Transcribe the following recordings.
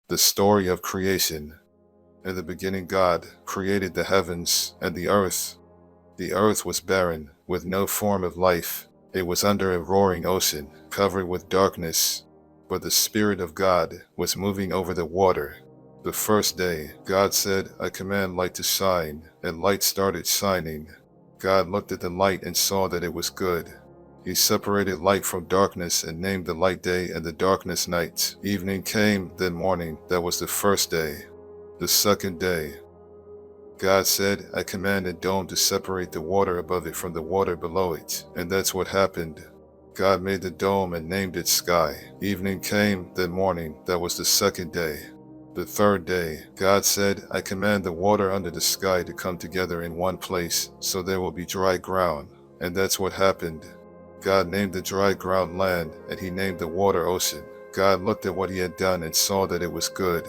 The story of creation. In the beginning God created the heavens and the earth. The earth was barren, with no form of life. It was under a roaring ocean, covered with darkness. But the Spirit of God was moving over the water. The first day, God said, "I command light to shine," and light started shining. God looked at the light and saw that it was good. He separated light from darkness and named the light day and the darkness night. Evening came, then morning. That was the first day. The second day, God said, "I command a dome to separate the water above it from the water below it." And that's what happened. God made the dome and named it sky. Evening came, then morning. That was the second day. The third day, God said, "I command the water under the sky to come together in one place, so there will be dry ground." And that's what happened. God named the dry ground land, and he named the water ocean. God looked at what he had done and saw that it was good.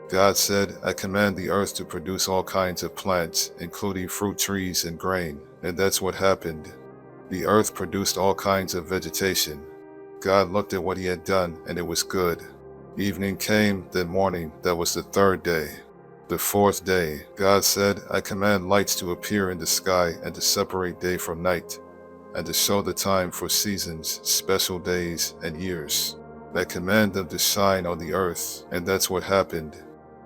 God said, "I command the earth to produce all kinds of plants, including fruit trees and grain." And that's what happened. The earth produced all kinds of vegetation. God looked at what he had done, and it was good. Evening came, then morning. That was the third day. The fourth day, God said, "I command lights to appear in the sky and to separate day from night, and to show the time for seasons, special days, and years. I command them to shine on the earth." And that's what happened.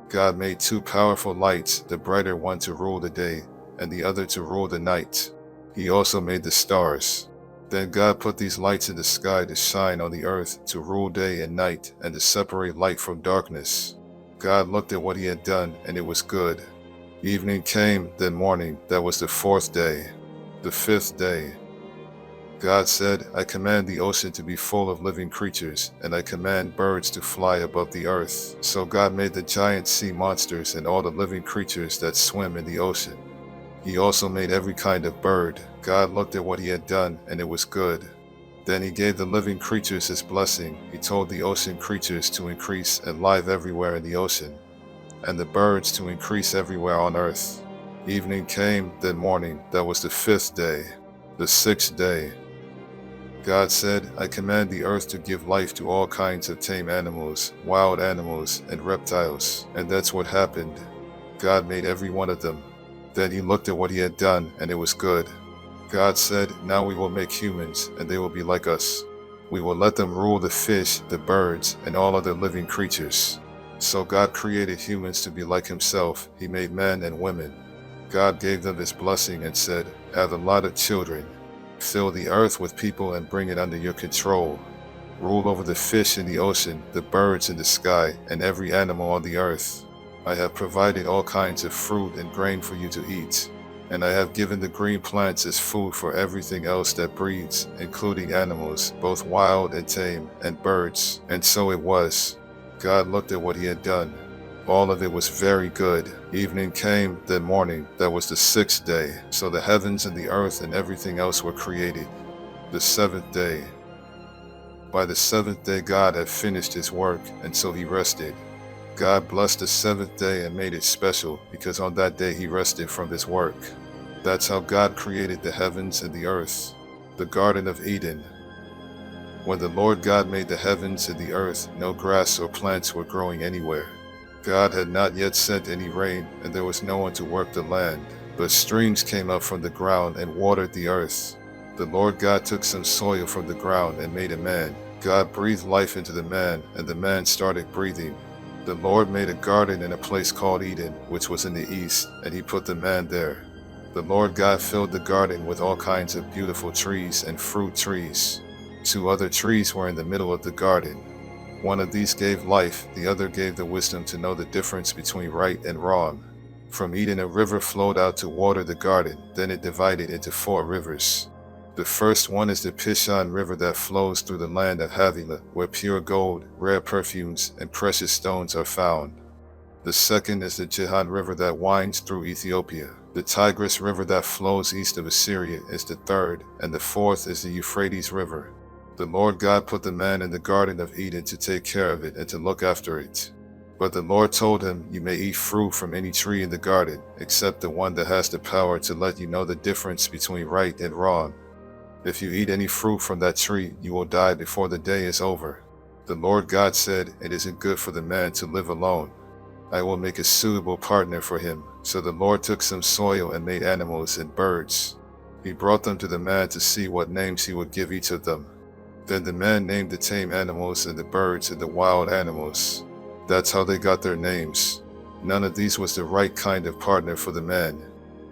God made two powerful lights, the brighter one to rule the day, and the other to rule the night. He also made the stars. Then God put these lights in the sky to shine on the earth, to rule day and night, and to separate light from darkness. God looked at what he had done, and it was good. Evening came, then morning. That was the fourth day. The fifth day, God said, "I command the ocean to be full of living creatures, and I command birds to fly above the earth." So God made the giant sea monsters and all the living creatures that swim in the ocean. He also made every kind of bird. God looked at what he had done, and it was good. Then he gave the living creatures his blessing. He told the ocean creatures to increase and live everywhere in the ocean, and the birds to increase everywhere on earth. Evening came, then morning. That was the fifth day. The sixth day, God said, "I command the earth to give life to all kinds of tame animals, wild animals, and reptiles." And that's what happened. God made every one of them. Then he looked at what he had done, and it was good. God said, "Now we will make humans, and they will be like us. We will let them rule the fish, the birds, and all other living creatures." So God created humans to be like himself. He made men and women. God gave them his blessing and said, "Have a lot of children. Fill the earth with people and bring it under your control. Rule over the fish in the ocean, the birds in the sky, and every animal on the earth. I have provided all kinds of fruit and grain for you to eat, and I have given the green plants as food for everything else that breathes, including animals, both wild and tame, and birds." And so it was. God looked at what he had done. All of it was very good. Evening came, then morning. That was the sixth day. So the heavens and the earth and everything else were created. The seventh day. By the seventh day God had finished his work, and so he rested. God blessed the seventh day and made it special, because on that day he rested from his work. That's how God created the heavens and the earth. The Garden of Eden. When the Lord God made the heavens and the earth, no grass or plants were growing anywhere. God had not yet sent any rain, and there was no one to work the land. But streams came up from the ground and watered the earth. The Lord God took some soil from the ground and made a man. God breathed life into the man, and the man started breathing. The Lord made a garden in a place called Eden, which was in the east, and he put the man there. The Lord God filled the garden with all kinds of beautiful trees and fruit trees. 2 other trees were in the middle of the garden. One of these gave life, the other gave the wisdom to know the difference between right and wrong. From Eden a river flowed out to water the garden, then it divided into 4 rivers. The first one is the Pishon River that flows through the land of Havilah, where pure gold, rare perfumes, and precious stones are found. The second is the Gihon River that winds through Ethiopia. The Tigris River that flows east of Assyria is the third, and the fourth is the Euphrates River. The Lord God put the man in the Garden of Eden to take care of it and to look after it. But the Lord told him, "You may eat fruit from any tree in the garden, except the one that has the power to let you know the difference between right and wrong. If you eat any fruit from that tree, you will die before the day is over." The Lord God said, "It isn't good for the man to live alone. I will make a suitable partner for him." So the Lord took some soil and made animals and birds. He brought them to the man to see what names he would give each of them. Then the man named the tame animals and the birds and the wild animals. That's how they got their names. None of these was the right kind of partner for the man.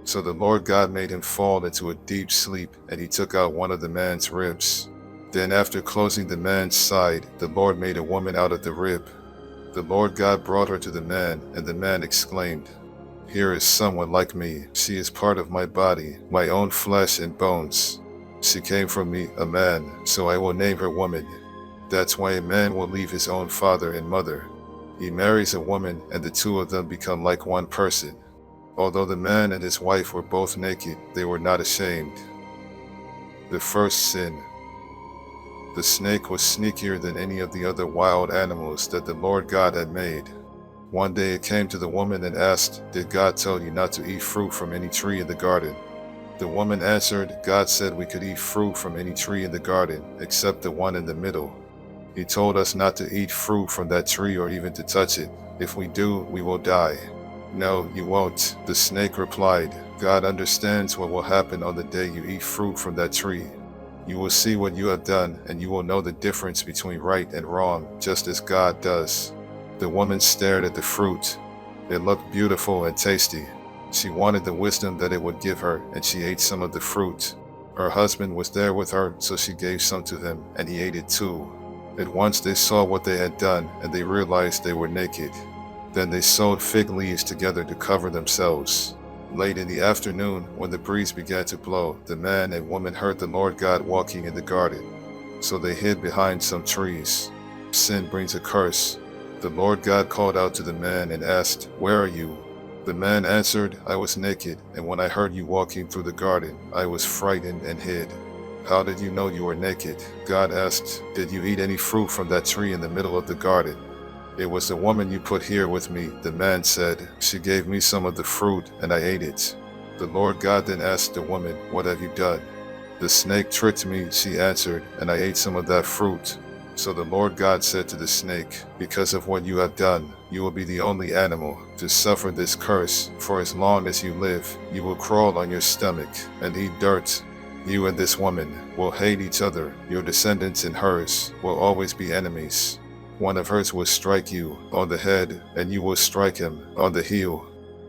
So the Lord God made him fall into a deep sleep, and he took out one of the man's ribs. Then after closing the man's side, the Lord made a woman out of the rib. The Lord God brought her to the man, and the man exclaimed, "Here is someone like me. She is part of my body, my own flesh and bones. She came from me, a man, so I will name her woman." That's why a man will leave his own father and mother. He marries a woman, and the two of them become like one person. Although the man and his wife were both naked, they were not ashamed. The first sin. The snake was sneakier than any of the other wild animals that the Lord God had made. One day it came to the woman and asked, "Did God tell you not to eat fruit from any tree in the garden?" The woman answered, "God said we could eat fruit from any tree in the garden, except the one in the middle. He told us not to eat fruit from that tree or even to touch it. If we do, we will die." "No, you won't," the snake replied. "God understands what will happen on the day you eat fruit from that tree. You will see what you have done, and you will know the difference between right and wrong, just as God does." The woman stared at the fruit. It looked beautiful and tasty. She wanted the wisdom that it would give her, and she ate some of the fruit. Her husband was there with her, so she gave some to him, and he ate it too. At once they saw what they had done, and they realized they were naked. Then they sewed fig leaves together to cover themselves. Late in the afternoon, when the breeze began to blow, the man and woman heard the Lord God walking in the garden. So they hid behind some trees. Sin brings a curse. The Lord God called out to the man and asked, "Where are you?" The man answered, "I was naked, and when I heard you walking through the garden, I was frightened and hid." "How did you know you were naked?" God asked. "Did you eat any fruit from that tree in the middle of the garden?" "It was the woman you put here with me," the man said. "She gave me some of the fruit, and I ate it." The Lord God then asked the woman, "What have you done?" "The snake tricked me," she answered, "and I ate some of that fruit." So the Lord God said to the snake, "Because of what you have done, you will be the only animal to suffer this curse. For as long as you live, you will crawl on your stomach and eat dirt. You and this woman will hate each other. Your descendants and hers will always be enemies. One of hers will strike you on the head, and you will strike him on the heel."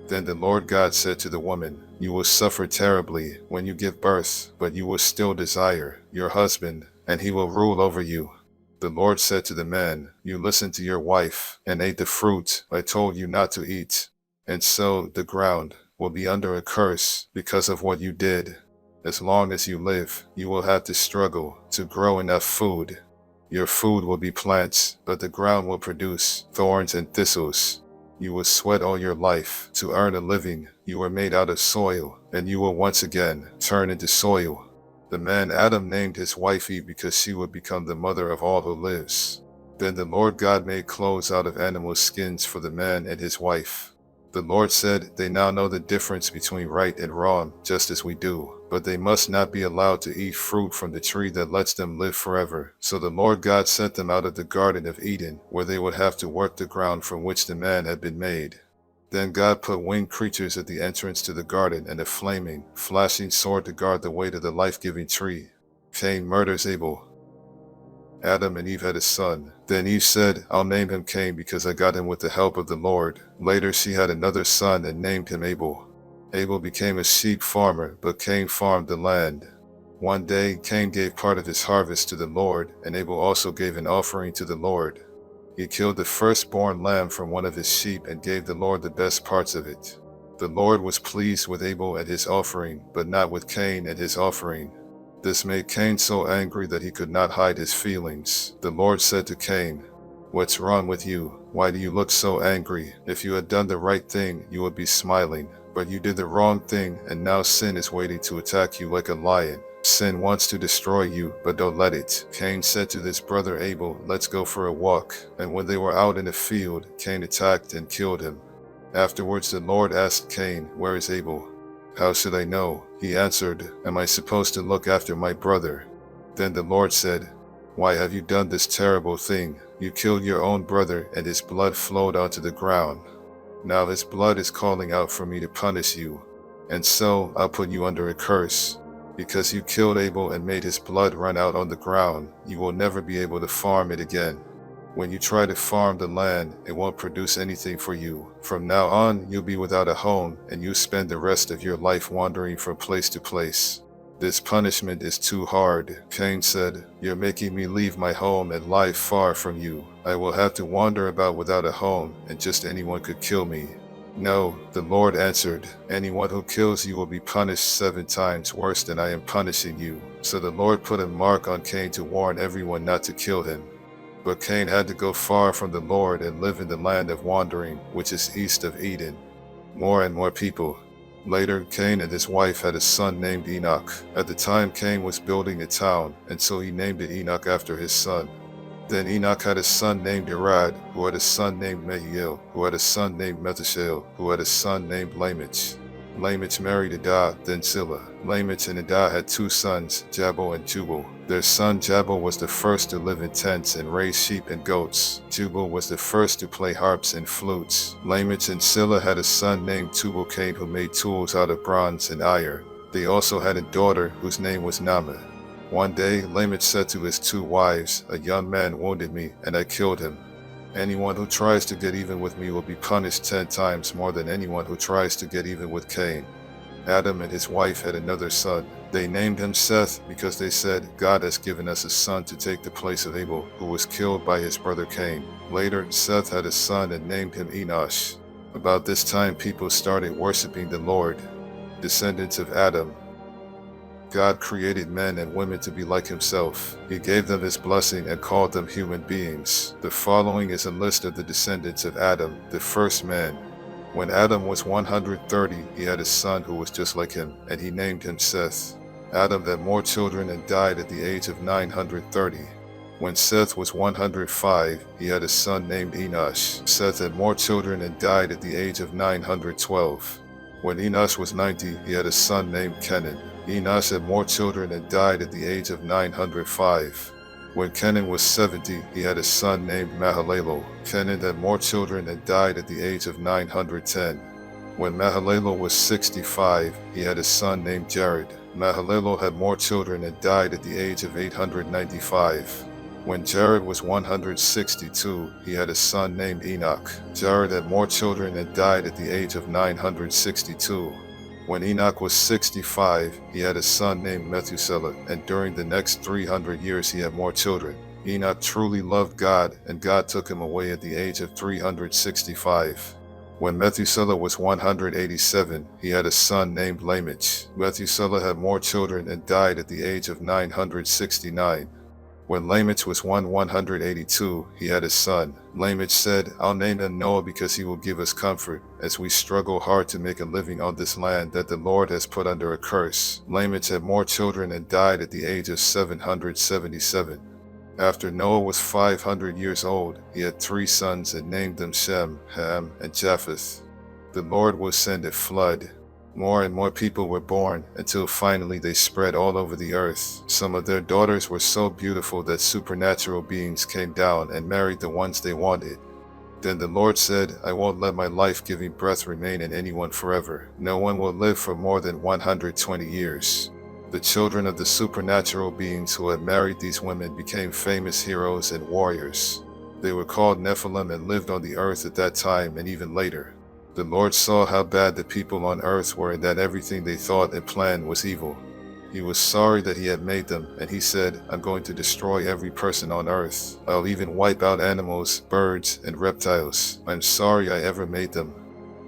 Then the Lord God said to the woman, "You will suffer terribly when you give birth, but you will still desire your husband, and he will rule over you." The Lord said to the man, "You listened to your wife and ate the fruit I told you not to eat. And so the ground will be under a curse because of what you did. As long as you live, you will have to struggle to grow enough food. Your food will be plants, but the ground will produce thorns and thistles. You will sweat all your life to earn a living. You were made out of soil, and you will once again turn into soil." The man Adam named his wife Eve because she would become the mother of all who lives. Then the Lord God made clothes out of animal skins for the man and his wife. The Lord said, "They now know the difference between right and wrong, just as we do. But they must not be allowed to eat fruit from the tree that lets them live forever." So the Lord God sent them out of the Garden of Eden, where they would have to work the ground from which the man had been made. Then God put winged creatures at the entrance to the garden and a flaming, flashing sword to guard the way to the life-giving tree. Cain murders Abel. Adam and Eve had a son. Then Eve said, "I'll name him Cain because I got him with the help of the Lord." Later she had another son and named him Abel. Abel became a sheep farmer, but Cain farmed the land. One day Cain gave part of his harvest to the Lord, and Abel also gave an offering to the Lord. He killed the firstborn lamb from one of his sheep and gave the Lord the best parts of it. The Lord was pleased with Abel and his offering, but not with Cain and his offering. This made Cain so angry that he could not hide his feelings. The Lord said to Cain, "What's wrong with you? Why do you look so angry? If you had done the right thing, you would be smiling. But you did the wrong thing, and now sin is waiting to attack you like a lion. Sin wants to destroy you, but don't let it." Cain said to his brother Abel, "Let's go for a walk." And when they were out in the field, Cain attacked and killed him. Afterwards the Lord asked Cain, "Where is Abel?" "How should I know?" He answered, "Am I supposed to look after my brother?" Then the Lord said, "Why have you done this terrible thing? You killed your own brother, and his blood flowed onto the ground. Now his blood is calling out for me to punish you. And so I'll put you under a curse. Because you killed Abel and made his blood run out on the ground, you will never be able to farm it again. When you try to farm the land, it won't produce anything for you. From now on, you'll be without a home, and you'll spend the rest of your life wandering from place to place. This punishment is too hard. Cain said, "You're making me leave my home and lie far from you. I will have to wander about without a home, and just anyone could kill me." "No," the Lord answered, "anyone who kills you will be punished 7 times worse than I am punishing you." So the Lord put a mark on Cain to warn everyone not to kill him. But Cain had to go far from the Lord and live in the land of wandering, which is east of Eden. More and more people. Later, Cain and his wife had a son named Enoch. At the time, Cain was building a town, and so he named it Enoch after his son. Then Enoch had a son named Gerard, who had a son named Mehiel, who had a son named Methuselah, who had a son named Lamech. Lamech married Adah, then Zillah. Lamech and Adah had 2 sons, Jabal and Jubal. Their son Jabal was the first to live in tents and raise sheep and goats. Jubal was the first to play harps and flutes. Lamech and Zillah had a son named Tubal-Cain who made tools out of bronze and iron. They also had a daughter whose name was Naamah. One day Lamech said to his 2 wives, "A young man wounded me, and I killed him. Anyone who tries to get even with me will be punished 10 times more than anyone who tries to get even with Cain." Adam and his wife had another son. They named him Seth because they said, "God has given us a son to take the place of Abel, who was killed by his brother Cain." Later, Seth had a son and named him Enosh. About this time, people started worshiping the Lord. Descendants of Adam. God created men and women to be like himself. He gave them his blessing and called them human beings. The following is a list of the descendants of Adam, the first man. When Adam was 130, he had a son who was just like him, and he named him Seth. Adam had more children and died at the age of 930. When Seth was 105, he had a son named Enosh. Seth had more children and died at the age of 912. When Enosh was 90, he had a son named Kenan. Enosh had more children and died at the age of 905. When Kenan was 70, he had a son named Mahalalel. Kenan had more children and died at the age of 910. When Mahalalel was 65, he had a son named Gerard. Mahalalel had more children and died at the age of 895. When Gerard was 162, he had a son named Enoch. Gerard had more children and died at the age of 962. When Enoch was 65, he had a son named Methuselah, and during the next 300 years he had more children. Enoch truly loved God, and God took him away at the age of 365. When Methuselah was 187, he had a son named Lamech. Methuselah had more children and died at the age of 969. When Lamech was 182, he had a son. Lamech said, "I'll name him Noah because he will give us comfort, as we struggle hard to make a living on this land that the Lord has put under a curse." Lamech had more children and died at the age of 777. After Noah was 500 years old, he had 3 sons and named them Shem, Ham, and Japheth. The Lord will send a flood. More and more people were born, until finally they spread all over the earth. Some of their daughters were so beautiful that supernatural beings came down and married the ones they wanted. Then the Lord said, "I won't let my life-giving breath remain in anyone forever. No one will live for more than 120 years. The children of the supernatural beings who had married these women became famous heroes and warriors. They were called Nephilim and lived on the earth at that time and even later. The Lord saw how bad the people on earth were and that everything they thought and planned was evil. He was sorry that he had made them, and he said, "I'm going to destroy every person on earth. I'll even wipe out animals, birds, and reptiles. I'm sorry I ever made them."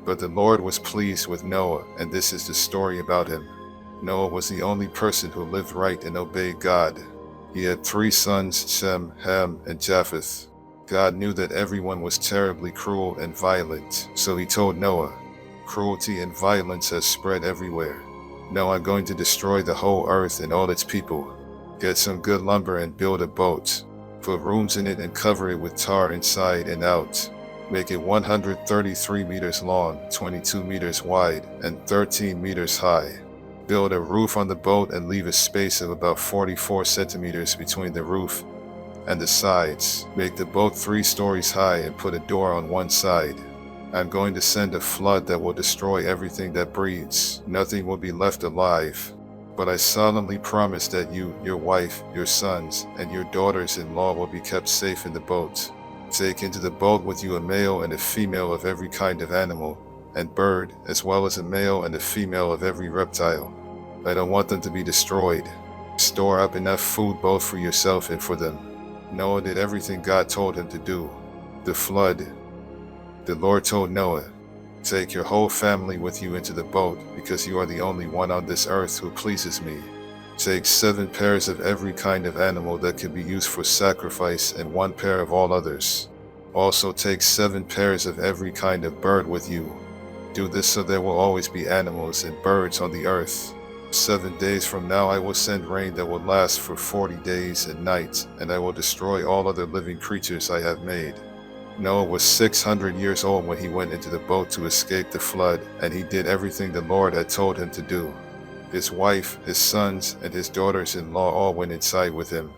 But the Lord was pleased with Noah, and this is the story about him. Noah was the only person who lived right and obeyed God. He had 3 sons, Shem, Ham, and Japheth. God knew that everyone was terribly cruel and violent, so he told Noah, "Cruelty and violence has spread everywhere. Now I'm going to destroy the whole earth and all its people. Get some good lumber and build a boat. Put rooms in it and cover it with tar inside and out. Make it 133 meters long, 22 meters wide, and 13 meters high. Build a roof on the boat and leave a space of about 44 centimeters between the roof and the sides. Make the boat 3 stories high and put a door on one side. I'm going to send a flood that will destroy everything that breathes. Nothing will be left alive. But I solemnly promise that you, your wife, your sons, and your daughters-in-law will be kept safe in the boat. Take into the boat with you a male and a female of every kind of animal and bird, as well as a male and a female of every reptile. I don't want them to be destroyed. Store up enough food both for yourself and for them. Noah did everything God told him to do. The flood. The Lord told Noah, take your whole family with you into the boat, because you are the only one on this earth who pleases me. Take 7 pairs of every kind of animal that can be used for sacrifice and 1 pair of all others. Also take 7 pairs of every kind of bird with you. Do this so there will always be animals and birds on the earth. 7 days from now I will send rain that will last for 40 days and nights, and I will destroy all other living creatures I have made. Noah was 600 years old when he went into the boat to escape the flood, and he did everything the Lord had told him to do. His wife, his sons, and his daughters-in-law all went inside with him.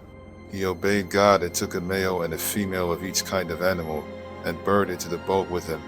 He obeyed God and took a male and a female of each kind of animal and bird into the boat with him.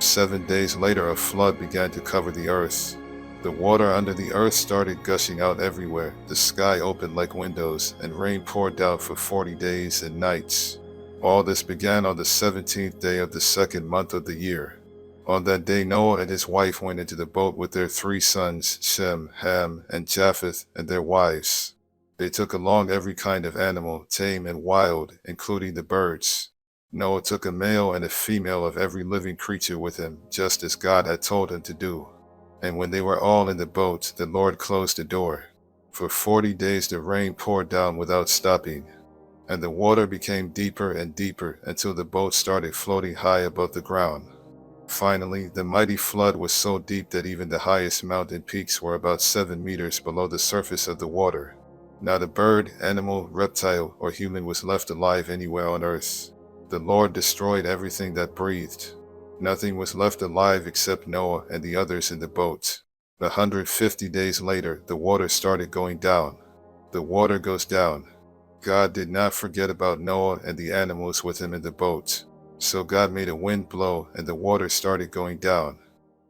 7 days later a flood began to cover the earth. The water under the earth started gushing out everywhere. The sky opened like windows, and rain poured down for 40 days and nights. All this began on the 17th day of the 2nd month of the year. On that day Noah and his wife went into the boat with their 3 sons, Shem, Ham, and Japheth, and their wives. They took along every kind of animal, tame and wild, including the birds. Noah took a male and a female of every living creature with him, just as God had told him to do. And when they were all in the boat, the Lord closed the door. For 40 days the rain poured down without stopping, and the water became deeper and deeper until the boat started floating high above the ground. Finally, the mighty flood was so deep that even the highest mountain peaks were about 7 meters below the surface of the water. Not a bird, animal, reptile, or human was left alive anywhere on earth. The Lord destroyed everything that breathed. Nothing was left alive except Noah and the others in the boat. 150 days later, the water started going down. The water goes down. God did not forget about Noah and the animals with him in the boat. So God made a wind blow, and the water started going down.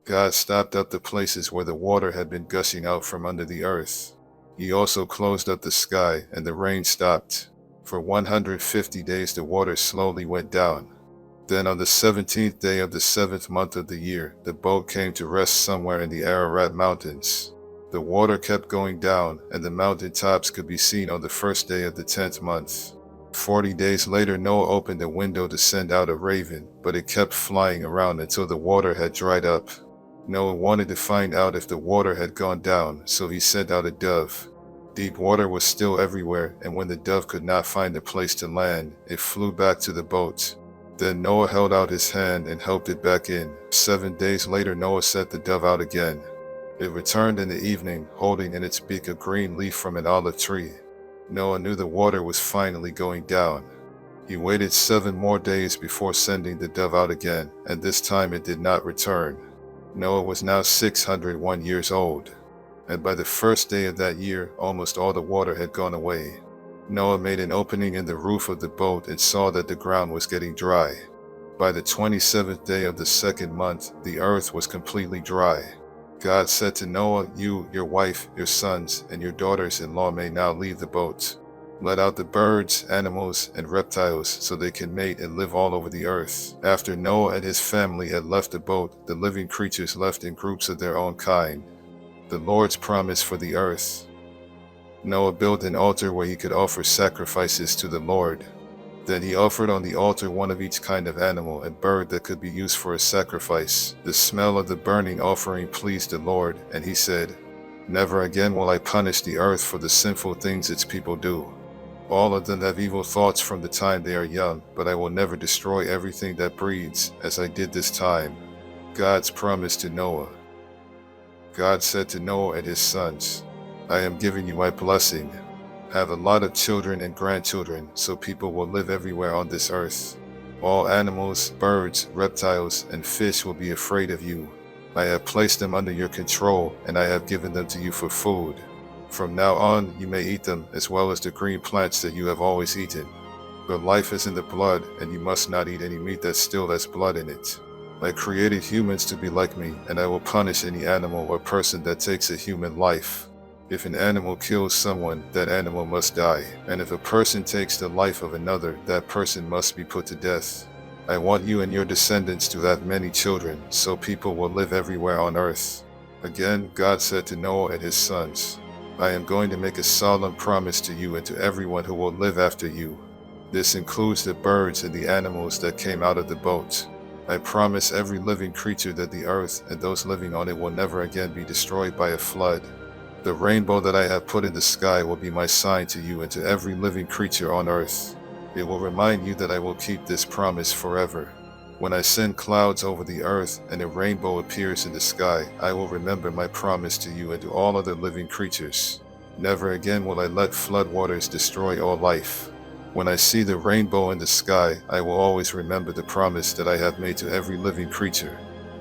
God stopped up the places where the water had been gushing out from under the earth. He also closed up the sky, and the rain stopped. For 150 days the water slowly went down. Then on the 17th day of the 7th month of the year, the boat came to rest somewhere in the Ararat Mountains. The water kept going down, and the mountain tops could be seen on the 1st day of the 10th month. 40 days later Noah opened a window to send out a raven, but it kept flying around until the water had dried up. Noah wanted to find out if the water had gone down, so he sent out a dove. Deep water was still everywhere, and when the dove could not find a place to land, it flew back to the boat. Then Noah held out his hand and helped it back in. 7 days later Noah sent the dove out again. It returned in the evening, holding in its beak a green leaf from an olive tree. Noah knew the water was finally going down. He waited 7 more days before sending the dove out again, and this time it did not return. Noah was now 601 years old, and by the 1st day of that year, almost all the water had gone away. Noah made an opening in the roof of the boat and saw that the ground was getting dry. By the 27th day of the 2nd month, the earth was completely dry. God said to Noah, you, your wife, your sons, and your daughters-in-law may now leave the boat. Let out the birds, animals, and reptiles so they can mate and live all over the earth. After Noah and his family had left the boat, the living creatures left in groups of their own kind. The Lord's promise for the earth. Noah built an altar where he could offer sacrifices to the Lord. Then he offered on the altar one of each kind of animal and bird that could be used for a sacrifice. The smell of the burning offering pleased the Lord, and he said, "Never again will I punish the earth for the sinful things its people do. All of them have evil thoughts from the time they are young, but I will never destroy everything that breathes, as I did this time." God's promise to Noah. God said to Noah and his sons, "I am giving you my blessing. Have a lot of children and grandchildren, so people will live everywhere on this earth. All animals, birds, reptiles, and fish will be afraid of you. I have placed them under your control, and I have given them to you for food. From now on, you may eat them, as well as the green plants that you have always eaten. But life is in the blood, and you must not eat any meat that still has blood in it. I created humans to be like me, and I will punish any animal or person that takes a human life. If an animal kills someone, that animal must die, and if a person takes the life of another, that person must be put to death. I want you and your descendants to have many children, so people will live everywhere on earth. Again, God said to Noah and his sons, I am going to make a solemn promise to you and to everyone who will live after you. This includes the birds and the animals that came out of the boat. I promise every living creature that the earth and those living on it will never again be destroyed by a flood. The rainbow that I have put in the sky will be my sign to you and to every living creature on earth. It will remind you that I will keep this promise forever. When I send clouds over the earth and a rainbow appears in the sky, I will remember my promise to you and to all other living creatures. Never again will I let floodwaters destroy all life. When I see the rainbow in the sky, I will always remember the promise that I have made to every living creature.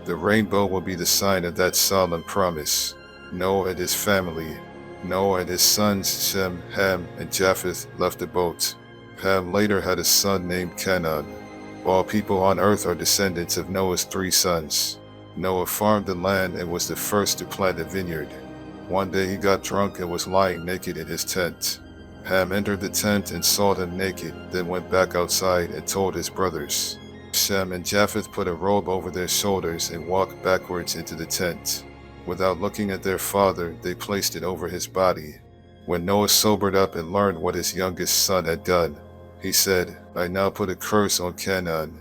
The rainbow will be the sign of that solemn promise. Noah and his family. Noah and his sons Shem, Ham, and Japheth left the boat. Ham later had a son named Canaan. All people on earth are descendants of Noah's 3 sons. Noah farmed the land and was the first to plant a vineyard. One day he got drunk and was lying naked in his tent. Ham entered the tent and saw him naked, then went back outside and told his brothers. Shem and Japheth put a robe over their shoulders and walked backwards into the tent. Without looking at their father, they placed it over his body. When Noah sobered up and learned what his youngest son had done, he said, I now put a curse on Canaan.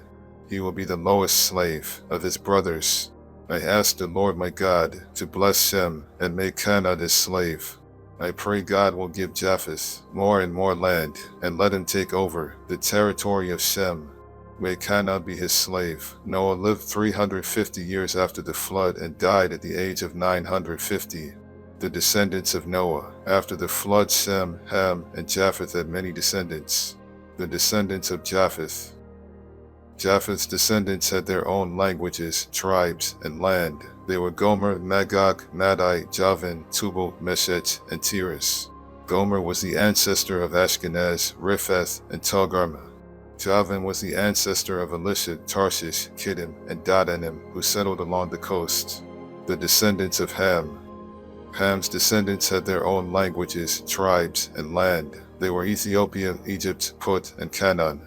He will be the lowest slave of his brothers. I asked the Lord my God to bless Shem and make Canaan his slave. I pray God will give Japheth more and more land and let him take over the territory of Shem. May Canaan be his slave. Noah lived 350 years after the flood and died at the age of 950. The descendants of Noah. After the flood, Shem, Ham, and Japheth had many descendants. The descendants of Japheth. Japheth's descendants had their own languages, tribes, and land. They were Gomer, Magog, Madai, Javan, Tubal, Meshech, and Tiras. Gomer was the ancestor of Ashkenaz, Riphath, and Togarmah. Javan was the ancestor of Elisha, Tarshish, Kittim, and Dadanim, who settled along the coast. The descendants of Ham. Ham's descendants had their own languages, tribes, and land. They were Ethiopia, Egypt, Put, and Canaan.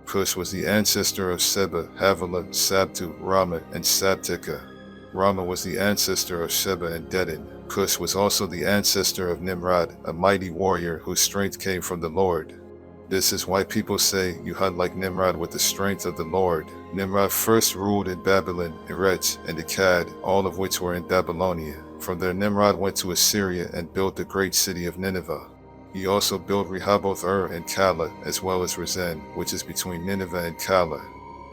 Cush was the ancestor of Seba, Havilah, Sabtu, Rama, and Sabteka. Rama was the ancestor of Sheba and Dedan. Cush was also the ancestor of Nimrod, a mighty warrior whose strength came from the Lord. This is why people say you hunt like Nimrod with the strength of the Lord. Nimrod first ruled in Babylon, Erech, and Akkad, all of which were in Babylonia. From there Nimrod went to Assyria and built the great city of Nineveh. He also built Rehoboth-ur and Calah, as well as Rezin, which is between Nineveh and Calah.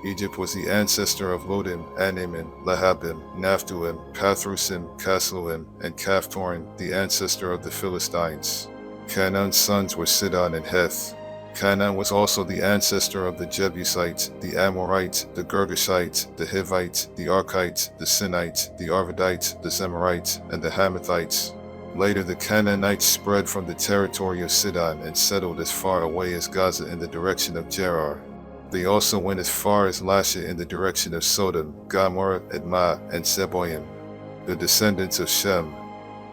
Egypt was the ancestor of Ludim, Anamin, Lehabim, Naphtuim, Pathrusim, Casluim, and Caphtorim, the ancestor of the Philistines. Canaan's sons were Sidon and Heth. Canaan was also the ancestor of the Jebusites, the Amorites, the Girgashites, the Hivites, the Archites, the Sinites, the Arvadites, the Zemarites, and the Hamathites. Later the Canaanites spread from the territory of Sidon and settled as far away as Gaza in the direction of Gerard. They also went as far as Lasha in the direction of Sodom, Gomorrah, Admah, and Zeboim. The descendants of Shem.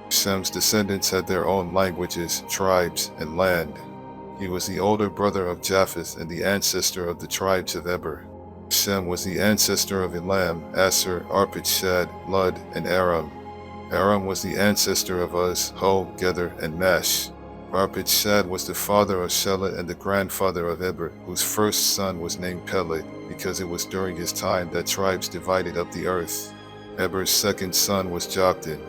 Shem's descendants had their own languages, tribes, and land. He was the older brother of Japheth and the ancestor of the tribes of Eber. Shem was the ancestor of Elam, Asher, Arpachshad, Lud, and Aram. Aram was the ancestor of Uz, Ho, Gether, and Mash. Arpachshad was the father of Shelah and the grandfather of Eber, whose first son was named Peleg, because it was during his time that tribes divided up the earth. Eber's second son was Joktan.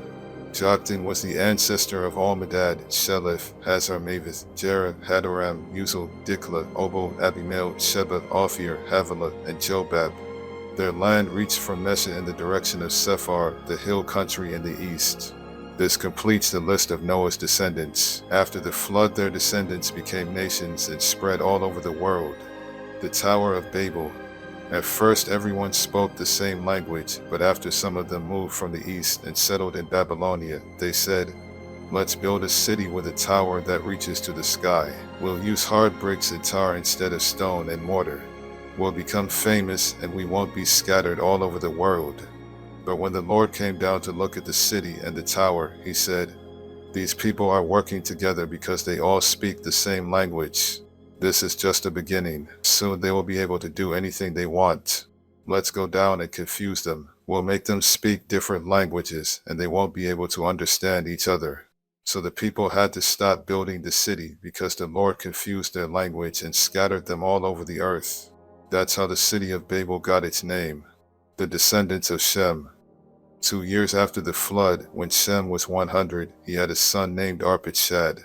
Joktan was the ancestor of Almadad, Sheleph, Hazar-Maveth, Jerah, Hadoram, Uzal, Dikla, Obo, Abimael, Sheba, Ophir, Havilah, and Jobab. Their land reached from Mesha in the direction of Sephar, the hill country in the east. This completes the list of Noah's descendants. After the flood, their descendants became nations and spread all over the world. The Tower of Babel. At first everyone spoke the same language, but after some of them moved from the east and settled in Babylonia, they said, Let's build a city with a tower that reaches to the sky. We'll use hard bricks and tar instead of stone and mortar. We'll become famous and we won't be scattered all over the world." But when the Lord came down to look at the city and the tower, he said, "These people are working together because they all speak the same language. This is just a beginning. Soon they will be able to do anything they want. Let's go down and confuse them. We'll make them speak different languages and they won't be able to understand each other." So the people had to stop building the city because the Lord confused their language and scattered them all over the earth. That's how the city of Babel got its name. The descendants of Shem. 2 years after the flood, when Shem was 100, he had a son named Arpachshad.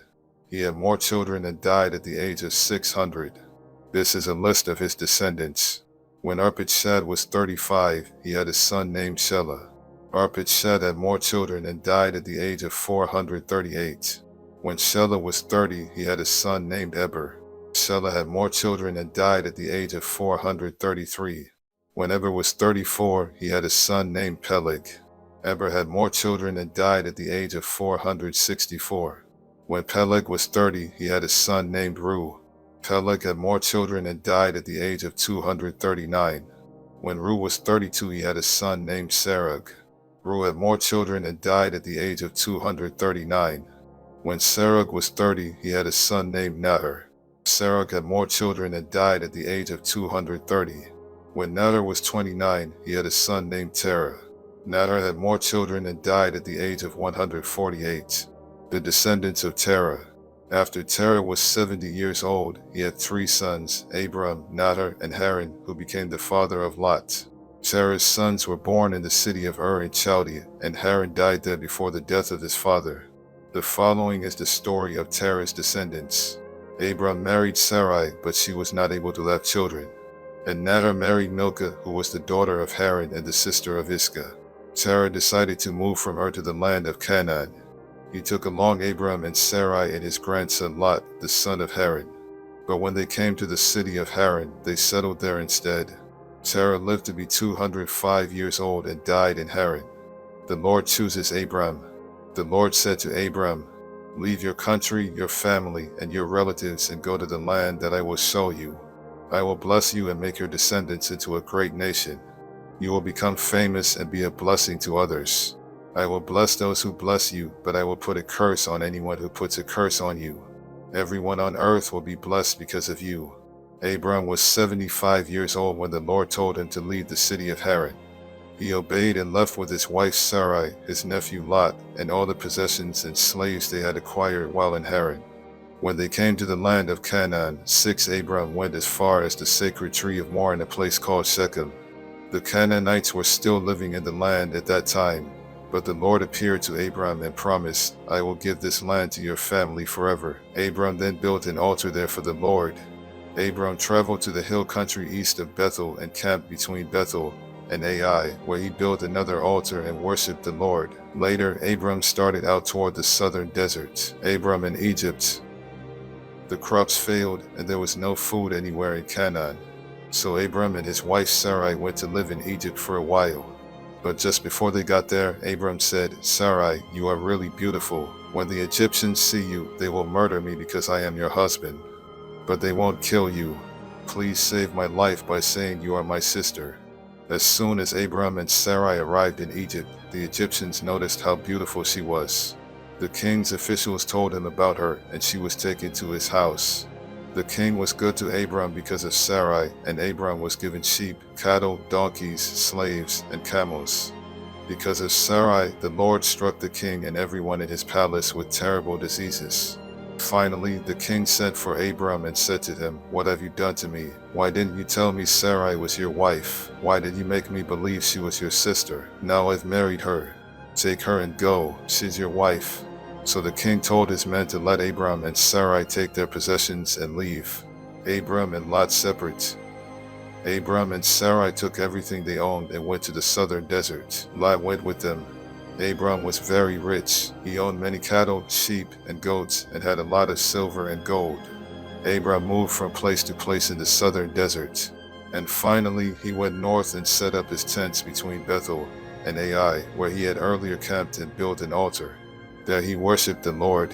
He had more children and died at the age of 600. This is a list of his descendants. When Arpachshad was 35, he had a son named Shelah. Arpachshad had more children and died at the age of 438. When Shelah was 30, he had a son named Eber. Shelah had more children and died at the age of 433. When Eber was 34, he had a son named Peleg. Eber had more children and died at the age of 464. When Peleg was 30, he had a son named Ru. Peleg had more children and died at the age of 239. When Ru was 32, he had a son named Serug. Ru had more children and died at the age of 239. When Serug was 30, he had a son named Nahor. Serug had more children and died at the age of 230. When Nahor was 29, he had a son named Terah. Nahor had more children and died at the age of 148. The descendants of Terror. After Terah was 70 years old, he had 3 sons, Abram, Nahor, and Haran, who became the father of Lot. Terah's sons were born in the city of Ur in Chaldea, and Haran died there before the death of his father. The following is the story of Terah's descendants. Abram married Sarai, but she was not able to have children. And Nahor married Milcah, who was the daughter of Haran and the sister of Iscah. Terah decided to move from Ur to the land of Canaan. He took along Abram and Sarai and his grandson Lot, the son of Haran. But when they came to the city of Haran, they settled there instead. Terah lived to be 205 years old and died in Haran. The Lord chooses Abram. The Lord said to Abram, "Leave your country, your family, and your relatives and go to the land that I will show you. I will bless you and make your descendants into a great nation. You will become famous and be a blessing to others. I will bless those who bless you, but I will put a curse on anyone who puts a curse on you. Everyone on earth will be blessed because of you." Abram was 75 years old when the Lord told him to leave the city of Haran. He obeyed and left with his wife Sarai, his nephew Lot, and all the possessions and slaves they had acquired while in Haran. When they came to the land of Canaan, Abram went as far as the sacred tree of Moreh in a place called Shechem. The Canaanites were still living in the land at that time, but the Lord appeared to Abram and promised, "I will give this land to your family forever." Abram then built an altar there for the Lord. Abram traveled to the hill country east of Bethel and camped between Bethel and Ai, where he built another altar and worshipped the Lord. Later, Abram started out toward the southern desert. Abram in Egypt. The crops failed, and there was no food anywhere in Canaan. So Abram and his wife Sarai went to live in Egypt for a while. But just before they got there, Abram said, "Sarai, you are really beautiful. When the Egyptians see you, they will murder me because I am your husband. But they won't kill you. Please save my life by saying you are my sister." As soon as Abram and Sarai arrived in Egypt, the Egyptians noticed how beautiful she was. The king's officials told him about her, and she was taken to his house. The king was good to Abram because of Sarai, and Abram was given sheep, cattle, donkeys, slaves, and camels. Because of Sarai, the Lord struck the king and everyone in his palace with terrible diseases. Finally, the king sent for Abram and said to him, "What have you done to me? Why didn't you tell me Sarai was your wife? Why did you make me believe she was your sister? Now I've married her. Take her and go. She's your wife." So the king told his men to let Abram and Sarai take their possessions and leave. Abram and Lot separate. Abram and Sarai took everything they owned and went to the southern desert. Lot went with them. Abram was very rich. He owned many cattle, sheep, and goats, and had a lot of silver and gold. Abram moved from place to place in the southern desert. And finally, he went north and set up his tents between Bethel and Ai, where he had earlier camped and built an altar. that he worshipped the Lord.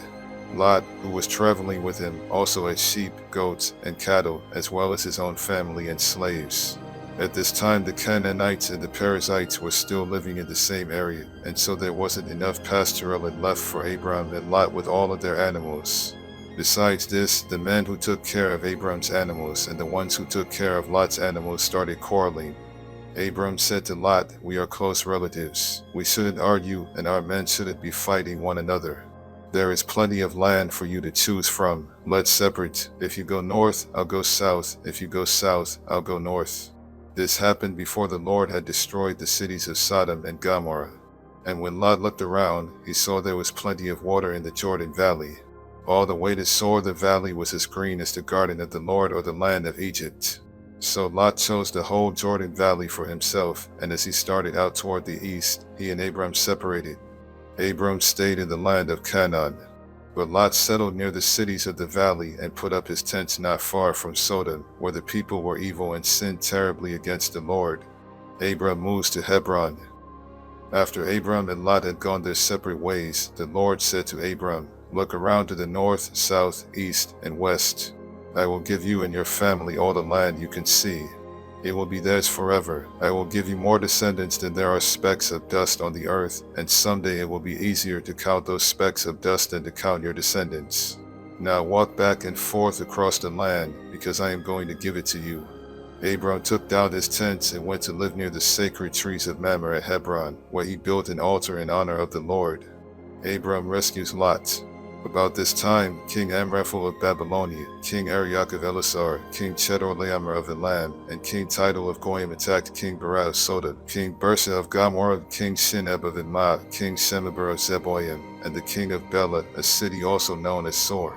Lot, who was traveling with him, also had sheep, goats, and cattle, as well as his own family and slaves. At this time, the Canaanites and the Perizzites were still living in the same area, and so there wasn't enough pastoral land left for Abram and Lot with all of their animals. Besides this, the men who took care of Abram's animals and the ones who took care of Lot's animals started quarreling. Abram said to Lot, "We are close relatives. We shouldn't argue, and our men shouldn't be fighting one another. There is plenty of land for you to choose from. Let's separate. If you go north, I'll go south. If you go south, I'll go north." This happened before the Lord had destroyed the cities of Sodom and Gomorrah. And when Lot looked around, he saw there was plenty of water in the Jordan Valley. All the way to Zoar the valley was as green as the garden of the Lord or the land of Egypt. So Lot chose the whole Jordan Valley for himself, and as he started out toward the east, he and Abram separated. Abram stayed in the land of Canaan. But Lot settled near the cities of the valley and put up his tents not far from Sodom, where the people were evil and sinned terribly against the Lord. Abram moves to Hebron. After Abram and Lot had gone their separate ways, the Lord said to Abram, "Look around to the north, south, east, and west. I will give you and your family all the land you can see. It will be theirs forever. I will give you more descendants than there are specks of dust on the earth, and someday it will be easier to count those specks of dust than to count your descendants. Now walk back and forth across the land, because I am going to give it to you." Abram took down his tents and went to live near the sacred trees of Mamre at Hebron, where he built an altar in honor of the Lord. Abram rescues Lot. About this time, King Amraphel of Babylonia, King Arioch of Elasar, King Chedorlaomer of Elam, and King Tidal of Goyim attacked King Bera of Sodom, King Bersha of Gomorrah, King Shinab of Admah, King Shemeber of Zeboim, and the king of Bela, a city also known as Zoar.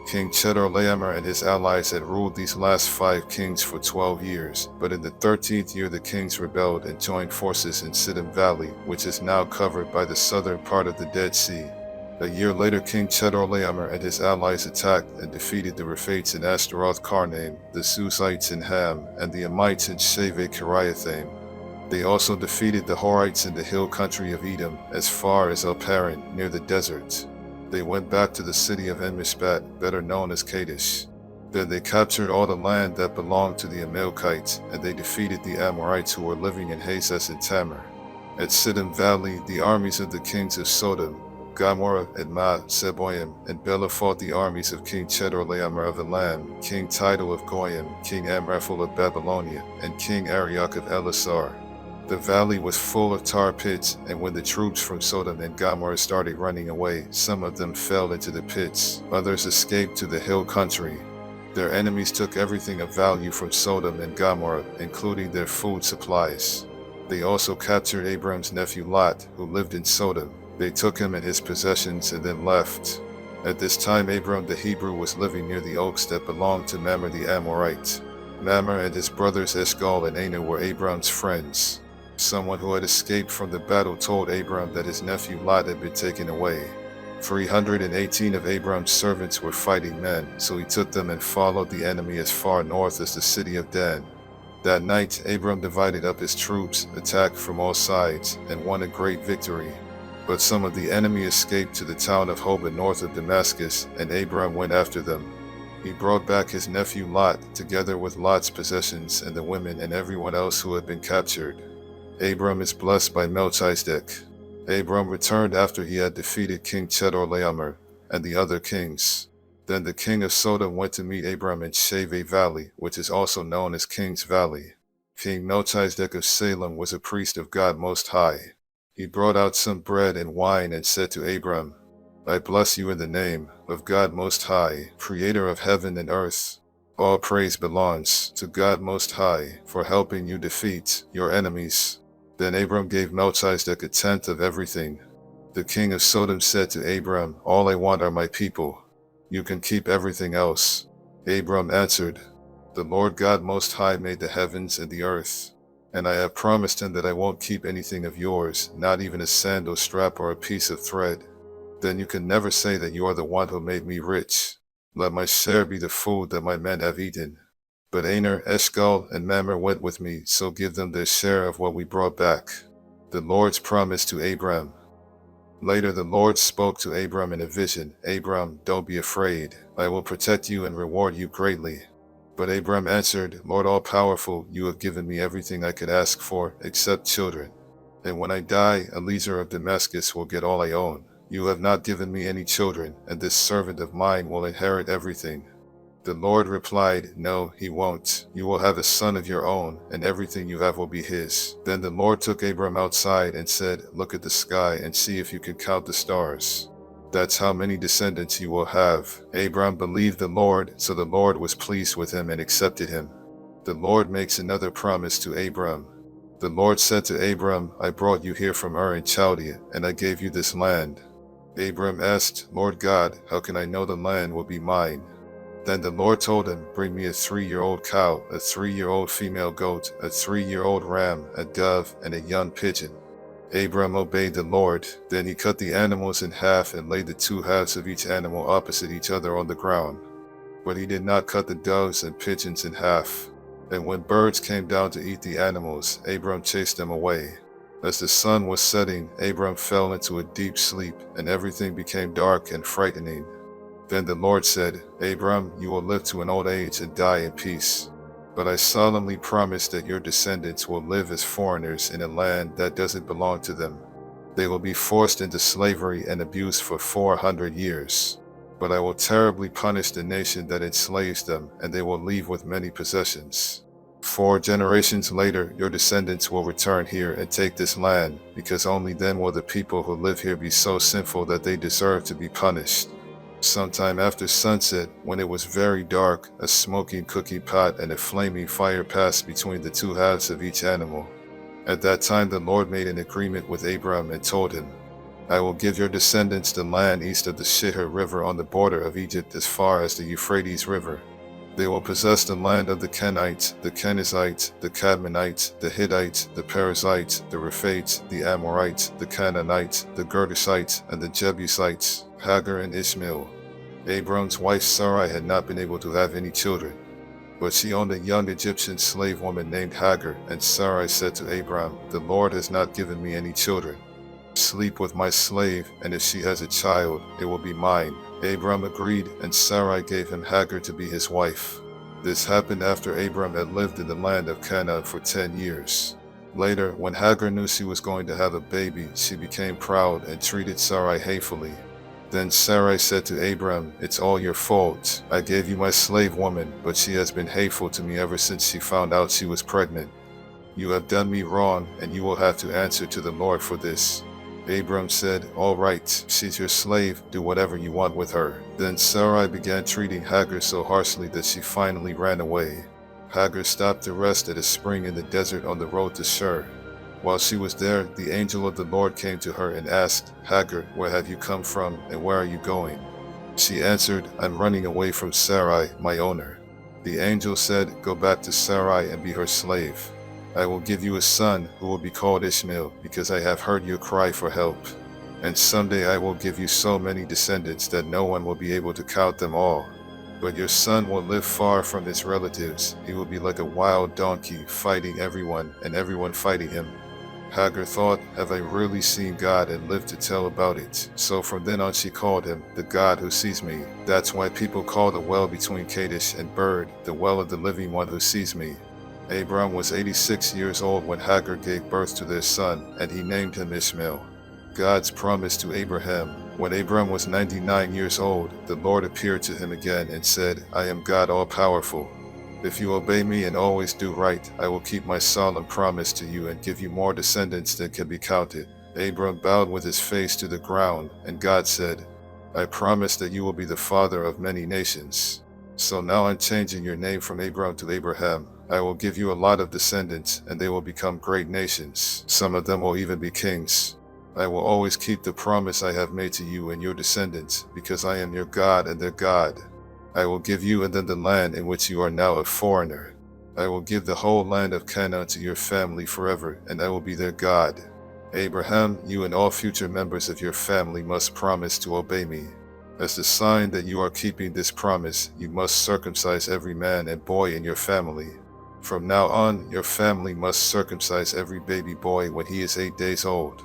King Chedorlaomer and his allies had ruled these last 5 kings for 12 years, but in the 13th year the kings rebelled and joined forces in Siddim Valley, which is now covered by the southern part of the Dead Sea. A year later, King Chedorlaomer and his allies attacked and defeated the Rephates in Ashtaroth Karnaim, the Suzites in Ham, and the Amites in Shaveh Kiriathaim. They also defeated the Horites in the hill country of Edom, as far as El Paran, near the desert. They went back to the city of En-Mishpat, better known as Kadesh. Then they captured all the land that belonged to the Amalekites, and they defeated the Amorites who were living in Hazez and Tamar. At Siddim Valley, the armies of the kings of Sodom, Gomorrah, Admah, Zeboim, and Bela fought the armies of King Chedorlaomer of Elam, King Tidal of Goyim, King Amraphel of Babylonia, and King Arioch of Elasar. The valley was full of tar pits, and when the troops from Sodom and Gomorrah started running away, some of them fell into the pits, others escaped to the hill country. Their enemies took everything of value from Sodom and Gomorrah, including their food supplies. They also captured Abram's nephew Lot, who lived in Sodom. They took him and his possessions and then left. At this time Abram the Hebrew was living near the oaks that belonged to Mamre the Amorite. Mamre and his brothers Eshcol and Aner were Abram's friends. Someone who had escaped from the battle told Abram that his nephew Lot had been taken away. 318 of Abram's servants were fighting men, so he took them and followed the enemy as far north as the city of Dan. That night Abram divided up his troops, attacked from all sides, and won a great victory. But some of the enemy escaped to the town of Hobah north of Damascus, and Abram went after them. He brought back his nephew Lot, together with Lot's possessions and the women and everyone else who had been captured. Abram is blessed by Melchizedek. Abram returned after he had defeated King Chedorlaomer and the other kings. Then the king of Sodom went to meet Abram in Shaveh Valley, which is also known as King's Valley. King Melchizedek of Salem was a priest of God Most High. He brought out some bread and wine and said to Abram, "I bless you in the name of God Most High, creator of heaven and earth. All praise belongs to God Most High for helping you defeat your enemies." Then Abram gave Melchizedek 1/10 of everything. The king of Sodom said to Abram, "All I want are my people. You can keep everything else." Abram answered, "The Lord God Most High made the heavens and the earth, and I have promised him that I won't keep anything of yours, not even a sandal strap or a piece of thread. Then you can never say that you are the one who made me rich. Let my share be the food that my men have eaten. But Aner, Eshcol, and Mamre went with me, so give them their share of what we brought back." The Lord's promise to Abram. Later the Lord spoke to Abram in a vision. Abram, don't be afraid. I will protect you and reward you greatly. But Abram answered, Lord all-powerful, you have given me everything I could ask for, except children. And when I die, Eliezer of Damascus will get all I own. You have not given me any children, and this servant of mine will inherit everything. The Lord replied, No, he won't. You will have a son of your own, and everything you have will be his. Then the Lord took Abram outside and said, Look at the sky and see if you can count the stars. That's how many descendants you will have. Abram believed the Lord, so the Lord was pleased with him and accepted him. The Lord makes another promise to Abram. The Lord said to Abram, I brought you here from Ur in Chaldea, and I gave you this land. Abram asked, Lord God, how can I know the land will be mine? Then the Lord told him, Bring me a 3-year-old cow, a 3-year-old female goat, a 3-year-old ram, a dove, and a young pigeon. Abram obeyed the Lord. Then he cut the animals in half and laid the 2 halves of each animal opposite each other on the ground. But he did not cut the doves and pigeons in half. And when birds came down to eat the animals, Abram chased them away. As the sun was setting, Abram fell into a deep sleep, and everything became dark and frightening. Then the Lord said, Abram, you will live to an old age and die in peace. But I solemnly promise that your descendants will live as foreigners in a land that doesn't belong to them. They will be forced into slavery and abused for 400 years. But I will terribly punish the nation that enslaves them, and they will leave with many possessions. 4 generations later, your descendants will return here and take this land, because only then will the people who live here be so sinful that they deserve to be punished. Sometime after sunset, when it was very dark, a smoking cooking pot and a flaming fire passed between the 2 halves of each animal. At that time the Lord made an agreement with Abram and told him, I will give your descendants the land east of the Shihor River on the border of Egypt as far as the Euphrates River. They will possess the land of the Kenites, the Kenizzites, the Cadmonites, the Hittites, the Perizzites, the Rephaites, the Amorites, the Canaanites, the Girgashites, and the Jebusites, Hagar and Ishmael. Abram's wife Sarai had not been able to have any children, but she owned a young Egyptian slave woman named Hagar, and Sarai said to Abram, The Lord has not given me any children. Sleep with my slave, and if she has a child, it will be mine. Abram agreed, and Sarai gave him Hagar to be his wife. This happened after Abram had lived in the land of Canaan for 10 years. Later, when Hagar knew she was going to have a baby, she became proud and treated Sarai hatefully. Then Sarai said to Abram, It's all your fault. I gave you my slave woman, but she has been hateful to me ever since she found out she was pregnant. You have done me wrong, and you will have to answer to the Lord for this. Abram said, All right, she's your slave, do whatever you want with her. Then Sarai began treating Hagar so harshly that she finally ran away. Hagar stopped to rest at a spring in the desert on the road to Shur. While she was there, the angel of the Lord came to her and asked, Hagar, where have you come from, and where are you going? She answered, I'm running away from Sarai, my owner. The angel said, Go back to Sarai and be her slave. I will give you a son who will be called Ishmael, because I have heard your cry for help. And someday I will give you so many descendants that no one will be able to count them all. But your son will live far from his relatives. He will be like a wild donkey, fighting everyone, and everyone fighting him. Hagar thought, Have I really seen God and lived to tell about it? So from then on she called him, the God who sees me. That's why people call the well between Kadesh and Bird, the well of the living one who sees me. Abram was 86 years old when Hagar gave birth to their son, and he named him Ishmael. God's promise to Abraham. When Abram was 99 years old, the Lord appeared to him again and said, I am God all-powerful. If you obey me and always do right, I will keep my solemn promise to you and give you more descendants than can be counted. Abram bowed with his face to the ground, and God said, I promise that you will be the father of many nations. So now I'm changing your name from Abram to Abraham. I will give you a lot of descendants, and they will become great nations. Some of them will even be kings. I will always keep the promise I have made to you and your descendants, because I am your God and their God. I will give you and them the land in which you are now a foreigner. I will give the whole land of Canaan to your family forever, and I will be their God. Abraham, you and all future members of your family must promise to obey me. As the sign that you are keeping this promise, you must circumcise every man and boy in your family. From now on, your family must circumcise every baby boy when he is 8 days old.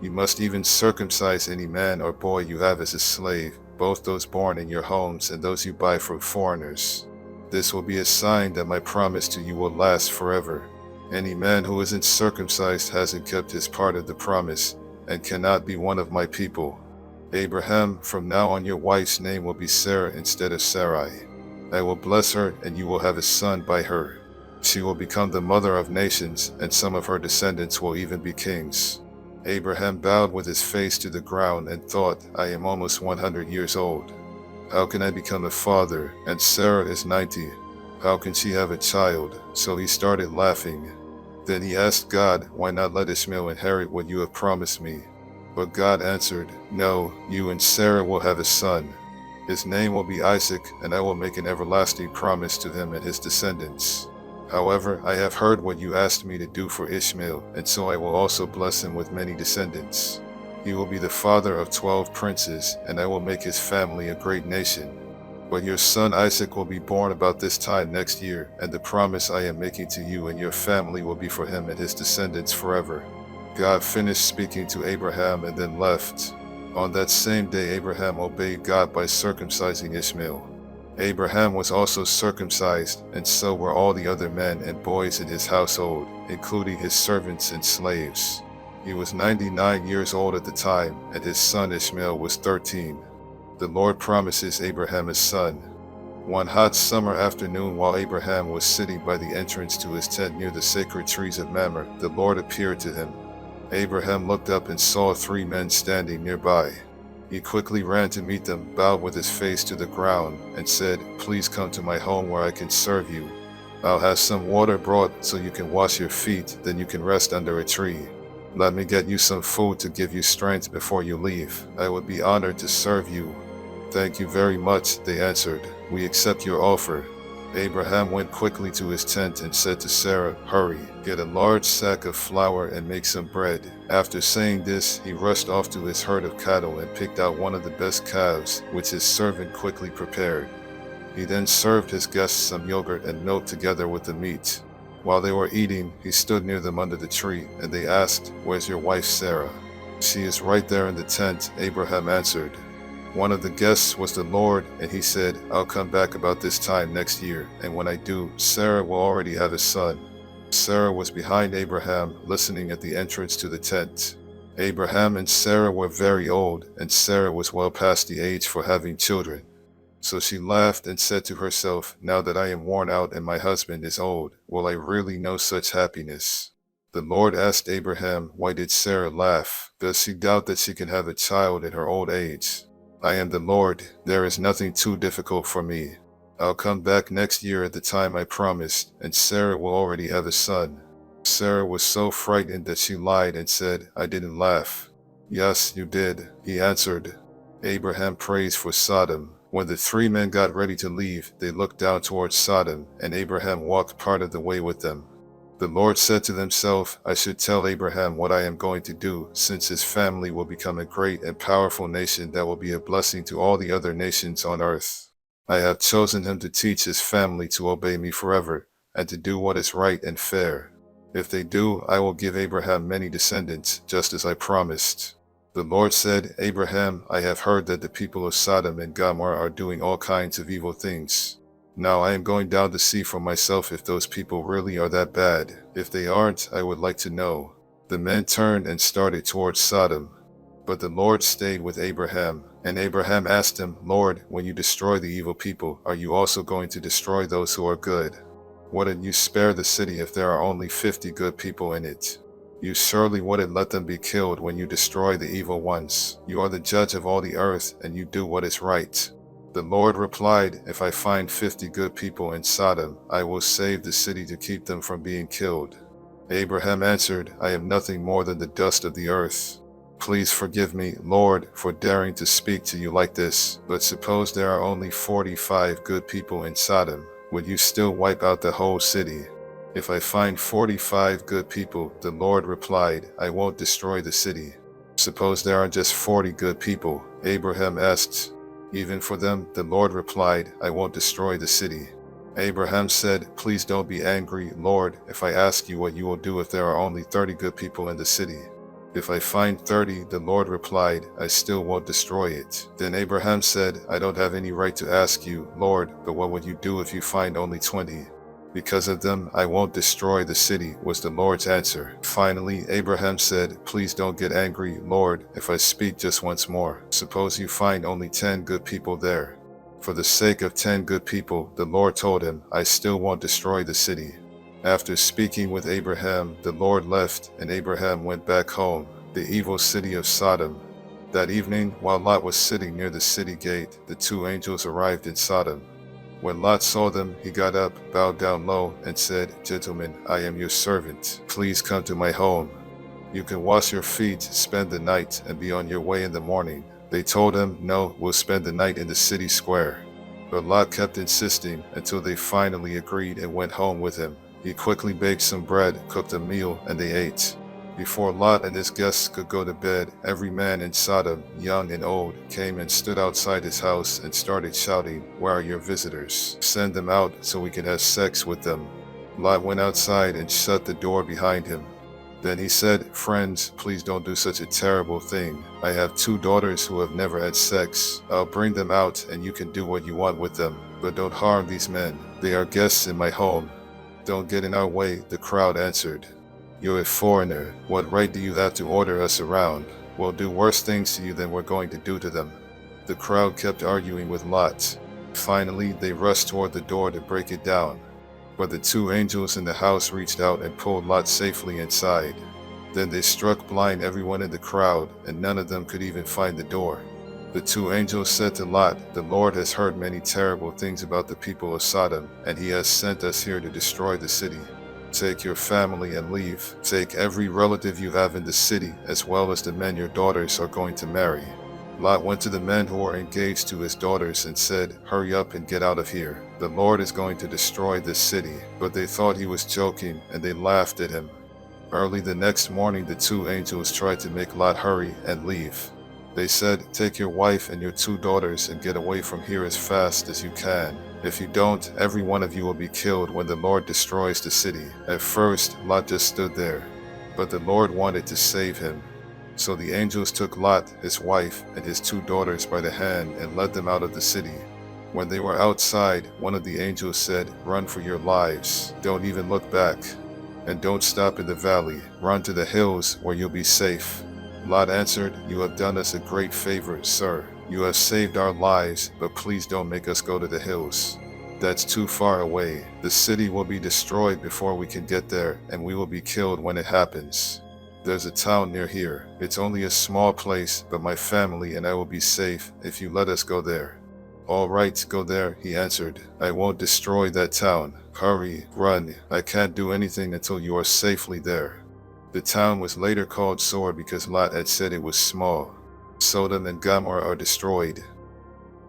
You must even circumcise any man or boy you have as a slave, both those born in your homes and those you buy from foreigners. This will be a sign that my promise to you will last forever. Any man who isn't circumcised hasn't kept his part of the promise, and cannot be one of my people. Abraham, from now on your wife's name will be Sarah instead of Sarai. I will bless her, and you will have a son by her. She will become the mother of nations, and some of her descendants will even be kings. Abraham bowed with his face to the ground and thought, I am almost 100 years old. How can I become a father? And Sarah is 90. How can she have a child? So he started laughing. Then he asked God, why not let Ishmael inherit what you have promised me? But God answered, no, you and Sarah will have a son. His name will be Isaac, and I will make an everlasting promise to him and his descendants. However, I have heard what you asked me to do for Ishmael, and so I will also bless him with many descendants. He will be the father of 12 princes, and I will make his family a great nation. But your son Isaac will be born about this time next year, and the promise I am making to you and your family will be for him and his descendants forever. God finished speaking to Abraham and then left. On that same day Abraham obeyed God by circumcising Ishmael. Abraham was also circumcised, and so were all the other men and boys in his household, including his servants and slaves. He was 99 years old at the time, and his son Ishmael was 13. The Lord promises Abraham a son. One hot summer afternoon, while Abraham was sitting by the entrance to his tent near the sacred trees of Mamre, the Lord appeared to him. Abraham looked up and saw 3 men standing nearby. He quickly ran to meet them, bowed with his face to the ground, and said, please come to my home where I can serve you. I'll have some water brought so you can wash your feet, then you can rest under a tree. Let me get you some food to give you strength before you leave. I would be honored to serve you. Thank you very much, they answered. We accept your offer. Abraham went quickly to his tent and said to Sarah, hurry, get a large sack of flour and make some bread. After saying this, he rushed off to his herd of cattle and picked out one of the best calves, which his servant quickly prepared. He then served his guests some yogurt and milk together with the meat. While they were eating, he stood near them under the tree, and they asked, where's your wife Sarah? She is right there in the tent, Abraham answered. One of the guests was the Lord, and he said, I'll come back about this time next year, and when I do, Sarah will already have a son. Sarah was behind Abraham, listening at the entrance to the tent. Abraham and Sarah were very old, and Sarah was well past the age for having children. So she laughed and said to herself, now that I am worn out and my husband is old, will I really know such happiness? The Lord asked Abraham, why did Sarah laugh? Does she doubt that she can have a child in her old age? I am the Lord, there is nothing too difficult for me. I'll come back next year at the time I promised, and Sarah will already have a son. Sarah was so frightened that she lied and said, I didn't laugh. Yes, you did, he answered. Abraham prays for Sodom. When the 3 men got ready to leave, they looked down towards Sodom, and Abraham walked part of the way with them. The Lord said to himself, I should tell Abraham what I am going to do, since his family will become a great and powerful nation that will be a blessing to all the other nations on earth. I have chosen him to teach his family to obey me forever, and to do what is right and fair. If they do, I will give Abraham many descendants, just as I promised. The Lord said, Abraham, I have heard that the people of Sodom and Gomorrah are doing all kinds of evil things. Now I am going down to see for myself if those people really are that bad. If they aren't, I would like to know. The men turned and started towards Sodom. But the Lord stayed with Abraham, and Abraham asked him, Lord, when you destroy the evil people, are you also going to destroy those who are good? Wouldn't you spare the city if there are only 50 good people in it? You surely wouldn't let them be killed when you destroy the evil ones. You are the judge of all the earth, and you do what is right. The Lord replied, if I find 50 good people in Sodom, I will save the city to keep them from being killed. Abraham answered, I am nothing more than the dust of the earth. Please forgive me, Lord, for daring to speak to you like this, but suppose there are only 45 good people in Sodom. Would you still wipe out the whole city? If I find 45 good people, the Lord replied, I won't destroy the city. Suppose there are just 40 good people, Abraham asked. Even for them, the Lord replied, I won't destroy the city. Abraham said, please don't be angry, Lord, if I ask you what you will do if there are only 30 good people in the city. If I find 30, the Lord replied, I still won't destroy it. Then Abraham said, I don't have any right to ask you, Lord, but what would you do if you find only 20? Because of them, I won't destroy the city, was the Lord's answer. Finally, Abraham said, Please don't get angry, Lord, if I speak just once more. Suppose you find only 10 good people there. For the sake of 10 good people, the Lord told him, I still won't destroy the city. After speaking with Abraham, the Lord left, and Abraham went back home, the evil city of Sodom. That evening, while Lot was sitting near the city gate, the two angels arrived in Sodom. When Lot saw them, he got up, bowed down low, and said, Gentlemen, I am your servant. Please come to my home. You can wash your feet, spend the night, and be on your way in the morning. They told him, No, we'll spend the night in the city square. But Lot kept insisting until they finally agreed and went home with him. He quickly baked some bread, cooked a meal, and they ate. Before Lot and his guests could go to bed, every man in Sodom, young and old, came and stood outside his house and started shouting, Where are your visitors? Send them out so we can have sex with them. Lot went outside and shut the door behind him. Then he said, Friends, please don't do such a terrible thing. I have 2 daughters who have never had sex. I'll bring them out and you can do what you want with them. But don't harm these men. They are guests in my home. Don't get in our way, the crowd answered. You're a foreigner. What right do you have to order us around? We'll do worse things to you than we're going to do to them. The crowd kept arguing with Lot. Finally, they rushed toward the door to break it down. But the 2 angels in the house reached out and pulled Lot safely inside. Then they struck blind everyone in the crowd, and none of them could even find the door. The 2 angels said to Lot, The Lord has heard many terrible things about the people of Sodom, and he has sent us here to destroy the city. Take your family and leave. Take every relative you have in the city, as well as the men your daughters are going to marry. Lot went to the men who were engaged to his daughters and said, Hurry up and get out of here. The Lord is going to destroy this city. But they thought he was joking, and they laughed at him. Early the next morning, the 2 angels tried to make Lot hurry and leave. They said, Take your wife and your 2 daughters and get away from here as fast as you can. If you don't, every one of you will be killed when the Lord destroys the city. At first, Lot just stood there, but the Lord wanted to save him. So the angels took Lot, his wife, and his 2 daughters by the hand and led them out of the city. When they were outside, one of the angels said, Run for your lives. Don't even look back. And don't stop in the valley. Run to the hills where you'll be safe. Lot answered, You have done us a great favor, sir. You have saved our lives, but please don't make us go to the hills. That's too far away. The city will be destroyed before we can get there, and we will be killed when it happens. There's a town near here. It's only a small place, but my family and I will be safe if you let us go there. All right, go there, he answered. I won't destroy that town. Hurry, run. I can't do anything until you are safely there. The town was later called Sor because Lot had said it was small. Sodom and Gomorrah are destroyed.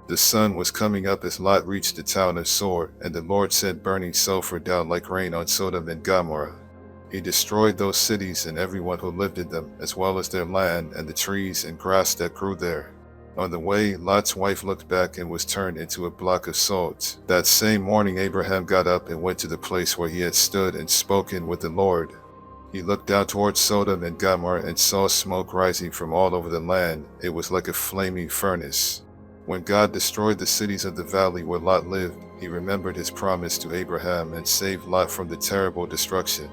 The sun was coming up as Lot reached the town of Sor, and the Lord sent burning sulfur down like rain on Sodom and Gomorrah. He destroyed those cities and everyone who lived in them, as well as their land and the trees and grass that grew there. On the way, Lot's wife looked back and was turned into a block of salt. That same morning, Abraham got up and went to the place where he had stood and spoken with the Lord. He looked down towards Sodom and Gomorrah and saw smoke rising from all over the land. It was like a flaming furnace. When God destroyed the cities of the valley where Lot lived, he remembered his promise to Abraham and saved Lot from the terrible destruction.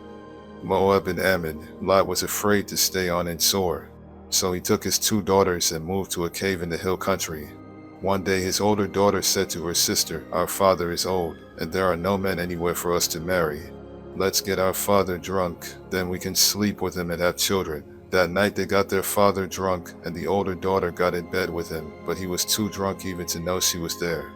Moab and Ammon, Lot was afraid to stay on in Sor. So he took his 2 daughters and moved to a cave in the hill country. One day his older daughter said to her sister, Our father is old, and there are no men anywhere for us to marry. Let's get our father drunk, then we can sleep with him and have children. That night they got their father drunk, and the older daughter got in bed with him, but he was too drunk even to know she was there.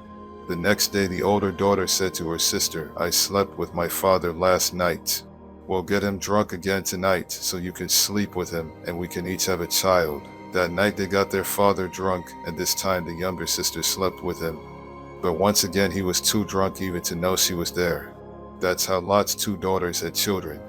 The next day the older daughter said to her sister, I slept with my father last night. We'll get him drunk again tonight, so you can sleep with him, and we can each have a child. That night they got their father drunk, and this time the younger sister slept with him. But once again he was too drunk even to know she was there. That's how Lot's 2 daughters had children.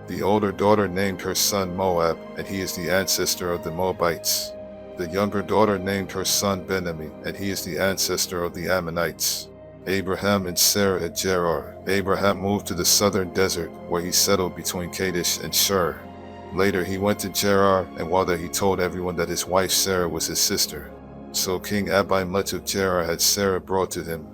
The older daughter named her son Moab, and he is the ancestor of the Moabites. The younger daughter named her son Ben-ammi, and he is the ancestor of the Ammonites. Abraham and Sarah at Gerard. Abraham moved to the southern desert, where he settled between Kadesh and Shur. Later he went to Gerard, and while there he told everyone that his wife Sarah was his sister. So King Abimelech of Gerard had Sarah brought to him.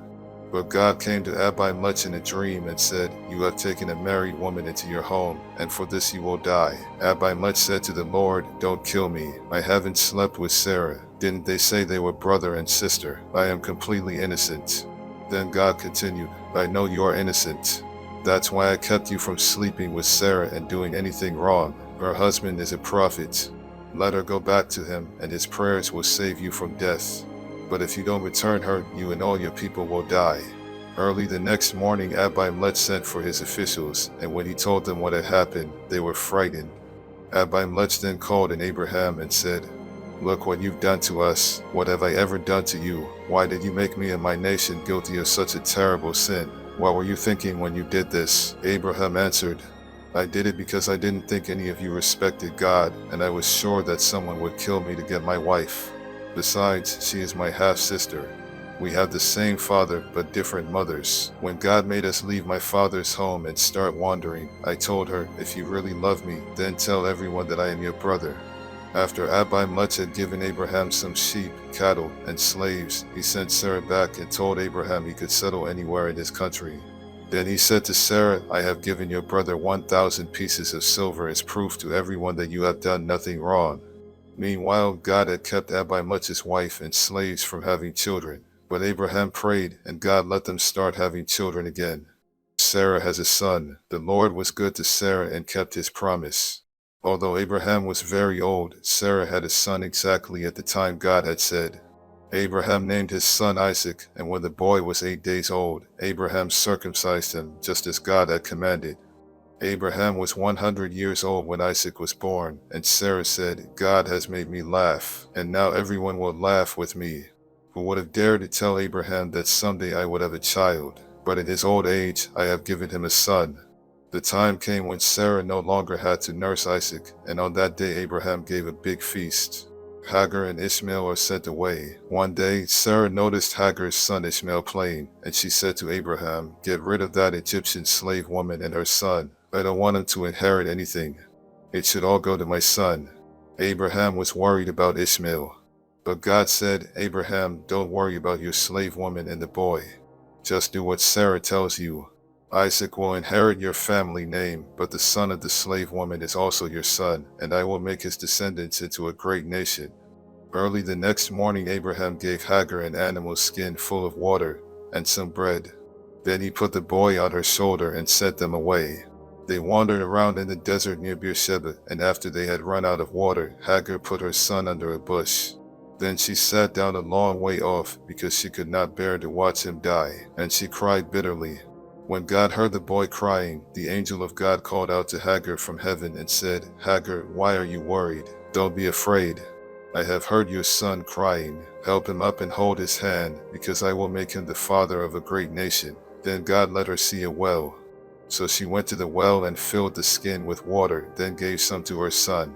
But God came to Abimelech in a dream and said, "You have taken a married woman into your home, and for this you will die." Abimelech said to the Lord, "Don't kill me. I haven't slept with Sarah. Didn't they say they were brother and sister? I am completely innocent." Then God continued, "I know you are innocent. That's why I kept you from sleeping with Sarah and doing anything wrong. Her husband is a prophet. Let her go back to him, and his prayers will save you from death. But if you don't return her, you and all your people will die." Early the next morning, Abimelech sent for his officials, and when he told them what had happened, they were frightened. Abimelech then called in Abraham and said, "Look what you've done to us. What have I ever done to you? Why did you make me and my nation guilty of such a terrible sin? What were you thinking when you did this?" Abraham answered, "I did it because I didn't think any of you respected God, and I was sure that someone would kill me to get my wife. Besides, she is my half-sister. We have the same father, but different mothers. When God made us leave my father's home and start wandering, I told her, 'If you really love me, then tell everyone that I am your brother.'" After Abimelech had given Abraham some sheep, cattle, and slaves, he sent Sarah back and told Abraham he could settle anywhere in his country. Then he said to Sarah, "I have given your brother 1,000 pieces of silver as proof to everyone that you have done nothing wrong." Meanwhile, God had kept Abimelech's wife and slaves from having children. But Abraham prayed, and God let them start having children again. Sarah has a son. The Lord was good to Sarah and kept his promise. Although Abraham was very old, Sarah had a son exactly at the time God had said. Abraham named his son Isaac, and when the boy was 8 days old, Abraham circumcised him, just as God had commanded. Abraham was 100 years old when Isaac was born, and Sarah said, "God has made me laugh, and now everyone will laugh with me." Who would have dared to tell Abraham that someday I would have a child? But in his old age I have given him a son. The time came when Sarah no longer had to nurse Isaac, and on that day Abraham gave a big feast. Hagar and Ishmael are sent away. One day, Sarah noticed Hagar's son Ishmael playing, and she said to Abraham, "Get rid of that Egyptian slave woman and her son. I don't want him to inherit anything. It should all go to my son." Abraham was worried about Ishmael. But God said, "Abraham, don't worry about your slave woman and the boy. Just do what Sarah tells you. Isaac will inherit your family name, but the son of the slave woman is also your son, and I will make his descendants into a great nation." Early the next morning, Abraham gave Hagar an animal skin full of water and some bread. Then he put the boy on her shoulder and sent them away. They wandered around in the desert near Beersheba, and after they had run out of water, Hagar put her son under a bush. Then she sat down a long way off because she could not bear to watch him die, and she cried bitterly. When God heard the boy crying, the angel of God called out to Hagar from heaven and said, "Hagar, why are you worried? Don't be afraid. I have heard your son crying. Help him up and hold his hand, because I will make him the father of a great nation." Then God let her see a well. So she went to the well and filled the skin with water, then gave some to her son.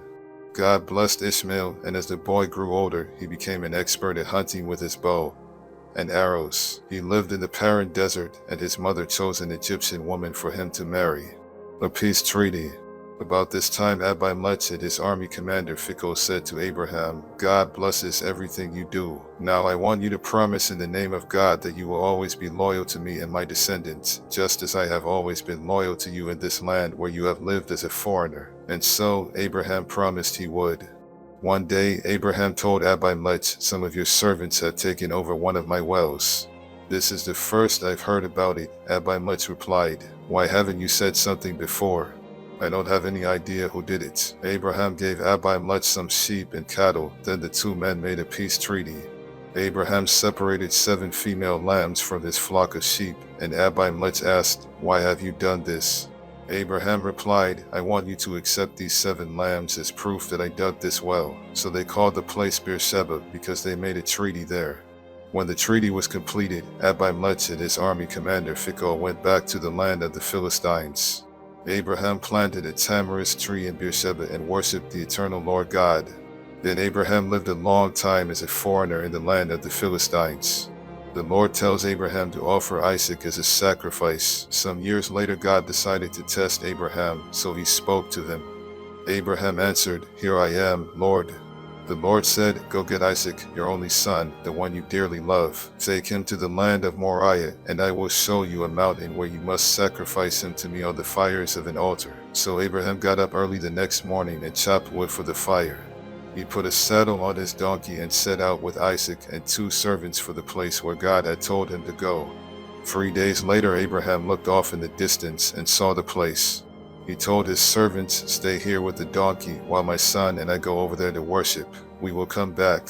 God blessed Ishmael, and as the boy grew older, he became an expert at hunting with his bow and arrows. He lived in the Paran desert, and his mother chose an Egyptian woman for him to marry. A peace treaty. About this time, Abimelech and his army commander Phicol said to Abraham, "God blesses everything you do. Now I want you to promise in the name of God that you will always be loyal to me and my descendants, just as I have always been loyal to you in this land where you have lived as a foreigner." And so Abraham promised he would. One day Abraham told Abimelech, "Some of your servants have taken over one of my wells." "This is the first I've heard about it," Abimelech replied. "Why haven't you said something before?" "I don't have any idea who did it." Abraham gave Abimelech some sheep and cattle. Then the two men made a peace treaty. Abraham separated 7 female lambs from his flock of sheep, and Abimelech asked, "Why have you done this?" Abraham replied, "I want you to accept these 7 lambs as proof that I dug this well." So they called the place Beersheba because they made a treaty there. When the treaty was completed, Abimelech and his army commander Phicol went back to the land of the Philistines. Abraham planted a tamarisk tree in Beersheba and worshipped the eternal Lord God. Then Abraham lived a long time as a foreigner in the land of the Philistines. The Lord tells Abraham to offer Isaac as a sacrifice. Some years later, God decided to test Abraham, so he spoke to him. Abraham answered, Here I am, Lord. The Lord said, Go get Isaac, your only son, the one you dearly love. Take him to the land of Moriah, and I will show you a mountain where you must sacrifice him to me on the fires of an altar. So Abraham got up early the next morning and chopped wood for the fire. He put a saddle on his donkey and set out with Isaac and 2 servants for the place where God had told him to go. 3 days later, Abraham looked off in the distance and saw the place. He told his servants, Stay here with the donkey while my son and I go over there to worship. We will come back.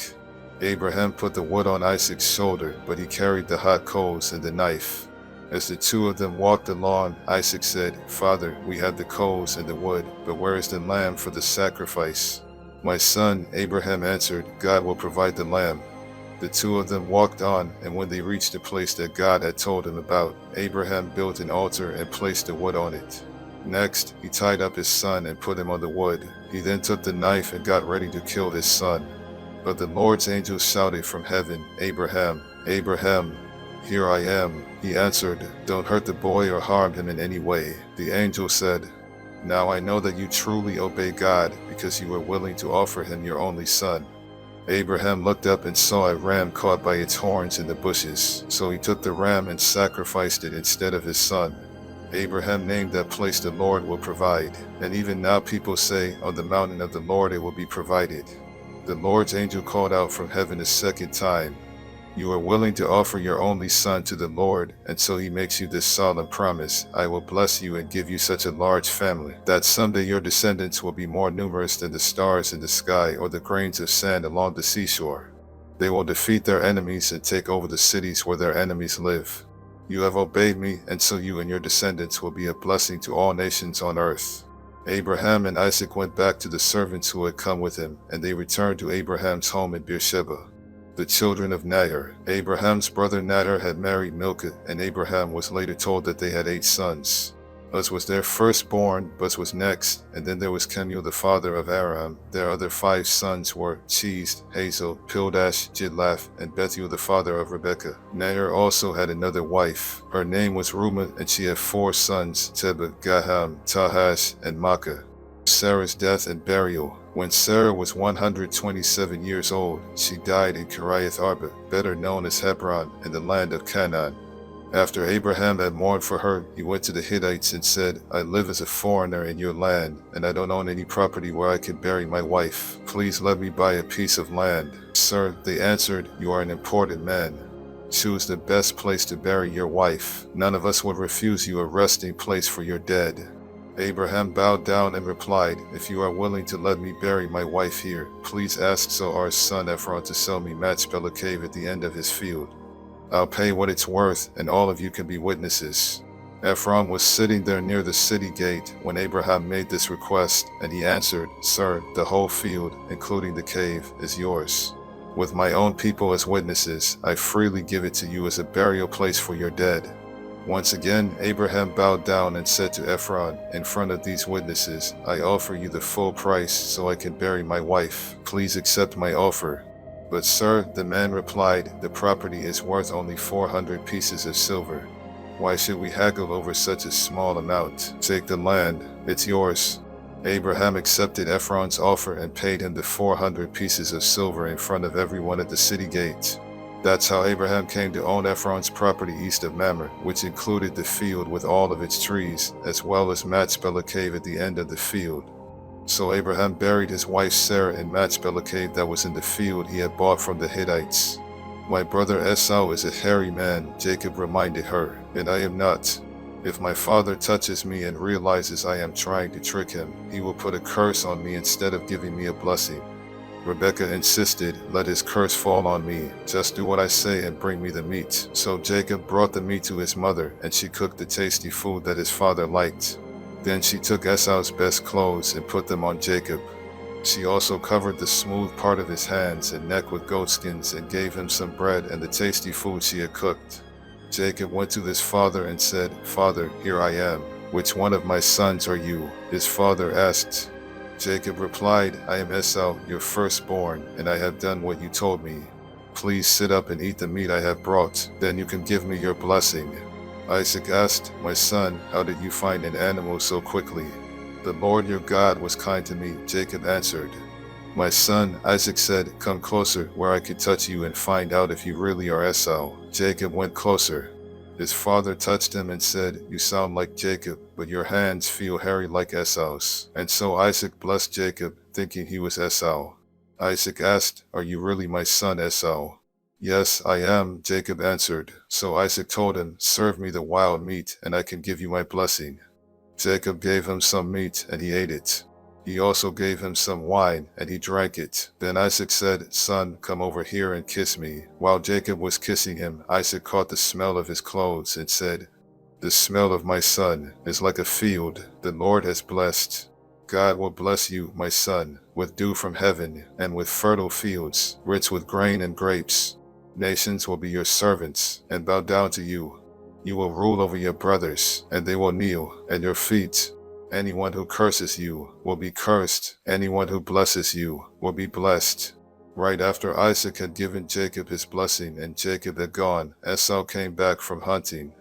Abraham put the wood on Isaac's shoulder, but he carried the hot coals and the knife. As the 2 of them walked along, Isaac said, Father, we have the coals and the wood, but where is the lamb for the sacrifice? My son, Abraham answered, God will provide the lamb. The 2 of them walked on, and when they reached the place that God had told him about, Abraham built an altar and placed the wood on it. Next, he tied up his son and put him on the wood. He then took the knife and got ready to kill his son. But the Lord's angel shouted from heaven, Abraham, Abraham, here I am. He answered, Don't hurt the boy or harm him in any way. The angel said, Now I know that you truly obey God, because you were willing to offer him your only son. Abraham looked up and saw a ram caught by its horns in the bushes. So he took the ram and sacrificed it instead of his son. Abraham named that place the Lord will provide. And even now people say, On the mountain of the Lord it will be provided. The Lord's angel called out from heaven a second time, You are willing to offer your only son to the Lord, and so he makes you this solemn promise, I will bless you and give you such a large family, that someday your descendants will be more numerous than the stars in the sky or the grains of sand along the seashore. They will defeat their enemies and take over the cities where their enemies live. You have obeyed me, and so you and your descendants will be a blessing to all nations on earth. Abraham and Isaac went back to the servants who had come with him, and they returned to Abraham's home in Beersheba. The children of Nahor. Abraham's brother Nahor had married Milcah, and Abraham was later told that they had 8 sons. Uz was their firstborn, Buz was next, and then there was Kemuel the father of Aram. Their other 5 sons were Cheez, Hazel, Pildash, Jidlaph, and Bethuel the father of Rebekah. Nahor also had another wife. Her name was Reumah, and she had 4 sons, Tebah, Gaham, Tahash, and Makkah. Sarah's death and burial. When Sarah was 127 years old, she died in Kiriath Arba, better known as Hebron, in the land of Canaan. After Abraham had mourned for her, he went to the Hittites and said, I live as a foreigner in your land, and I don't own any property where I can bury my wife. Please let me buy a piece of land. Sir, they answered, you are an important man. Choose the best place to bury your wife. None of us will refuse you a resting place for your dead. Abraham bowed down and replied, If you are willing to let me bury my wife here, please ask Zohar's son Ephron to sell me Machpelah cave at the end of his field. I'll pay what it's worth, and all of you can be witnesses. Ephron was sitting there near the city gate when Abraham made this request, and he answered, Sir, the whole field, including the cave, is yours. With my own people as witnesses, I freely give it to you as a burial place for your dead. Once again, Abraham bowed down and said to Ephron, In front of these witnesses, I offer you the full price so I can bury my wife. Please accept my offer. But sir, the man replied, the property is worth only 400 pieces of silver. Why should we haggle over such a small amount? Take the land, it's yours. Abraham accepted Ephron's offer and paid him the 400 pieces of silver in front of everyone at the city gate. That's how Abraham came to own Ephron's property east of Mamre, which included the field with all of its trees, as well as Machpelah cave at the end of the field. So Abraham buried his wife Sarah in Machpelah cave that was in the field he had bought from the Hittites. My brother Esau is a hairy man, Jacob reminded her, and I am not. If my father touches me and realizes I am trying to trick him, he will put a curse on me instead of giving me a blessing. Rebekah insisted, Let his curse fall on me. Just do what I say and bring me the meat. So Jacob brought the meat to his mother, and she cooked the tasty food that his father liked. Then she took Esau's best clothes and put them on Jacob. She also covered the smooth part of his hands and neck with goatskins and gave him some bread and the tasty food she had cooked. Jacob went to his father and said, Father, here I am. Which one of my sons are you? His father asked. Jacob replied, I am Esau, your firstborn, and I have done what you told me. Please sit up and eat the meat I have brought, then you can give me your blessing. Isaac asked, My son, how did you find an animal so quickly? "The Lord your God was kind to me," Jacob answered. "My son," Isaac said, "come closer where I can touch you and find out if you really are Esau." Jacob went closer. His father touched him and said, "You sound like Jacob, but your hands feel hairy like Esau's." And so Isaac blessed Jacob, thinking he was Esau. Isaac asked, "Are you really my son Esau?" "Yes, I am," Jacob answered. So Isaac told him, "Serve me the wild meat, and I can give you my blessing." Jacob gave him some meat, and he ate it. He also gave him some wine, and he drank it. Then Isaac said, "Son, come over here and kiss me." While Jacob was kissing him, Isaac caught the smell of his clothes and said, "The smell of my son is like a field the Lord has blessed. God will bless you, my son, with dew from heaven, and with fertile fields, rich with grain and grapes. Nations will be your servants, and bow down to you. You will rule over your brothers, and they will kneel at your feet. Anyone who curses you will be cursed. Anyone who blesses you will be blessed." Right after Isaac had given Jacob his blessing and Jacob had gone, Esau came back from hunting.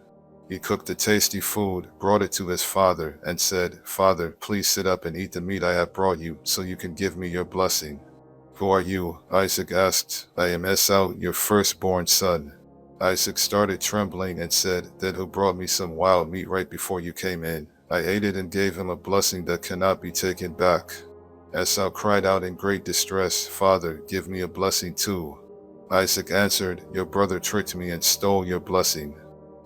He cooked a tasty food, brought it to his father, and said, "Father, please sit up and eat the meat I have brought you, so you can give me your blessing." "Who are you?" Isaac asked. "I am Esau, your firstborn son." Isaac started trembling and said, "Then who brought me some wild meat right before you came in?" I ate it and gave him a blessing that cannot be taken back. Esau cried out in great distress, "Father, give me a blessing too." Isaac answered, "Your brother tricked me and stole your blessing."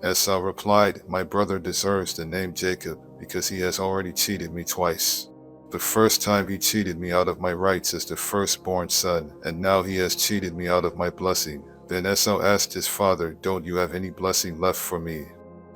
Esau replied, "My brother deserves the name Jacob because he has already cheated me twice. The first time he cheated me out of my rights as the firstborn son, and now he has cheated me out of my blessing." Then Esau asked his father, "Don't you have any blessing left for me?"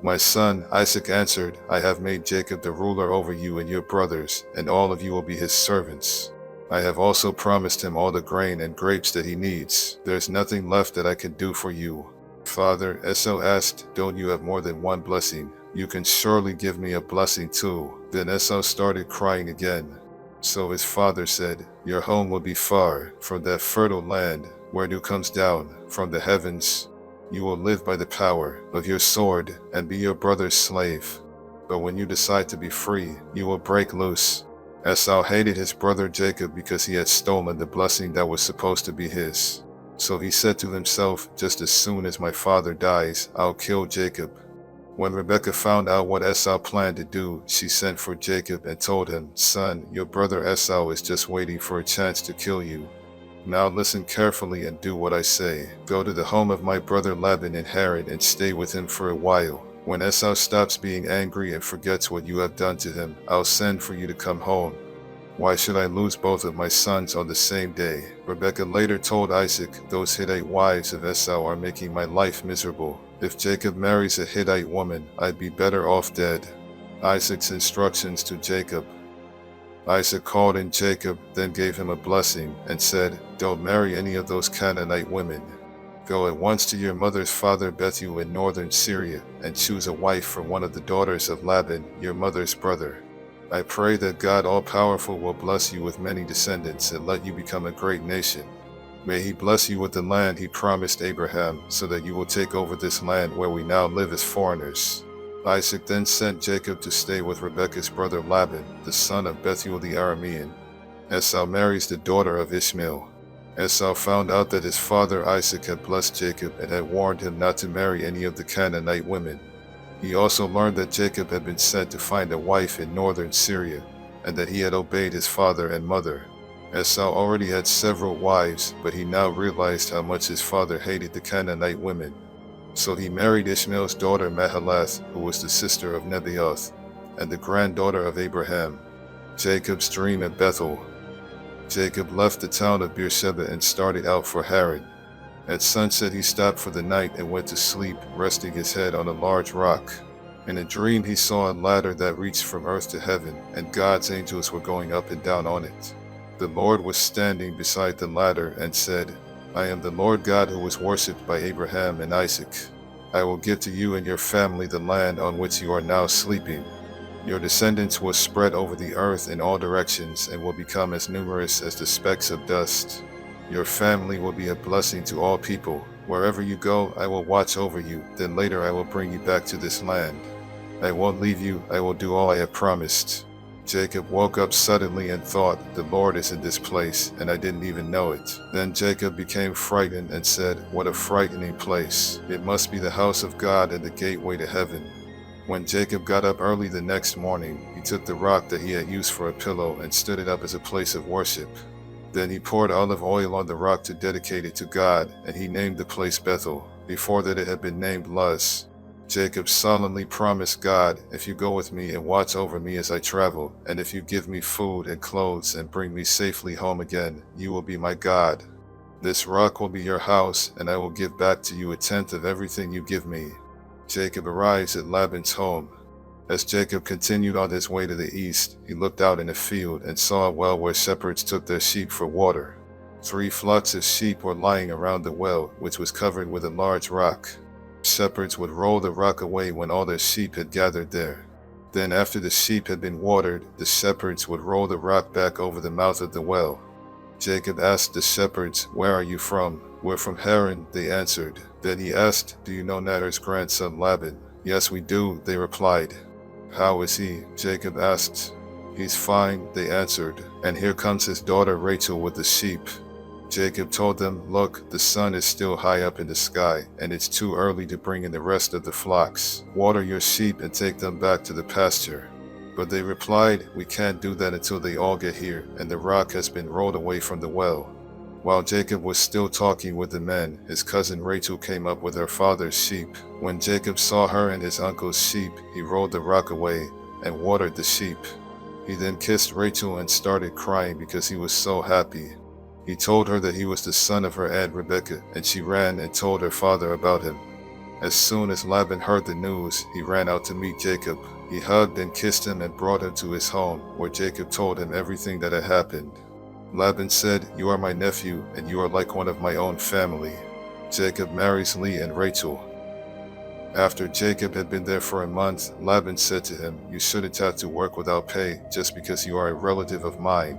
"My son," Isaac answered, "I have made Jacob the ruler over you and your brothers, and all of you will be his servants. I have also promised him all the grain and grapes that he needs. There's nothing left that I can do for you." "Father," Esau asked, "don't you have more than one blessing? You can surely give me a blessing too." Then Esau started crying again. So his father said, "Your home will be far from that fertile land where dew comes down from the heavens. You will live by the power of your sword and be your brother's slave. But when you decide to be free, you will break loose." Esau hated his brother Jacob because he had stolen the blessing that was supposed to be his. So he said to himself, "Just as soon as my father dies, I'll kill Jacob." When Rebekah found out what Esau planned to do, she sent for Jacob and told him, "Son, your brother Esau is just waiting for a chance to kill you. Now listen carefully and do what I say. Go to the home of my brother Laban in Haran and stay with him for a while. When Esau stops being angry and forgets what you have done to him, I'll send for you to come home. Why should I lose both of my sons on the same day?" Rebekah later told Isaac, "Those Hittite wives of Esau are making my life miserable. If Jacob marries a Hittite woman, I'd be better off dead." Isaac's instructions to Jacob. Isaac called in Jacob, then gave him a blessing, and said, "Don't marry any of those Canaanite women. Go at once to your mother's father Bethel in northern Syria, and choose a wife for one of the daughters of Laban, your mother's brother. I pray that God all-powerful will bless you with many descendants and let you become a great nation. May he bless you with the land he promised Abraham, so that you will take over this land where we now live as foreigners." Isaac then sent Jacob to stay with Rebekah's brother Laban, the son of Bethuel the Aramean. Esau marries the daughter of Ishmael. Esau found out that his father Isaac had blessed Jacob and had warned him not to marry any of the Canaanite women. He also learned that Jacob had been sent to find a wife in northern Syria, and that he had obeyed his father and mother. Esau already had several wives, but he now realized how much his father hated the Canaanite women. So he married Ishmael's daughter Mahalath, who was the sister of Nebaioth, and the granddaughter of Abraham. Jacob's dream at Bethel. Jacob left the town of Beersheba and started out for Haran. At sunset he stopped for the night and went to sleep, resting his head on a large rock. In a dream he saw a ladder that reached from earth to heaven, and God's angels were going up and down on it. The Lord was standing beside the ladder and said, "I am the Lord God who was worshipped by Abraham and Isaac. I will give to you and your family the land on which you are now sleeping. Your descendants will spread over the earth in all directions and will become as numerous as the specks of dust. Your family will be a blessing to all people. Wherever you go, I will watch over you. Then later I will bring you back to this land. I won't leave you. I will do all I have promised." Jacob woke up suddenly and thought, the Lord is in this place, and I didn't even know it. Then Jacob became frightened and said, what a frightening place. It must be the house of God and the gateway to heaven. When Jacob got up early the next morning, he took the rock that he had used for a pillow and stood it up as a place of worship. Then he poured olive oil on the rock to dedicate it to God, and he named the place Bethel. Before that it had been named Luz. Jacob solemnly promised God, if you go with me and watch over me as I travel, and if you give me food and clothes and bring me safely home again, you will be my God. This rock will be your house, and I will give back to you a tenth of everything you give me. Jacob arrives at Laban's home. As Jacob continued on his way to the east, he looked out in a field and saw a well where shepherds took their sheep for water. 3 flocks of sheep were lying around the well, which was covered with a large rock. Shepherds would roll the rock away when all their sheep had gathered there. Then after the sheep had been watered, the shepherds would roll the rock back over the mouth of the well. Jacob asked the shepherds, where are you from? We're from Haran, they answered. Then he asked, do you know Nadar's grandson Laban? Yes, we do, they replied. How is he? Jacob asked. He's fine, they answered, and here comes his daughter Rachel with the sheep. Jacob told them, look, the sun is still high up in the sky, and it's too early to bring in the rest of the flocks. Water your sheep and take them back to the pasture. But they replied, we can't do that until they all get here, and the rock has been rolled away from the well. While Jacob was still talking with the men, his cousin Rachel came up with her father's sheep. When Jacob saw her and his uncle's sheep, he rolled the rock away and watered the sheep. He then kissed Rachel and started crying because he was so happy. He told her that he was the son of her aunt Rebekah, and she ran and told her father about him. As soon as Laban heard the news, he ran out to meet Jacob. He hugged and kissed him and brought him to his home, where Jacob told him everything that had happened. Laban said, you are my nephew, and you are like one of my own family. Jacob marries Leah and Rachel. After Jacob had been there for a month, Laban said to him, you shouldn't have to work without pay just because you are a relative of mine.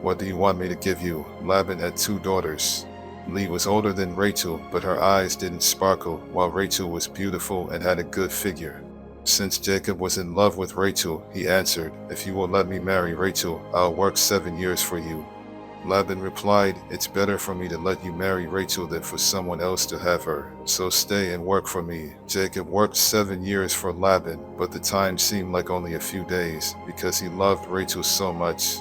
What do you want me to give you? Laban had 2 daughters. Leah was older than Rachel, but her eyes didn't sparkle, while Rachel was beautiful and had a good figure. Since Jacob was in love with Rachel, he answered, if you will let me marry Rachel, I'll work 7 years for you. Laban replied, it's better for me to let you marry Rachel than for someone else to have her, so stay and work for me. Jacob worked 7 years for Laban, but the time seemed like only a few days, because he loved Rachel so much.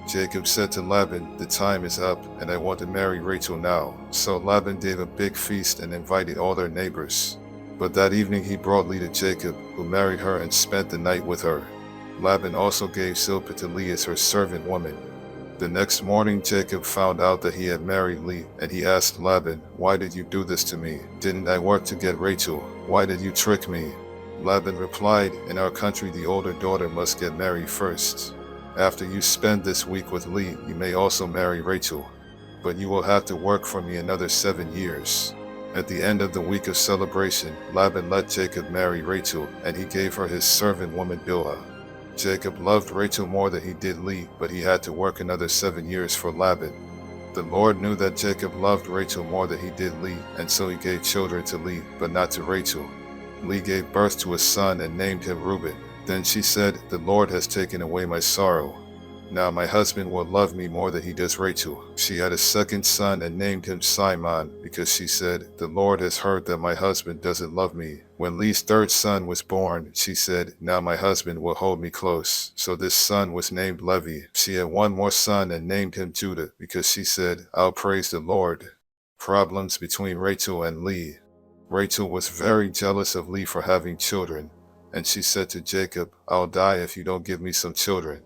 Jacob said to Laban, the time is up, and I want to marry Rachel now. So Laban gave a big feast and invited all their neighbors. But that evening he brought Leah to Jacob, who married her and spent the night with her. Laban also gave Zilpah to Leah as her servant woman. The next morning Jacob found out that he had married Leah, and he asked Laban, why did you do this to me? Didn't I work to get Rachel? Why did you trick me? Laban replied, in our country the older daughter must get married first. After you spend this week with Leah, you may also marry Rachel, but you will have to work for me another 7 years. At the end of the week of celebration, Laban let Jacob marry Rachel, and he gave her his servant woman Bilhah. Jacob loved Rachel more than he did Leah, but he had to work another 7 years for Laban. The Lord knew that Jacob loved Rachel more than he did Leah, and so he gave children to Leah, but not to Rachel. Leah gave birth to a son and named him Reuben. Then she said, the Lord has taken away my sorrow. Now my husband will love me more than he does Rachel. She had a second son and named him Simon, because she said, the Lord has heard that my husband doesn't love me. When Leah's 3rd son was born, she said, now my husband will hold me close. So this son was named Levi. She had one more son and named him Judah, because she said, I'll praise the Lord. Problems between Rachel and Leah. Rachel was very jealous of Leah for having children, and she said to Jacob, I'll die if you don't give me some children.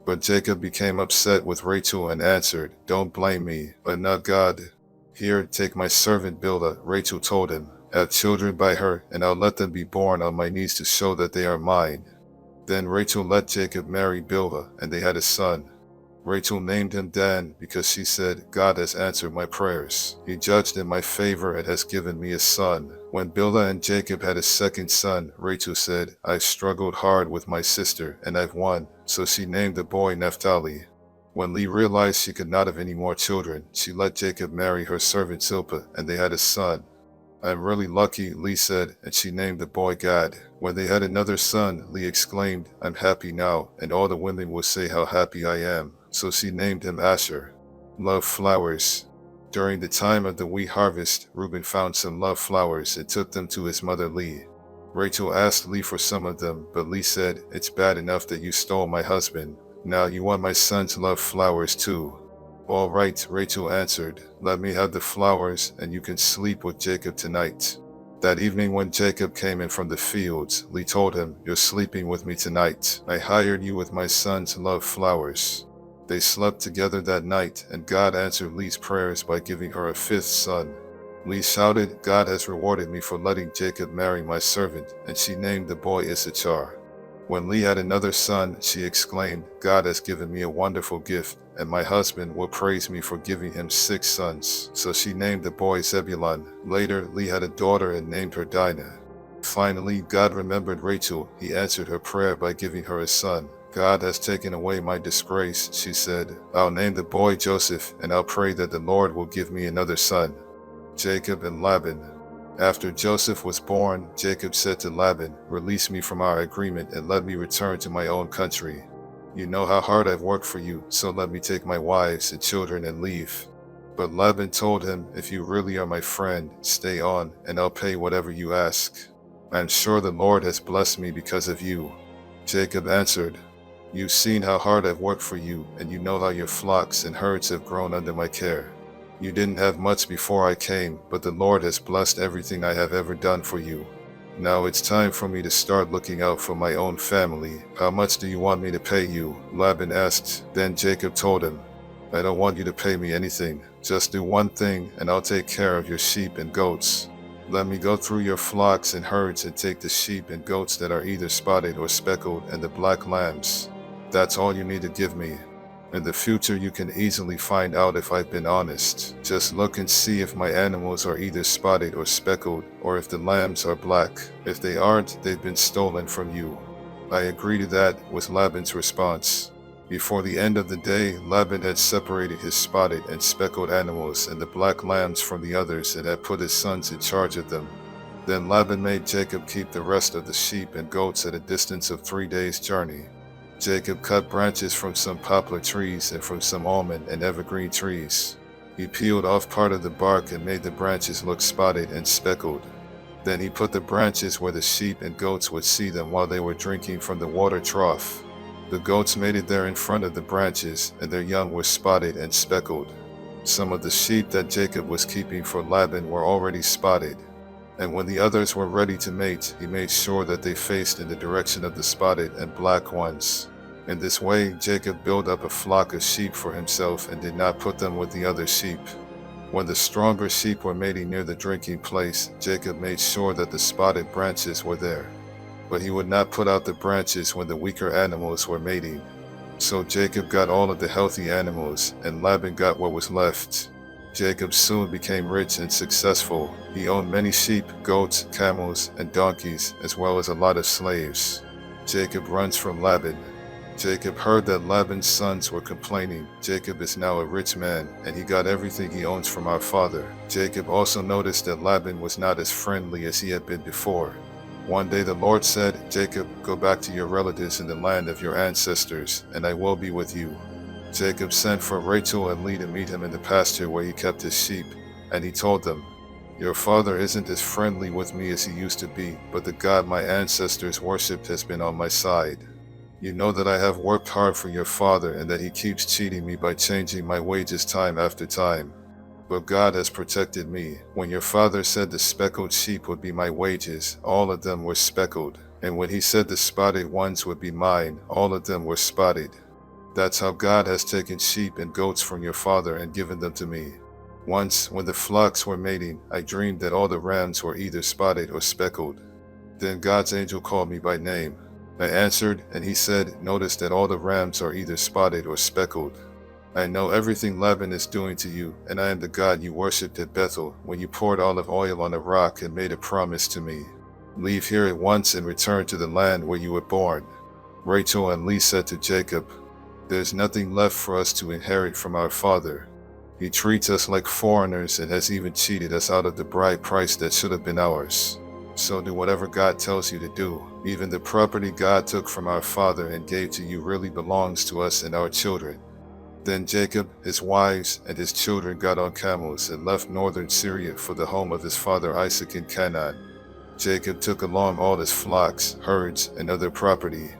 But Jacob became upset with Rachel and answered, don't blame me, but not God. Here, take my servant Bilhah, Rachel told him. Have children by her, and I'll let them be born on my knees to show that they are mine. Then Rachel let Jacob marry Bilhah, and they had a son. Rachel named him Dan because she said, God has answered my prayers. He judged in my favor and has given me a son. When Bilhah and Jacob had a second son, Rachel said, I've struggled hard with my sister, and I've won. So she named the boy Naphtali. When Leah realized she could not have any more children, she let Jacob marry her servant Zilpah, and they had a son. I'm really lucky, Lee said, and she named the boy Gad. When they had another son, Lee exclaimed, I'm happy now, and all the women will say how happy I am. So she named him Asher. Love flowers. During the time of the wheat harvest, Reuben found some love flowers and took them to his mother Lee. Rachel asked Lee for some of them, but Lee said, it's bad enough that you stole my husband. Now you want my son's love flowers too. All right, Rachel answered, let me have the flowers and you can sleep with Jacob tonight. That evening when Jacob came in from the fields, Lee told him, you're sleeping with me tonight. I hired you with my son's love flowers. They slept together that night, and God answered Lee's prayers by giving her a fifth son. Lee shouted, God has rewarded me for letting Jacob marry my servant, and she named the boy Issachar. When Lee had another son, she exclaimed, God has given me a wonderful gift, and my husband will praise me for giving him 6 sons. So she named the boy Zebulun. Later, Lee had a daughter and named her Dinah. Finally, God remembered Rachel. He answered her prayer by giving her a son. God has taken away my disgrace, she said. I'll name the boy Joseph, and I'll pray that the Lord will give me another son. Jacob and Laban. After Joseph was born, Jacob said to Laban, release me from our agreement and let me return to my own country. You know how hard I've worked for you, so let me take my wives and children and leave. But Laban told him, if you really are my friend, stay on, and I'll pay whatever you ask. I'm sure the Lord has blessed me because of you. Jacob answered, you've seen how hard I've worked for you, and you know how your flocks and herds have grown under my care. You didn't have much before I came, but the Lord has blessed everything I have ever done for you. Now it's time for me to start looking out for my own family. How much do you want me to pay you? Laban asked. Then Jacob told him, I don't want you to pay me anything. Just do one thing, and I'll take care of your sheep and goats. Let me go through your flocks and herds and take the sheep and goats that are either spotted or speckled and the black lambs. That's all you need to give me. In the future, you can easily find out if I've been honest. Just look and see if my animals are either spotted or speckled, or if the lambs are black. If they aren't, they've been stolen from you. I agree to that, was Laban's response. Before the end of the day, Laban had separated his spotted and speckled animals and the black lambs from the others and had put his sons in charge of them. Then Laban made Jacob keep the rest of the sheep and goats at a distance of 3 days' journey. Jacob cut branches from some poplar trees and from some almond and evergreen trees. He peeled off part of the bark and made the branches look spotted and speckled. Then he put the branches where the sheep and goats would see them while they were drinking from the water trough. The goats made it there in front of the branches, and their young were spotted and speckled. Some of the sheep that Jacob was keeping for Laban were already spotted. And when the others were ready to mate, he made sure that they faced in the direction of the spotted and black ones. In this way, Jacob built up a flock of sheep for himself and did not put them with the other sheep. When the stronger sheep were mating near the drinking place, Jacob made sure that the spotted branches were there. But he would not put out the branches when the weaker animals were mating. So Jacob got all of the healthy animals, and Laban got what was left. Jacob soon became rich and successful. He owned many sheep, goats, camels, and donkeys, as well as a lot of slaves. Jacob runs from Laban. Jacob heard that Laban's sons were complaining. Jacob is now a rich man, and he got everything he owns from our father. Jacob also noticed that Laban was not as friendly as he had been before. One day the Lord said, Jacob, go back to your relatives in the land of your ancestors, and I will be with you. Jacob sent for Rachel and Leah to meet him in the pasture where he kept his sheep, and he told them, your father isn't as friendly with me as he used to be, but the God my ancestors worshipped has been on my side. You know that I have worked hard for your father and that he keeps cheating me by changing my wages time after time. But God has protected me. When your father said the speckled sheep would be my wages, all of them were speckled. And when he said the spotted ones would be mine, all of them were spotted. That's how God has taken sheep and goats from your father and given them to me. Once, when the flocks were mating, I dreamed that all the rams were either spotted or speckled. Then God's angel called me by name. I answered, and he said, notice that all the rams are either spotted or speckled. I know everything Laban is doing to you, and I am the God you worshipped at Bethel when you poured olive oil on a rock and made a promise to me. Leave here at once and return to the land where you were born. Rachel and Leah said to Jacob, there's nothing left for us to inherit from our father. He treats us like foreigners and has even cheated us out of the bride price that should have been ours. So do whatever God tells you to do. Even the property God took from our father and gave to you really belongs to us and our children." Then Jacob, his wives, and his children got on camels and left northern Syria for the home of his father Isaac in Canaan. Jacob took along all his flocks, herds, and other property.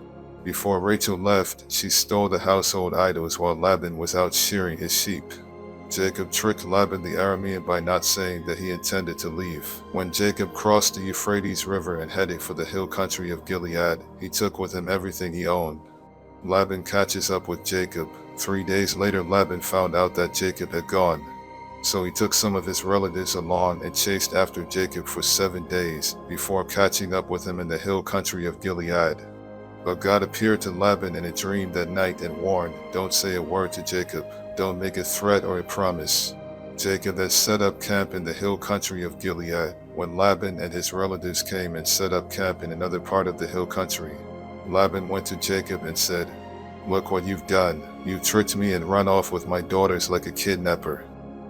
Before Rachel left, she stole the household idols while Laban was out shearing his sheep. Jacob tricked Laban the Aramean by not saying that he intended to leave. When Jacob crossed the Euphrates River and headed for the hill country of Gilead, he took with him everything he owned. Laban catches up with Jacob. 3 days later, Laban found out that Jacob had gone. So he took some of his relatives along and chased after Jacob for 7 days before catching up with him in the hill country of Gilead. But God appeared to Laban in a dream that night and warned, "Don't say a word to Jacob. Don't make a threat or a promise." Jacob had set up camp in the hill country of Gilead when Laban and his relatives came and set up camp in another part of the hill country. Laban went to Jacob and said, "Look what you've done. You tricked me and run off with my daughters like a kidnapper.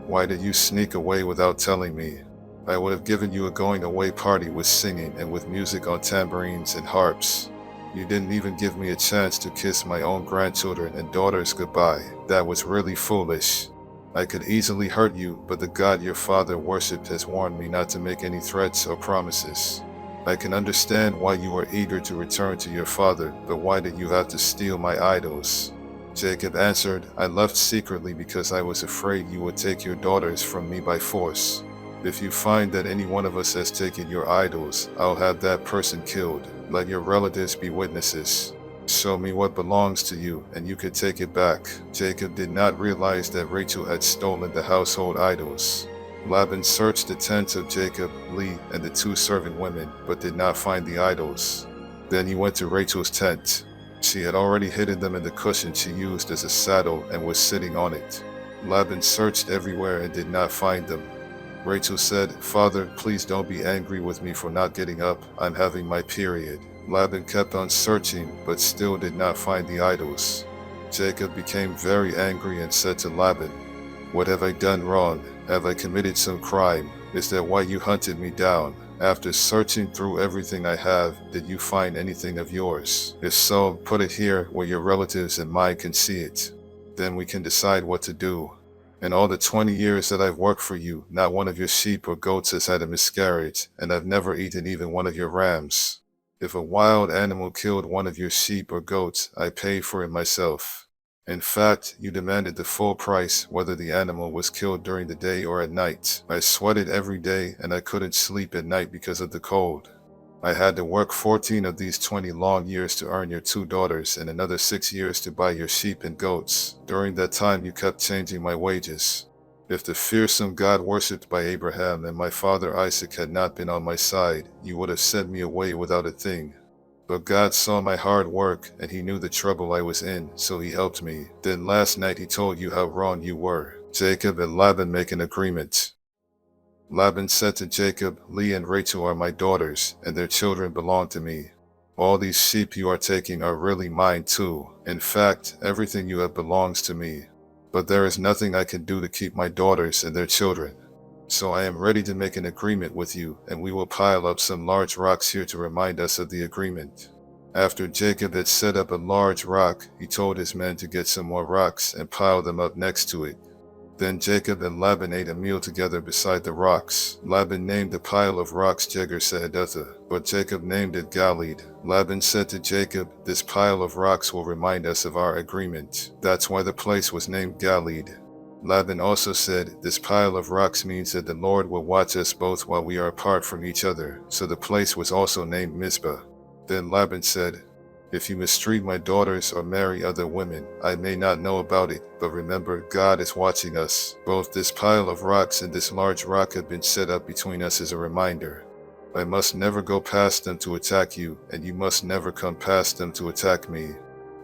Why did you sneak away without telling me? I would have given you a going away party with singing and with music on tambourines and harps. You didn't even give me a chance to kiss my own grandchildren and daughters goodbye. That was really foolish. I could easily hurt you, but the God your father worshipped has warned me not to make any threats or promises. I can understand why you were eager to return to your father, but why did you have to steal my idols?" Jacob answered, "I left secretly because I was afraid you would take your daughters from me by force. If you find that any one of us has taken your idols, I'll have that person killed. Let your relatives be witnesses. Show me what belongs to you, and you can take it back." Jacob did not realize that Rachel had stolen the household idols. Laban searched the tents of Jacob, Leah, and the 2 servant women, but did not find the idols. Then he went to Rachel's tent. She had already hidden them in the cushion she used as a saddle and was sitting on it. Laban searched everywhere and did not find them. Rachel said, "Father, please don't be angry with me for not getting up. I'm having my period." Laban kept on searching, but still did not find the idols. Jacob became very angry and said to Laban, "What have I done wrong? Have I committed some crime? Is that why you hunted me down? After searching through everything I have, did you find anything of yours? If so, put it here where your relatives and mine can see it. Then we can decide what to do. In all the 20 years that I've worked for you, not one of your sheep or goats has had a miscarriage, and I've never eaten even one of your rams. If a wild animal killed one of your sheep or goats, I paid for it myself. In fact, you demanded the full price whether the animal was killed during the day or at night. I sweated every day and I couldn't sleep at night because of the cold. I had to work 14 of these 20 long years to earn your 2 daughters and another 6 years to buy your sheep and goats. During that time you kept changing my wages. If the fearsome God worshipped by Abraham and my father Isaac had not been on my side, you would have sent me away without a thing. But God saw my hard work, and he knew the trouble I was in, so he helped me. Then last night he told you how wrong you were." Jacob and Laban make an agreement. Laban said to Jacob, "Leah and Rachel are my daughters, and their children belong to me. All these sheep you are taking are really mine too. In fact, everything you have belongs to me. But there is nothing I can do to keep my daughters and their children. So I am ready to make an agreement with you, and we will pile up some large rocks here to remind us of the agreement." After Jacob had set up a large rock, he told his men to get some more rocks and pile them up next to it. Then Jacob and Laban ate a meal together beside the rocks. Laban named the pile of rocks Jegar-Sahadutha, but Jacob named it Galeed. Laban said to Jacob, "This pile of rocks will remind us of our agreement." That's why the place was named Galeed. Laban also said, "This pile of rocks means that the Lord will watch us both while we are apart from each other." So the place was also named Mizpah. Then Laban said, "If you mistreat my daughters or marry other women, I may not know about it, but remember, God is watching us. Both this pile of rocks and this large rock have been set up between us as a reminder. I must never go past them to attack you, and you must never come past them to attack me.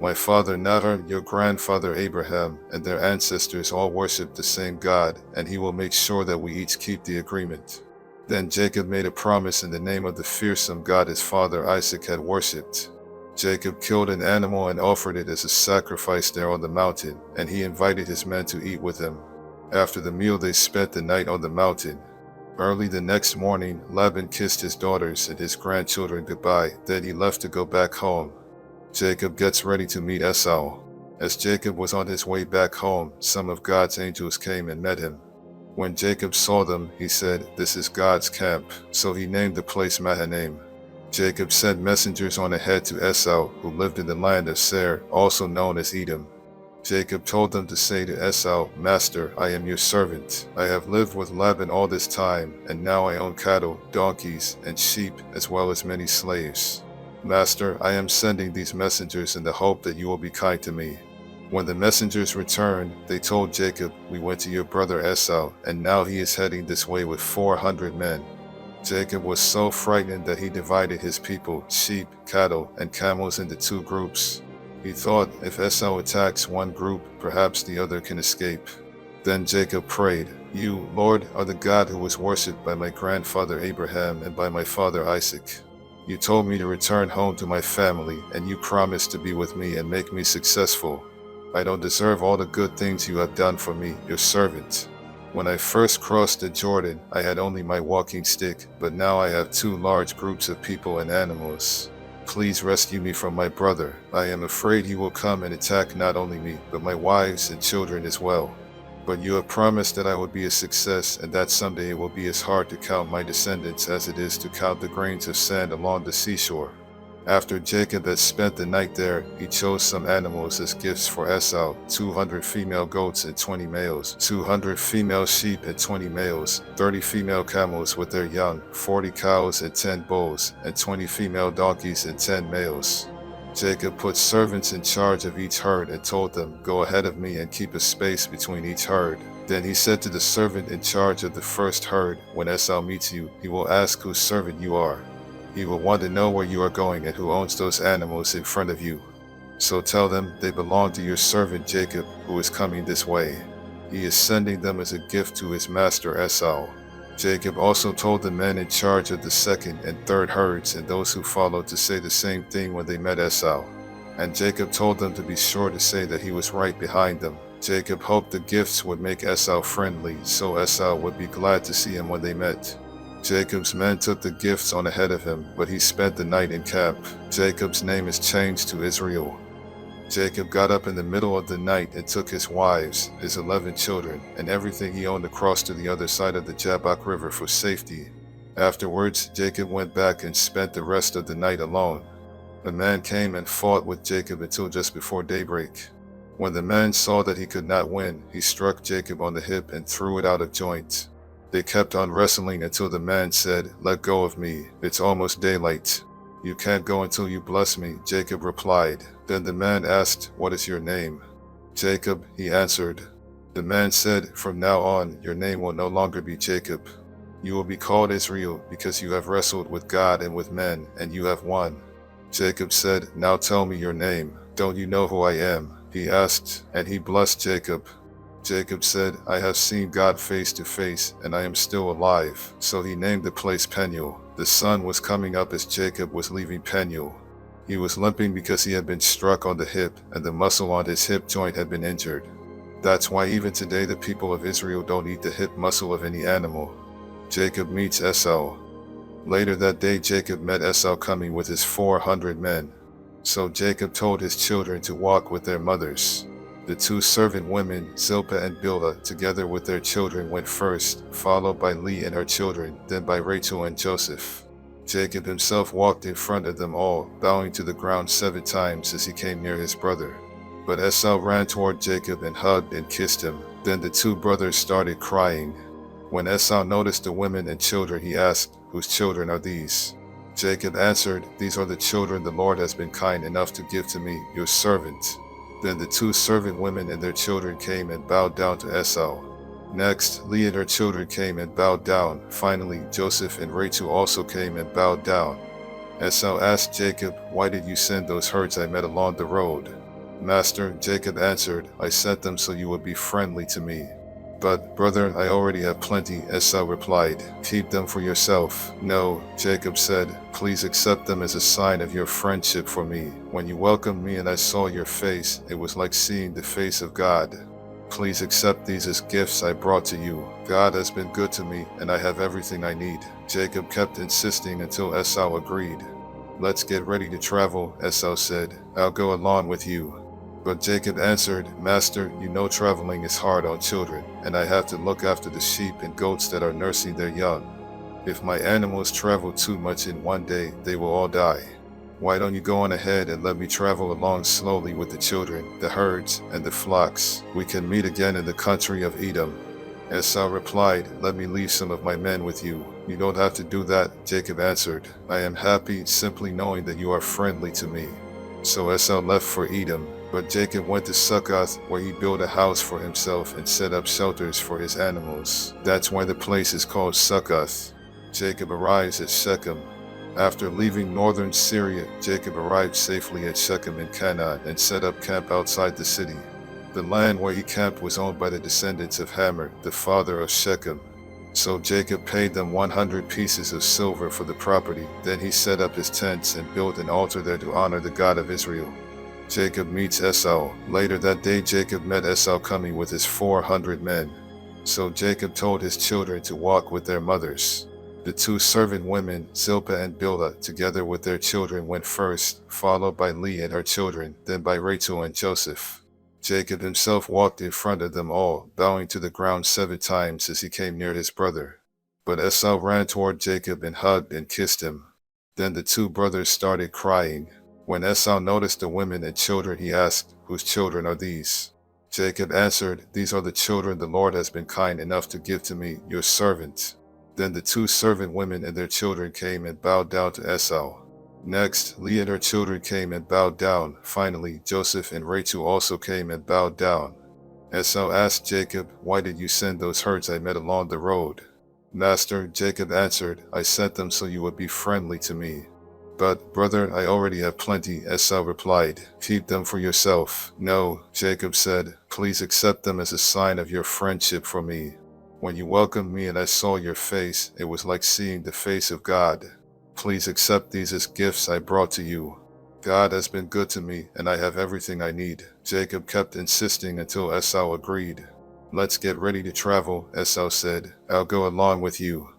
My father Nahor, your grandfather Abraham, and their ancestors all worshipped the same God, and he will make sure that we each keep the agreement." Then Jacob made a promise in the name of the fearsome God his father Isaac had worshipped. Jacob killed an animal and offered it as a sacrifice there on the mountain, and he invited his men to eat with him. After the meal, they spent the night on the mountain. Early the next morning, Laban kissed his daughters and his grandchildren goodbye. Then he left to go back home. Jacob gets ready to meet Esau. As Jacob was on his way back home, some of God's angels came and met him. When Jacob saw them, he said, "This is God's camp." So he named the place Mahanaim. Jacob sent messengers on ahead to Esau, who lived in the land of Seir, also known as Edom. Jacob told them to say to Esau, "Master, I am your servant. I have lived with Laban all this time, and now I own cattle, donkeys, and sheep, as well as many slaves. Master, I am sending these messengers in the hope that you will be kind to me." When the messengers returned, they told Jacob, "We went to your brother Esau, and now he is heading this way with 400 men. Jacob was so frightened that he divided his people, sheep, cattle, and camels into two groups. He thought, if Esau attacks one group, perhaps the other can escape. Then Jacob prayed, "You, Lord, are the God who was worshipped by my grandfather Abraham and by my father Isaac. You told me to return home to my family, and you promised to be with me and make me successful. I don't deserve all the good things you have done for me, your servant. When I first crossed the Jordan, I had only my walking stick, but now I have two large groups of people and animals. Please rescue me from my brother. I am afraid he will come and attack not only me, but my wives and children as well. But you have promised that I will be a success, and that someday it will be as hard to count my descendants as it is to count the grains of sand along the seashore." After Jacob had spent the night there, he chose some animals as gifts for Esau, 200 female goats and 20 males, 200 female sheep and 20 males, 30 female camels with their young, 40 cows and 10 bulls, and 20 female donkeys and 10 males. Jacob put servants in charge of each herd and told them, "Go ahead of me and keep a space between each herd." Then he said to the servant in charge of the first herd, "When Esau meets you, he will ask whose servant you are. He will want to know where you are going and who owns those animals in front of you. So tell them they belong to your servant Jacob, who is coming this way. He is sending them as a gift to his master Esau." Jacob also told the men in charge of the second and third herds and those who followed to say the same thing when they met Esau. And Jacob told them to be sure to say that he was right behind them. Jacob hoped the gifts would make Esau friendly, so Esau would be glad to see him when they met. Jacob's men took the gifts on ahead of him, but he spent the night in camp. Jacob's name is changed to Israel. Jacob got up in the middle of the night and took his wives, his 11 children, and everything he owned across to the other side of the Jabbok River for safety. Afterwards, Jacob went back and spent the rest of the night alone. A man came and fought with Jacob until just before daybreak. When the man saw that he could not win, he struck Jacob on the hip and threw it out of joint. They kept on wrestling until the man said, "Let go of me, it's almost daylight." "You can't go until you bless me," Jacob replied. Then the man asked, "What is your name?" "Jacob," he answered. The man said, "From now on, your name will no longer be Jacob. You will be called Israel, because you have wrestled with God and with men, and you have won." Jacob said, "Now tell me your name. Don't you know who I am?" he asked, and he blessed Jacob. Jacob said, "I have seen God face to face, and I am still alive." So he named the place Peniel. The sun was coming up as Jacob was leaving Peniel. He was limping because he had been struck on the hip, and the muscle on his hip joint had been injured. That's why even today the people of Israel don't eat the hip muscle of any animal. Jacob meets Esau. Later that day Jacob met Esau coming with his 400 men. So Jacob told his children to walk with their mothers. The two servant women, Zilpah and Bilhah, together with their children went first, followed by Leah and her children, then by Rachel and Joseph. Jacob himself walked in front of them all, bowing to the ground 7 times as he came near his brother. But Esau ran toward Jacob and hugged and kissed him. Then the two brothers started crying. When Esau noticed the women and children, he asked, "Whose children are these?" Jacob answered, "These are the children the Lord has been kind enough to give to me, your servant." Then the two servant women and their children came and bowed down to Esau. Next, Leah and her children came and bowed down. Finally, Joseph and Rachel also came and bowed down. Esau asked Jacob, "Why did you send those herds I met along the road?" "Master," Jacob answered, "I sent them so you would be friendly to me." "But, brother, I already have plenty," Esau replied. "Keep them for yourself." "No," Jacob said, "please accept them as a sign of your friendship for me. When you welcomed me and I saw your face, it was like seeing the face of God." Please accept these as gifts I brought to you. God has been good to me, and I have everything I need." Jacob kept insisting until Esau agreed. "Let's get ready to travel," Esau said. "I'll go along with you." But Jacob answered, "Master, you know traveling is hard on children, and I have to look after the sheep and goats that are nursing their young. If my animals travel too much in one day, they will all die. Why don't you go on ahead and let me travel along slowly with the children, the herds, and the flocks? We can meet again in the country of Edom." Esau replied, "Let me leave some of my men with you." "You don't have to do that," Jacob answered. "I am happy simply knowing that you are friendly to me." So Esau left for Edom, but Jacob went to Succoth, where he built a house for himself and set up shelters for his animals. That's why the place is called Succoth. Jacob arrives at Shechem. After leaving northern Syria, Jacob arrived safely at Shechem in Canaan and set up camp outside the city. The land where he camped was owned by the descendants of Hamor, the father of Shechem. So Jacob paid them 100 pieces of silver for the property. Then he set up his tents and built an altar there to honor the God of Israel. Jacob meets Esau. Later that day Jacob met Esau coming with his 400 men. So Jacob told his children to walk with their mothers. The two servant women, Zilpah and Bilhah, together with their children went first, followed by Leah and her children, then by Rachel and Joseph. Jacob himself walked in front of them all, bowing to the ground 7 times as he came near his brother. But Esau ran toward Jacob and hugged and kissed him. Then the two brothers started crying. When Esau noticed the women and children, he asked, "Whose children are these?" Jacob answered, "These are the children the Lord has been kind enough to give to me, your servant." Then the two servant women and their children came and bowed down to Esau. Next, Leah and her children came and bowed down. Finally, Joseph and Rachel also came and bowed down. Esau asked Jacob, "Why did you send those herds I met along the road?" "Master," Jacob answered, "I sent them so you would be friendly to me." "But, brother, I already have plenty," Esau replied. "Keep them for yourself." "No," Jacob said, "please accept them as a sign of your friendship for me. When you welcomed me and I saw your face, it was like seeing the face of God. Please accept these as gifts I brought to you. God has been good to me, and I have everything I need." Jacob kept insisting until Esau agreed. "Let's get ready to travel," Esau said. "I'll go along with you."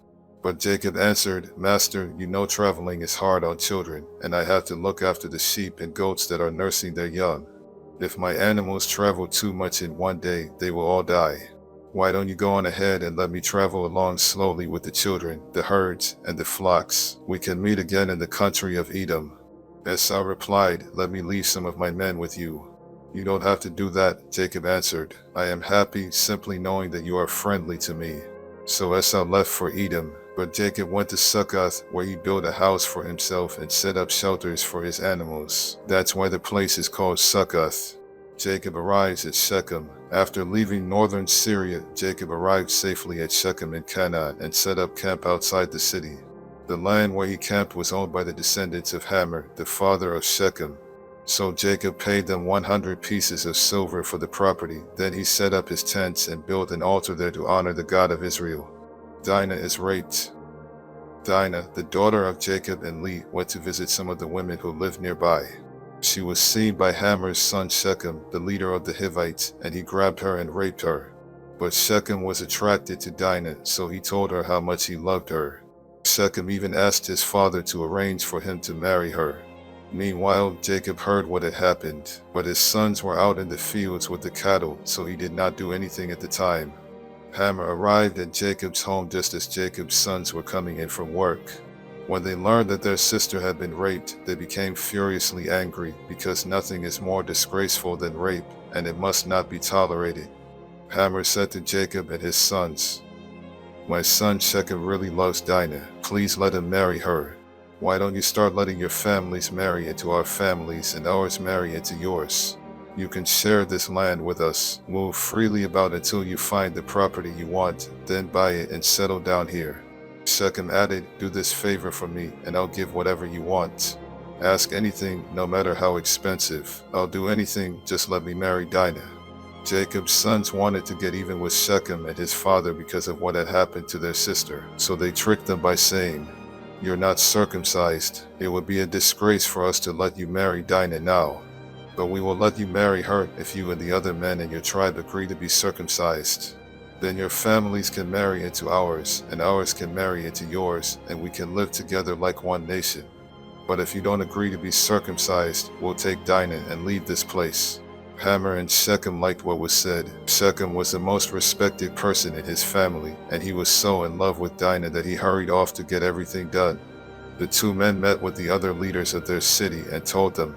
But Jacob answered, "Master, you know traveling is hard on children, and I have to look after the sheep and goats that are nursing their young. If my animals travel too much in one day, they will all die. Why don't you go on ahead and let me travel along slowly with the children, the herds, and the flocks? We can meet again in the country of Edom." Esau replied, "Let me leave some of my men with you." "You don't have to do that," Jacob answered. "I am happy simply knowing that you are friendly to me." So Esau left for Edom, but Jacob went to Succoth, where he built a house for himself and set up shelters for his animals. That's why the place is called Succoth. Jacob arrives at Shechem. After leaving northern Syria, Jacob arrived safely at Shechem in Canaan and set up camp outside the city. The land where he camped was owned by the descendants of Hamor, the father of Shechem. So Jacob paid them 100 pieces of silver for the property. Then he set up his tents and built an altar there to honor the God of Israel. Dinah is raped. Dinah, the daughter of Jacob and Leah, went to visit some of the women who lived nearby. She was seen by Hamor's son Shechem, the leader of the Hivites, and he grabbed her and raped her. But Shechem was attracted to Dinah, so he told her how much he loved her. Shechem even asked his father to arrange for him to marry her. Meanwhile, Jacob heard what had happened, but his sons were out in the fields with the cattle, so he did not do anything at the time. Hamor arrived at Jacob's home just as Jacob's sons were coming in from work. When they learned that their sister had been raped, they became furiously angry, because nothing is more disgraceful than rape, and it must not be tolerated. Hamor said to Jacob and his sons, "My son Shechem really loves Dinah. Please let him marry her. Why don't you start letting your families marry into our families and ours marry into yours? You can share this land with us, move freely about until you find the property you want, then buy it and settle down here." Shechem added, "Do this favor for me, and I'll give whatever you want. Ask anything, no matter how expensive. I'll do anything, just let me marry Dinah." Jacob's sons wanted to get even with Shechem and his father because of what had happened to their sister, so they tricked them by saying, "You're not circumcised. It would be a disgrace for us to let you marry Dinah now." But we will let you marry her if you and the other men in your tribe agree to be circumcised. Then your families can marry into ours, and ours can marry into yours, and we can live together like one nation. But if you don't agree to be circumcised, we'll take Dinah and leave this place." Hamor and Shechem liked what was said. Shechem was the most respected person in his family, and he was so in love with Dinah that he hurried off to get everything done. The two men met with the other leaders of their city and told them,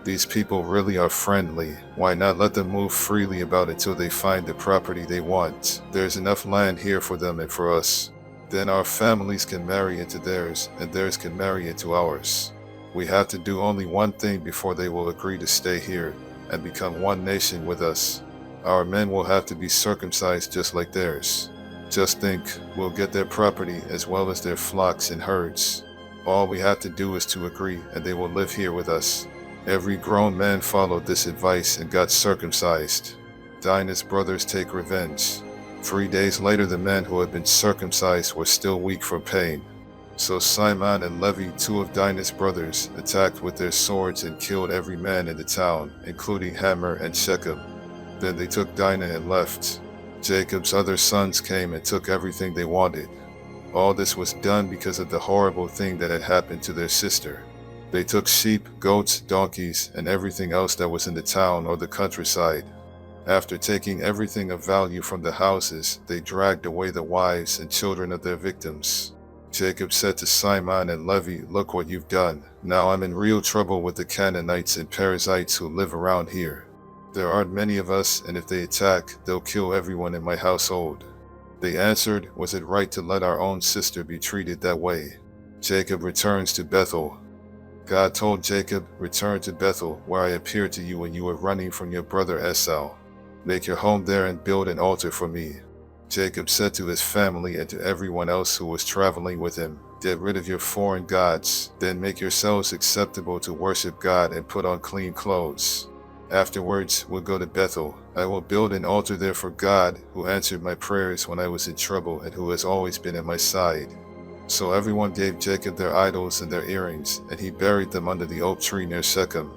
"These people really are friendly. Why not let them move freely about until they find the property they want? There's enough land here for them and for us. Then our families can marry into theirs, and theirs can marry into ours. We have to do only one thing before they will agree to stay here and become one nation with us. Our men will have to be circumcised just like theirs. Just think, we'll get their property as well as their flocks and herds. All we have to do is to agree, and they will live here with us." Every grown man followed this advice and got circumcised. Dinah's brothers take revenge. 3 days later, the men who had been circumcised were still weak from pain. So Simon and Levi, two of Dinah's brothers, attacked with their swords and killed every man in the town, including Hamor and Shechem. Then they took Dinah and left. Jacob's other sons came and took everything they wanted. All this was done because of the horrible thing that had happened to their sister. They took sheep, goats, donkeys, and everything else that was in the town or the countryside. After taking everything of value from the houses, they dragged away the wives and children of their victims. Jacob said to Simon and Levi, "Look what you've done. Now I'm in real trouble with the Canaanites and Perizzites who live around here. There aren't many of us, and if they attack, they'll kill everyone in my household." They answered, "Was it right to let our own sister be treated that way?" Jacob returns to Bethel. God told Jacob, "Return to Bethel, where I appeared to you when you were running from your brother Esau. Make your home there and build an altar for me." Jacob said to his family and to everyone else who was traveling with him, "Get rid of your foreign gods, then make yourselves acceptable to worship God and put on clean clothes. Afterwards, we'll go to Bethel. I will build an altar there for God, who answered my prayers when I was in trouble and who has always been at my side." So everyone gave Jacob their idols and their earrings, and he buried them under the oak tree near Shechem.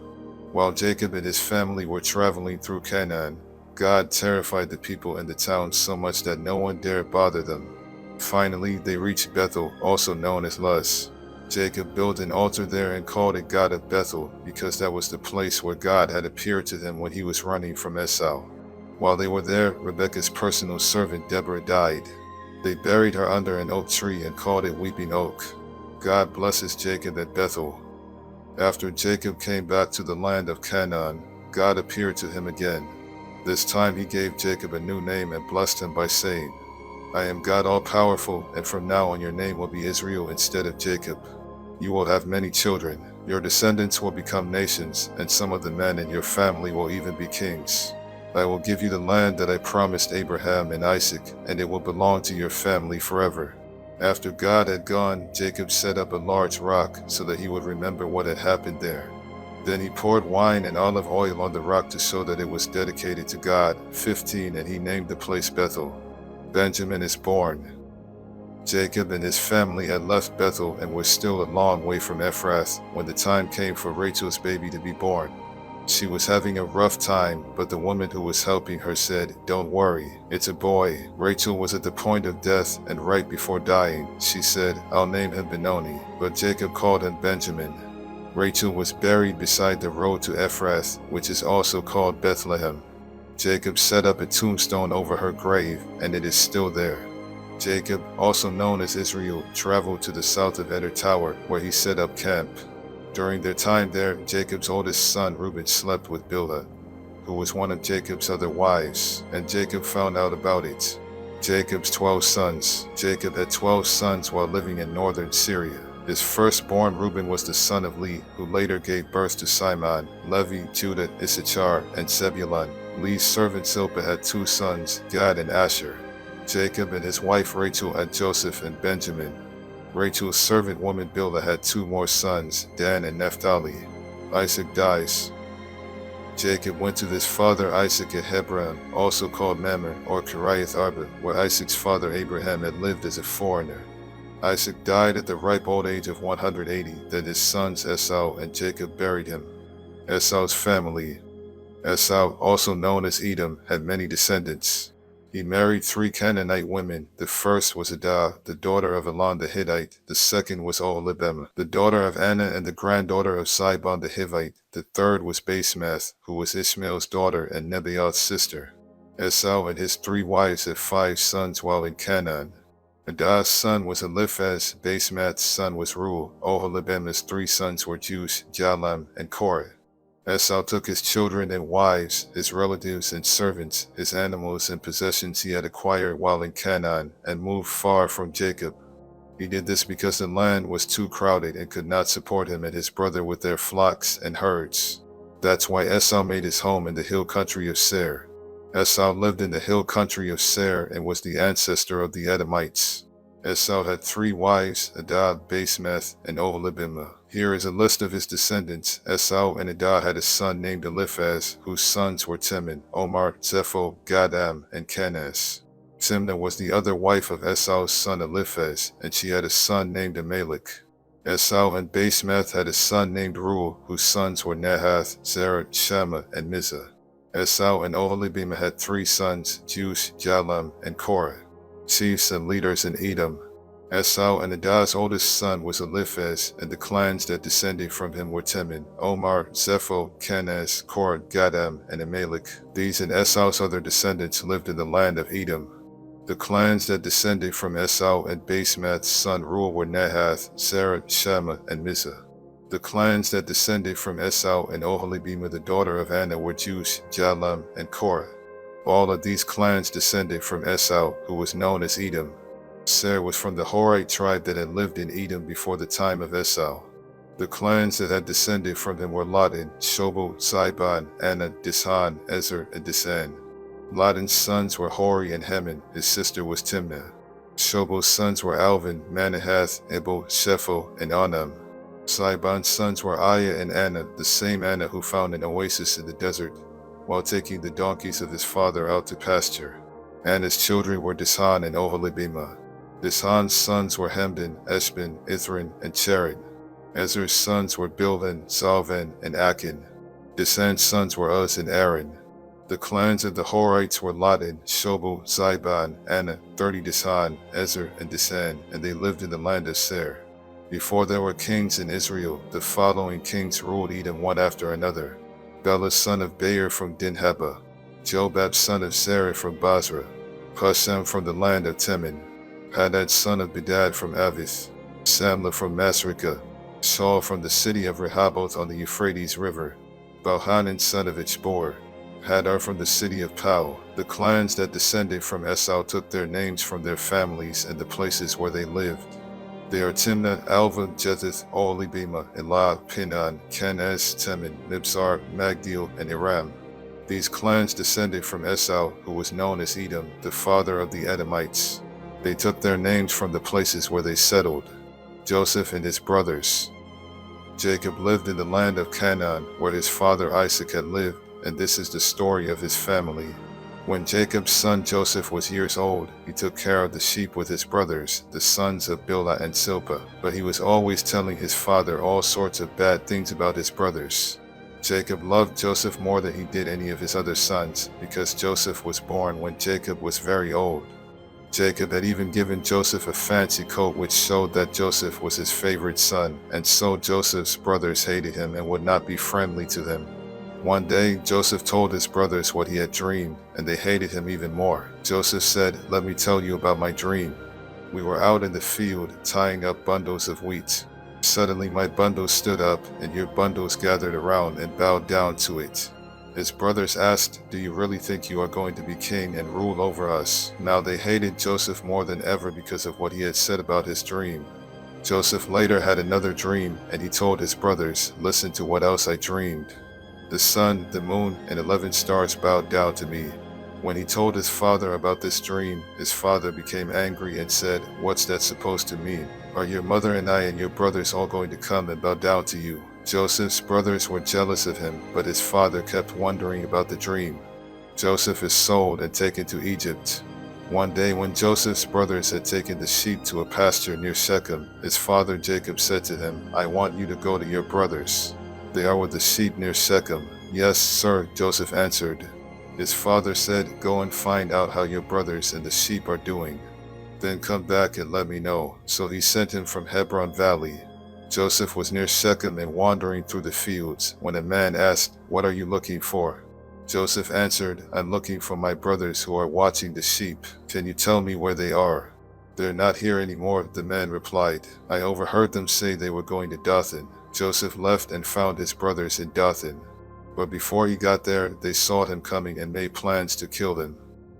While Jacob and his family were traveling through Canaan, God terrified the people in the town so much that no one dared bother them. Finally, they reached Bethel, also known as Luz. Jacob built an altar there and called it God of Bethel, because that was the place where God had appeared to him when he was running from Esau. While they were there, Rebekah's personal servant Deborah died. They buried her under an oak tree and called it Weeping Oak. God blesses Jacob at Bethel. After Jacob came back to the land of Canaan, God appeared to him again. This time he gave Jacob a new name and blessed him by saying, "I am God all-powerful, and from now on your name will be Israel instead of Jacob. You will have many children. Your descendants will become nations, and some of the men in your family will even be kings. I will give you the land that I promised Abraham and Isaac, and it will belong to your family forever." After God had gone, Jacob set up a large rock so that he would remember what had happened there. Then he poured wine and olive oil on the rock to show that it was dedicated to God. 15, and he named the place Bethel. Benjamin is born. Jacob and his family had left Bethel and were still a long way from Ephrath when the time came for Rachel's baby to be born. She was having a rough time, but the woman who was helping her said, "Don't worry, it's a boy." Rachel was at the point of death, and right before dying, she said, "I'll name him Benoni," but Jacob called him Benjamin. Rachel was buried beside the road to Ephrath, which is also called Bethlehem. Jacob set up a tombstone over her grave, and it is still there. Jacob, also known as Israel, traveled to the south of Eder Tower, where he set up camp. During their time there, Jacob's oldest son Reuben slept with Bilhah, who was one of Jacob's other wives, and Jacob found out about it. Jacob's 12 sons. Jacob had 12 sons while living in northern Syria. His firstborn Reuben was the son of Leah, who later gave birth to Simon, Levi, Judah, Issachar, and Zebulun. Leah's servant Zilpah had 2 sons, Gad and Asher. Jacob and his wife Rachel had Joseph and Benjamin. Rachel's servant woman Bilhah had 2 more sons, Dan and Naphtali. Isaac dies. Jacob went to his father Isaac at Hebron, also called Mamre or Kiriath Arba, where Isaac's father Abraham had lived as a foreigner. Isaac died at the ripe old age of 180, then his sons Esau and Jacob buried him. Esau's family. Esau, also known as Edom, had many descendants. He married 3 Canaanite women. The first was Adah, the daughter of Elon the Hittite. The second was Oholibamah, the daughter of Anna and the granddaughter of Sibon the Hivite. The third was Basemath, who was Ishmael's daughter and Nebaioth's sister. Esau and his 3 wives had 5 sons while in Canaan. Adah's son was Eliphaz, Basemath's son was Reuel. Oholibamah's 3 sons were Jush, Jalam, and Korah. Esau took his children and wives, his relatives and servants, his animals and possessions he had acquired while in Canaan, and moved far from Jacob. He did this because the land was too crowded and could not support him and his brother with their flocks and herds. That's why Esau made his home in the hill country of Seir. Esau lived in the hill country of Seir and was the ancestor of the Edomites. Esau had 3 wives, Adah, Basemath, and Oholibamah. Here is a list of his descendants. Esau and Adah had a son named Eliphaz, whose sons were Timon, Omar, Zepho, Gadam, and Kenaz. Timnah was the other wife of Esau's son Eliphaz, and she had a son named Amalek. Esau and Basemath had a son named Reuel, whose sons were Nahath, Zerah, Shammah, and Mizah. Esau and Oholibamah had 3 sons, Jush, Jalam, and Korah, chiefs and leaders in Edom. Esau and Adah's oldest son was Eliphaz, and the clans that descended from him were Timon, Omar, Zepho, Kenaz, Korah, Gadam, and Amalek. These and Esau's other descendants lived in the land of Edom. The clans that descended from Esau and Basemath's son Reuel were Nahath, Zerah, Shammah, and Mizah. The clans that descended from Esau and Oholibamah the daughter of Anna were Jush, Jalam, and Korah. All of these clans descended from Esau, who was known as Edom. Seir was from the Horite tribe that had lived in Edom before the time of Esau. The clans that had descended from him were Lotan, Shobal, Sibon, Anna, Dishan, Ezer, and Disan. Lotan's sons were Hori and Heman. His sister was Timnah. Shobal's sons were Alvin, Manahath, Ebal, Shepho, and Onam. Sibon's sons were Aya and Anna, the same Anna who found an oasis in the desert, while taking the donkeys of his father out to pasture. Anna's children were Dishan and Oholibamah. Dishan's sons were Hemdan, Eshban, Ithran, and Chered. Ezer's sons were Bilhan, Zalvan, and Akin. Disan's sons were Uz and Aaron. The clans of the Horites were Lotan, Shobal, Zibon, Anna, 30 Dishan, Ezer, and Disan, and they lived in the land of Seir. Before there were kings in Israel, the following kings ruled Edom one after another: Bela son of Beer from Dinhabah, Jobab son of Zerah from Basra, Husam from the land of Teman, Hadad son of Bedad from Avith, Samlah from Masrekah, Saul from the city of Rehoboth on the Euphrates River, Balhanan son of Ichbor, Hadar from the city of Pau. The clans that descended from Esau took their names from their families and the places where they lived. They are Timnah, Alva, Jetheth, Oholibamah, Elah, Pinan, Kenaz, Teman, Mibzar, Magdiel, and Iram. These clans descended from Esau, who was known as Edom, the father of the Edomites. They took their names from the places where they settled. Joseph and his brothers. Jacob lived in the land of Canaan, where his father Isaac had lived, and this is the story of his family. When Jacob's son Joseph was years old, he took care of the sheep with his brothers, the sons of Bilhah and Zilpah, but he was always telling his father all sorts of bad things about his brothers. Jacob loved Joseph more than he did any of his other sons, because Joseph was born when Jacob was very old. Jacob had even given Joseph a fancy coat which showed that Joseph was his favorite son, and so Joseph's brothers hated him and would not be friendly to him. One day, Joseph told his brothers what he had dreamed, and they hated him even more. Joseph said, "Let me tell you about my dream. We were out in the field, tying up bundles of wheat. Suddenly my bundle stood up, and your bundles gathered around and bowed down to it." His brothers asked, "Do you really think you are going to be king and rule over us?" Now they hated Joseph more than ever because of what he had said about his dream. Joseph later had another dream, and he told his brothers, "Listen to what else I dreamed. The sun, the moon, and 11 stars bowed down to me." When he told his father about this dream, his father became angry and said, "What's that supposed to mean? Are your mother and I and your brothers all going to come and bow down to you?" Joseph's brothers were jealous of him, but his father kept wondering about the dream. Joseph is sold and taken to Egypt. One day when Joseph's brothers had taken the sheep to a pasture near Shechem, his father Jacob said to him, "I want you to go to your brothers." They are with the sheep near Shechem. Yes, sir, Joseph answered. His father said, go and find out how your brothers and the sheep are doing. Then come back and let me know. So he sent him from Hebron Valley. Joseph was near Shechem and wandering through the fields, when a man asked, what are you looking for? Joseph answered, I'm looking for my brothers who are watching the sheep. Can you tell me where they are? They're not here anymore, the man replied. I overheard them say they were going to Dothan. Joseph left and found his brothers in Dothan. But before he got there, they saw him coming and made plans to kill him.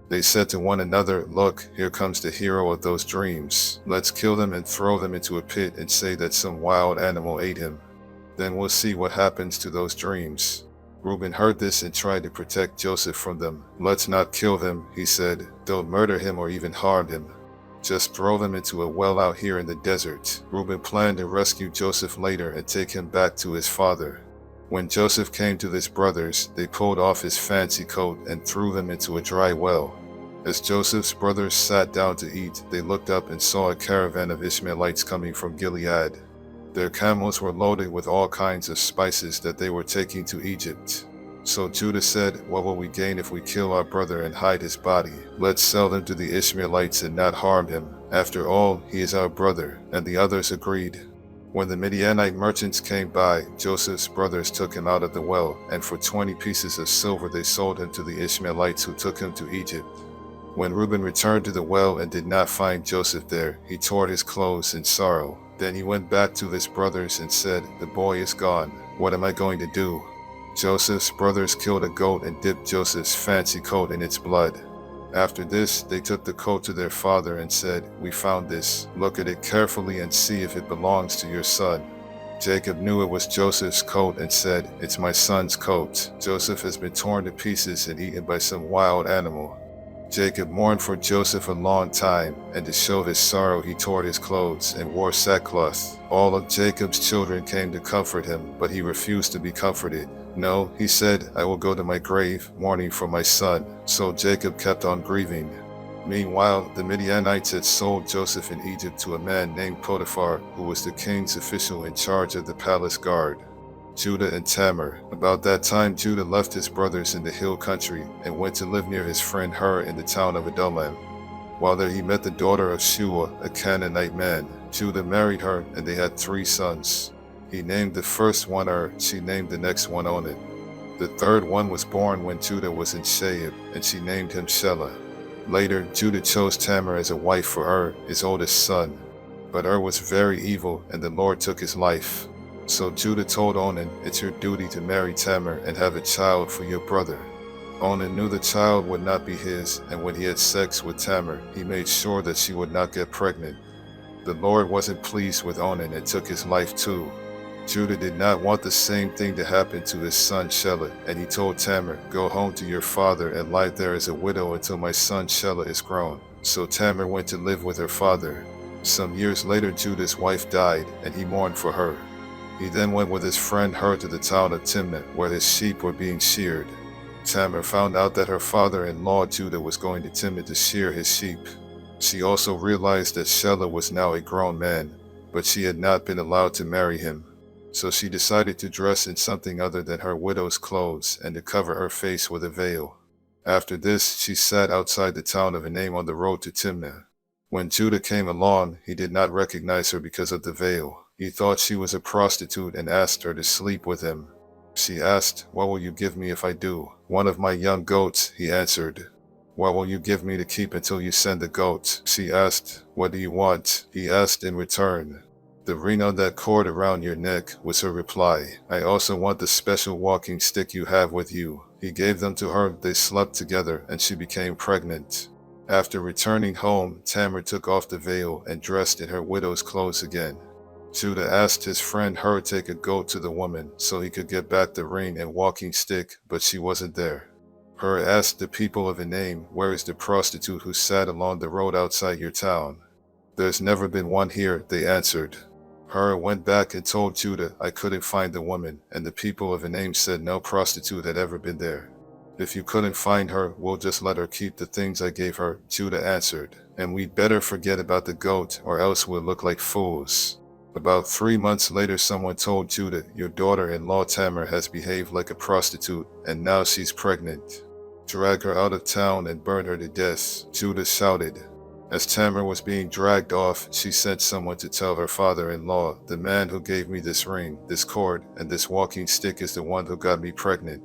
They said to one another, look, here comes the hero of those dreams. Let's kill them and throw them into a pit and say that some wild animal ate him. Then we'll see what happens to those dreams. Reuben heard this and tried to protect Joseph from them. Let's not kill him, he said. Don't murder him or even harm him. Just throw them into a well out here in the desert. Reuben planned to rescue Joseph later and take him back to his father. When Joseph came to his brothers, they pulled off his fancy coat and threw him into a dry well. As Joseph's brothers sat down to eat, they looked up and saw a caravan of Ishmaelites coming from Gilead. Their camels were loaded with all kinds of spices that they were taking to Egypt. So Judah said, what will we gain if we kill our brother and hide his body? Let's sell him to the Ishmaelites and not harm him. After all, he is our brother. And the others agreed. When the Midianite merchants came by, Joseph's brothers took him out of the well, and for 20 pieces of silver they sold him to the Ishmaelites who took him to Egypt. When Reuben returned to the well and did not find Joseph there, he tore his clothes in sorrow. Then he went back to his brothers and said, the boy is gone. What am I going to do? Joseph's brothers killed a goat and dipped Joseph's fancy coat in its blood. After this, they took the coat to their father and said, we found this. Look at it carefully and see if it belongs to your son. Jacob knew it was Joseph's coat and said, it's my son's coat. Joseph has been torn to pieces and eaten by some wild animal. Jacob mourned for Joseph a long time, and to show his sorrow he tore his clothes and wore sackcloth. All of Jacob's children came to comfort him, but he refused to be comforted. No, he said, I will go to my grave, mourning for my son. So Jacob kept on grieving. Meanwhile, the Midianites had sold Joseph in Egypt to a man named Potiphar, who was the king's official in charge of the palace guard. Judah and Tamar. About that time Judah left his brothers in the hill country and went to live near his friend Hur in the town of Adullam. While there he met the daughter of Shua, a Canaanite man. Judah married her, and they had 3 sons. He named the first one she named the next one Onan. The third one was born when Judah was in Sheib, and she named him Shelah. Later, Judah chose Tamar as a wife for Ur, his oldest son. But Ur was very evil, and the Lord took his life. So Judah told Onan, it's your duty to marry Tamar and have a child for your brother. Onan knew the child would not be his, and when he had sex with Tamar, he made sure that she would not get pregnant. The Lord wasn't pleased with Onan and took his life too. Judah did not want the same thing to happen to his son Shelah, and he told Tamar, go home to your father and lie there as a widow until my son Shelah is grown. So Tamar went to live with her father. Some years later Judah's wife died, and he mourned for her. He then went with his friend Hur to the town of Timnah, where his sheep were being sheared. Tamar found out that her father-in-law Judah was going to Timnah to shear his sheep. She also realized that Shelah was now a grown man, but she had not been allowed to marry him. So she decided to dress in something other than her widow's clothes and to cover her face with a veil. After this, she sat outside the town of Enaim on the road to Timnah. When Judah came along, he did not recognize her because of the veil. He thought she was a prostitute and asked her to sleep with him. She asked, what will you give me if I do? One of my young goats, he answered. What will you give me to keep until you send the goat? She asked. What do you want? He asked in return. The ring on that cord around your neck, was her reply. I also want the special walking stick you have with you. He gave them to her, they slept together, and she became pregnant. After returning home, Tamar took off the veil and dressed in her widow's clothes again. Judah asked his friend Hur to take a goat to the woman so he could get back the ring and walking stick, but she wasn't there. Hur asked the people of Enaim, where is the prostitute who sat along the road outside your town? There's never been one here, they answered. Hur went back and told Judah, I couldn't find the woman, and the people of Enaim said no prostitute had ever been there. If you couldn't find her, we'll just let her keep the things I gave her, Judah answered, and we'd better forget about the goat, or else we'll look like fools. About 3 months later, someone told Judah, your daughter-in-law Tamar has behaved like a prostitute, and now she's pregnant. Drag her out of town and burn her to death, Judah shouted. As Tamar was being dragged off, she sent someone to tell her father-in-law, the man who gave me this ring, this cord, and this walking stick is the one who got me pregnant.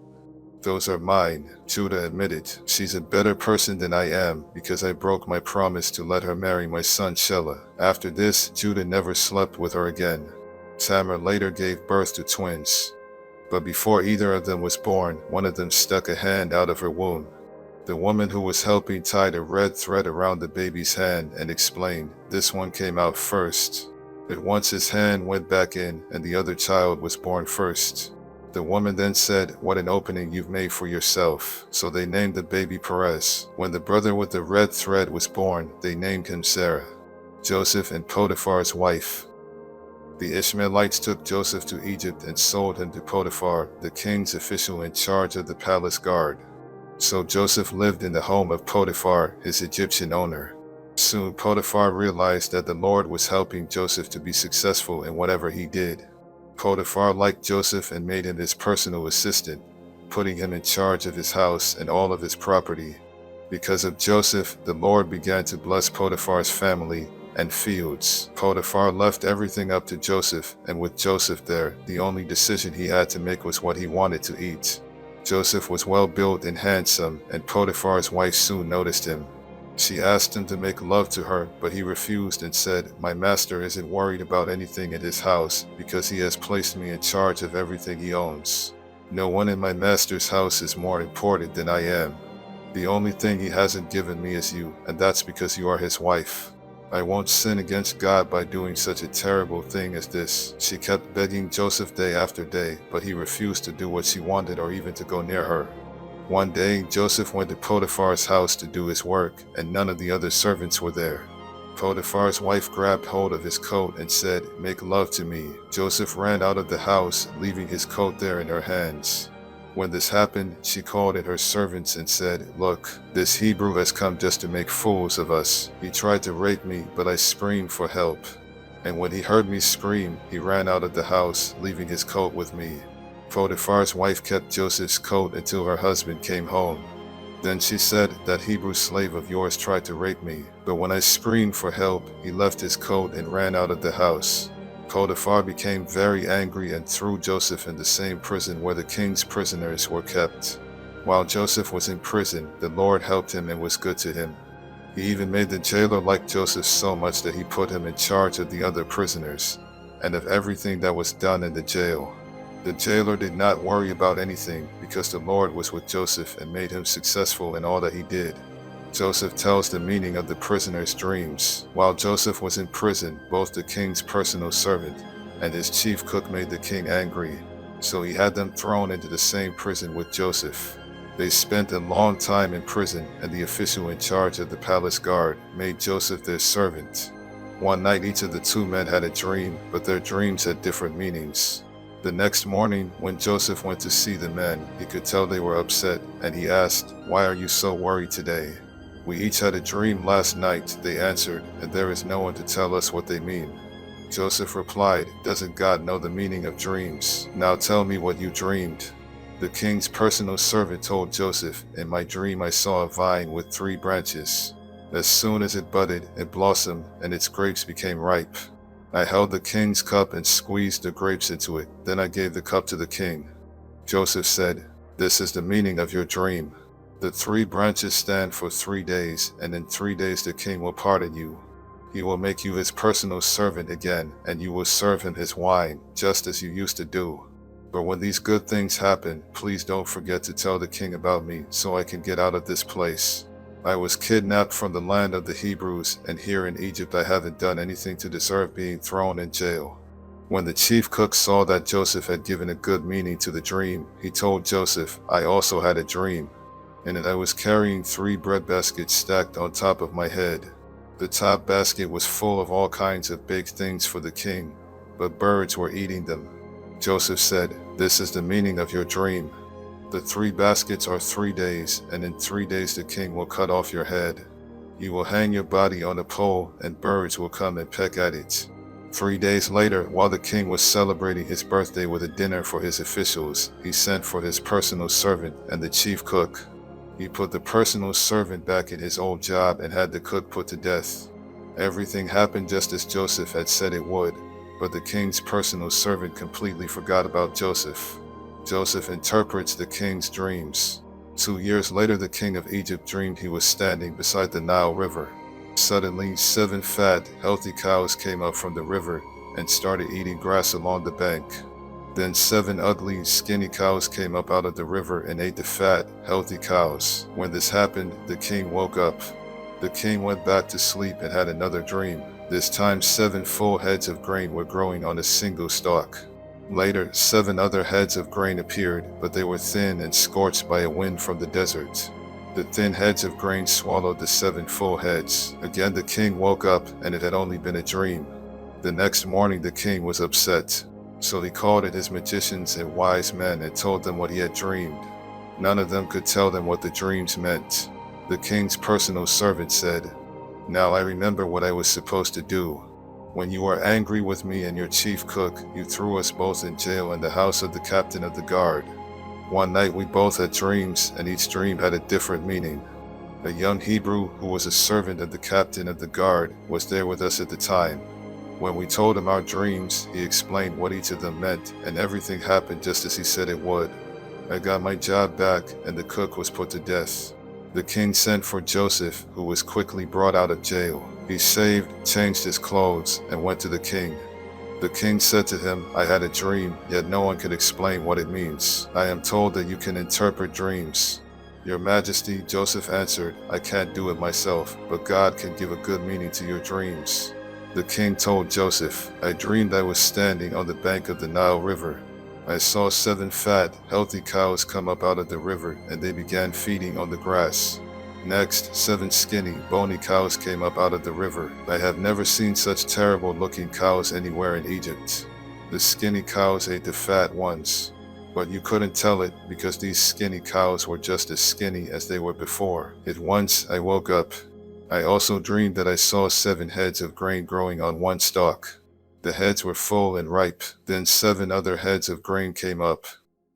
Those are mine, Judah admitted. She's a better person than I am, because I broke my promise to let her marry my son Shelah. After this, Judah never slept with her again. Tamar later gave birth to twins. But before either of them was born, one of them stuck a hand out of her womb. The woman who was helping tied a red thread around the baby's hand and explained, this one came out first. But once his hand went back in, and the other child was born first. The woman then said, what an opening you've made for yourself. So they named the baby Perez. When the brother with the red thread was born, they named him Sarah. Joseph and Potiphar's wife. The Ishmaelites took Joseph to Egypt and sold him to Potiphar, the king's official in charge of the palace guard. So Joseph lived in the home of Potiphar, his Egyptian owner. Soon Potiphar realized that the Lord was helping Joseph to be successful in whatever he did. Potiphar liked Joseph and made him his personal assistant, putting him in charge of his house and all of his property. Because of Joseph, the Lord began to bless Potiphar's family and fields. Potiphar left everything up to Joseph, and with Joseph there, the only decision he had to make was what he wanted to eat. Joseph was well built and handsome, and Potiphar's wife soon noticed him. She asked him to make love to her, but he refused and said, my master isn't worried about anything in his house, because he has placed me in charge of everything he owns. No one in my master's house is more important than I am. The only thing he hasn't given me is you, and that's because you are his wife. I won't sin against God by doing such a terrible thing as this. She kept begging Joseph day after day, but he refused to do what she wanted or even to go near her. One day, Joseph went to Potiphar's house to do his work, and none of the other servants were there. Potiphar's wife grabbed hold of his coat and said, make love to me. Joseph ran out of the house, leaving his coat there in her hands. When this happened, she called in her servants and said, look, this Hebrew has come just to make fools of us. He tried to rape me, but I screamed for help. And when he heard me scream, he ran out of the house, leaving his coat with me. Potiphar's wife kept Joseph's coat until her husband came home. Then she said, that Hebrew slave of yours tried to rape me, but when I screamed for help, he left his coat and ran out of the house. Potiphar became very angry and threw Joseph in the same prison where the king's prisoners were kept. While Joseph was in prison, the Lord helped him and was good to him. He even made the jailer like Joseph so much that he put him in charge of the other prisoners, and of everything that was done in the jail. The jailer did not worry about anything, because the Lord was with Joseph and made him successful in all that he did. Joseph tells the meaning of the prisoner's dreams. While Joseph was in prison, both the king's personal servant and his chief cook made the king angry, so he had them thrown into the same prison with Joseph. They spent a long time in prison, and the official in charge of the palace guard made Joseph their servant. One night each of the two men had a dream, but their dreams had different meanings. The next morning, when Joseph went to see the men, he could tell they were upset, and he asked, why are you so worried today? We each had a dream last night, they answered, and there is no one to tell us what they mean. Joseph replied, doesn't God know the meaning of dreams? Now tell me what you dreamed. The king's personal servant told Joseph, in my dream I saw a vine with 3 branches. As soon as it budded, it blossomed, and its grapes became ripe. I held the king's cup and squeezed the grapes into it. Then I gave the cup to the king. Joseph said, this is the meaning of your dream. The 3 branches stand for 3 days, and in 3 days the king will pardon you. He will make you his personal servant again, and you will serve him his wine, just as you used to do. But when these good things happen, please don't forget to tell the king about me, so I can get out of this place. I was kidnapped from the land of the Hebrews, and here in Egypt I haven't done anything to deserve being thrown in jail. When the chief cook saw that Joseph had given a good meaning to the dream, he told Joseph, I also had a dream. In it I was carrying 3 bread baskets stacked on top of my head. The top basket was full of all kinds of baked things for the king, but birds were eating them. Joseph said, this is the meaning of your dream. The 3 baskets are 3 days, and in 3 days the king will cut off your head. You will hang your body on a pole, and birds will come and peck at it. 3 days later, while the king was celebrating his birthday with a dinner for his officials, he sent for his personal servant and the chief cook. He put the personal servant back at his old job and had the cook put to death. Everything happened just as Joseph had said it would, but the king's personal servant completely forgot about Joseph. Joseph interprets the king's dreams. 2 years later, the king of Egypt dreamed he was standing beside the Nile River. Suddenly, 7 fat, healthy cows came up from the river and started eating grass along the bank. Then 7 ugly, skinny cows came up out of the river and ate the fat, healthy cows. When this happened, the king woke up. The king went back to sleep and had another dream. This time 7 full heads of grain were growing on a single stalk. Later, 7 other heads of grain appeared, but they were thin and scorched by a wind from the desert. The thin heads of grain swallowed the 7 full heads. Again the king woke up, and it had only been a dream. The next morning the king was upset. So he called in his magicians and wise men and told them what he had dreamed. None of them could tell them what the dreams meant. The king's personal servant said, "Now I remember what I was supposed to do. When you were angry with me and your chief cook, you threw us both in jail in the house of the captain of the guard. One night we both had dreams, and each dream had a different meaning. A young Hebrew who was a servant of the captain of the guard was there with us at the time. When we told him our dreams, he explained what each of them meant, and everything happened just as he said it would. I got my job back, and the cook was put to death." The king sent for Joseph, who was quickly brought out of jail. He shaved, changed his clothes, and went to the king. The king said to him, "I had a dream, yet no one could explain what it means. I am told that you can interpret dreams." "Your Majesty," Joseph answered, "I can't do it myself, but God can give a good meaning to your dreams." The king told Joseph, "I dreamed I was standing on the bank of the Nile River. I saw 7 fat, healthy cows come up out of the river, and they began feeding on the grass. Next, 7 skinny, bony cows came up out of the river. I have never seen such terrible-looking cows anywhere in Egypt. The skinny cows ate the fat ones. But you couldn't tell it because these skinny cows were just as skinny as they were before. At once, I woke up. I also dreamed that I saw 7 heads of grain growing on one stalk. The heads were full and ripe. Then 7 other heads of grain came up.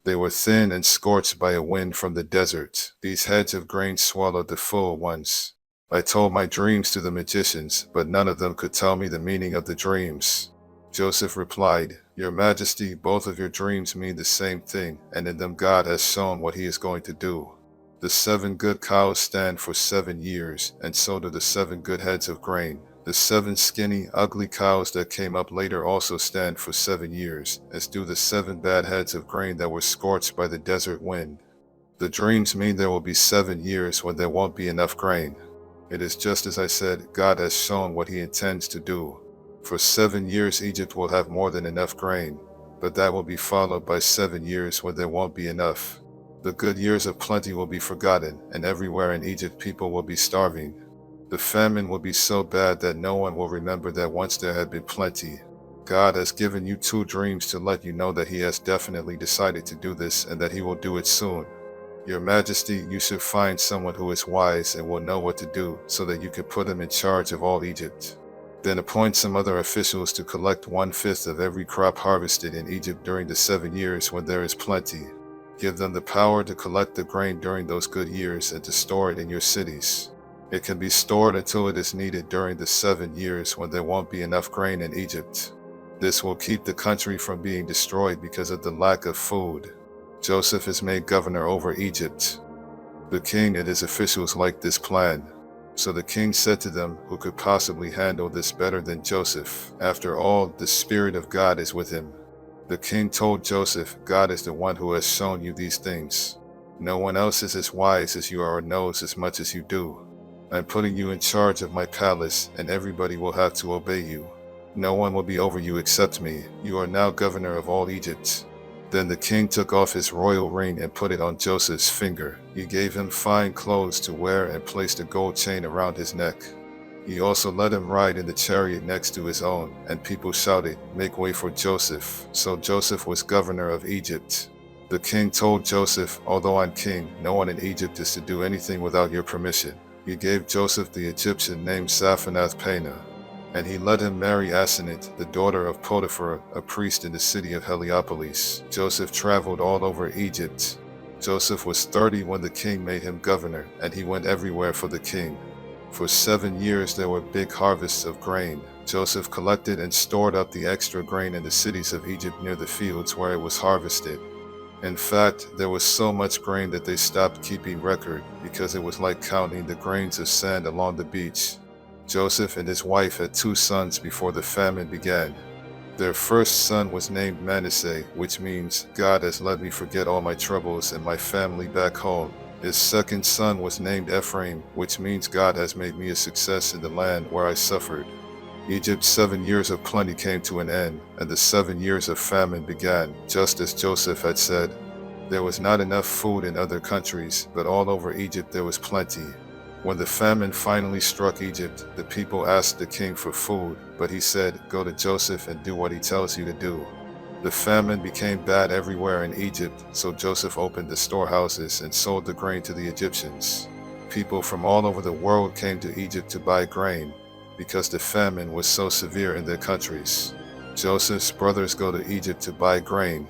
They were thin and scorched by a wind from the desert. These heads of grain swallowed the full ones. I told my dreams to the magicians, but none of them could tell me the meaning of the dreams." Joseph replied, "Your Majesty, both of your dreams mean the same thing, and in them God has shown what he is going to do. The 7 good cows stand for 7 years, and so do the 7 good heads of grain. The 7 skinny, ugly cows that came up later also stand for 7 years, as do the 7 bad heads of grain that were scorched by the desert wind. The dreams mean there will be 7 years when there won't be enough grain. It is just as I said, God has shown what he intends to do. For 7 years Egypt will have more than enough grain, but that will be followed by 7 years when there won't be enough. The good years of plenty will be forgotten, and everywhere in Egypt people will be starving. The famine will be so bad that no one will remember that once there had been plenty. God has given you 2 dreams to let you know that he has definitely decided to do this and that he will do it soon. Your Majesty, you should find someone who is wise and will know what to do so that you can put him in charge of all Egypt. Then appoint some other officials to collect 1/5 of every crop harvested in Egypt during the 7 years when there is plenty. Give them the power to collect the grain during those good years and to store it in your cities. It can be stored until it is needed during the 7 years when there won't be enough grain in Egypt. This will keep the country from being destroyed because of the lack of food." Joseph is made governor over Egypt. The king and his officials liked this plan. So the king said to them, "Who could possibly handle this better than Joseph? After all, the Spirit of God is with him." The king told Joseph, "God is the one who has shown you these things. No one else is as wise as you are or knows as much as you do. I'm putting you in charge of my palace, and everybody will have to obey you. No one will be over you except me. You are now governor of all Egypt." Then the king took off his royal ring and put it on Joseph's finger. He gave him fine clothes to wear and placed a gold chain around his neck. He also let him ride in the chariot next to his own, and people shouted, "Make way for Joseph." So Joseph was governor of Egypt. The king told Joseph, "Although I'm king, no one in Egypt is to do anything without your permission." He gave Joseph the Egyptian named Zaphenath-Paneah. And he let him marry Asenath, the daughter of Potiphar, a priest in the city of Heliopolis. Joseph traveled all over Egypt. Joseph was 30 when the king made him governor, and he went everywhere for the king. For 7 years there were big harvests of grain. Joseph collected and stored up the extra grain in the cities of Egypt near the fields where it was harvested. In fact, there was so much grain that they stopped keeping record because it was like counting the grains of sand along the beach. Joseph and his wife had 2 sons before the famine began. Their first son was named Manasseh, which means, God has let me forget all my troubles and my family back home. His second son was named Ephraim, which means God has made me a success in the land where I suffered. Egypt's 7 years of plenty came to an end, and the 7 years of famine began, just as Joseph had said. There was not enough food in other countries, but all over Egypt there was plenty. When the famine finally struck Egypt, the people asked the king for food, but he said, "Go to Joseph and do what he tells you to do." The famine became bad everywhere in Egypt, so Joseph opened the storehouses and sold the grain to the Egyptians. People from all over the world came to Egypt to buy grain, because the famine was so severe in their countries. Joseph's brothers go to Egypt to buy grain.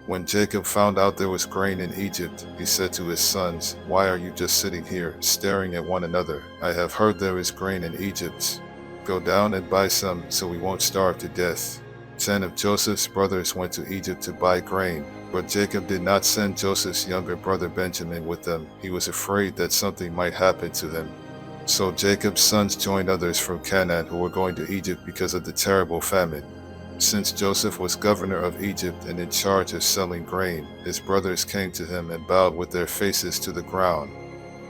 When Jacob found out there was grain in Egypt, he said to his sons, "Why are you just sitting here, staring at one another? I have heard there is grain in Egypt. Go down and buy some, so we won't starve to death." 10 of Joseph's brothers went to Egypt to buy grain, but Jacob did not send Joseph's younger brother Benjamin with them. He was afraid that something might happen to them. So Jacob's sons joined others from Canaan who were going to Egypt because of the terrible famine. Since Joseph was governor of Egypt and in charge of selling grain, his brothers came to him and bowed with their faces to the ground.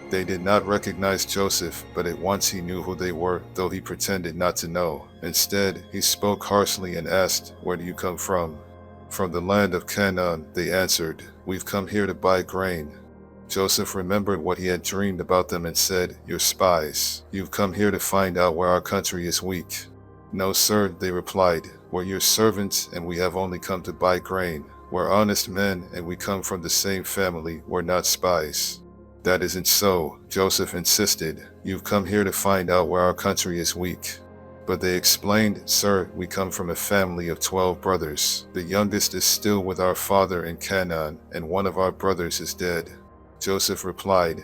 They did not recognize Joseph, but at once he knew who they were, though he pretended not to know. Instead, he spoke harshly and asked, "Where do you come from?" "From the land of Canaan," they answered. "We've come here to buy grain." Joseph remembered what he had dreamed about them and said, "You're spies. You've come here to find out where our country is weak." "No, sir," they replied. "We're your servants, and we have only come to buy grain. We're honest men, and we come from the same family. We're not spies." "That isn't so," Joseph insisted. "You've come here to find out where our country is weak." But they explained, "Sir, we come from a family of 12 brothers. The youngest is still with our father in Canaan, and one of our brothers is dead." Joseph replied,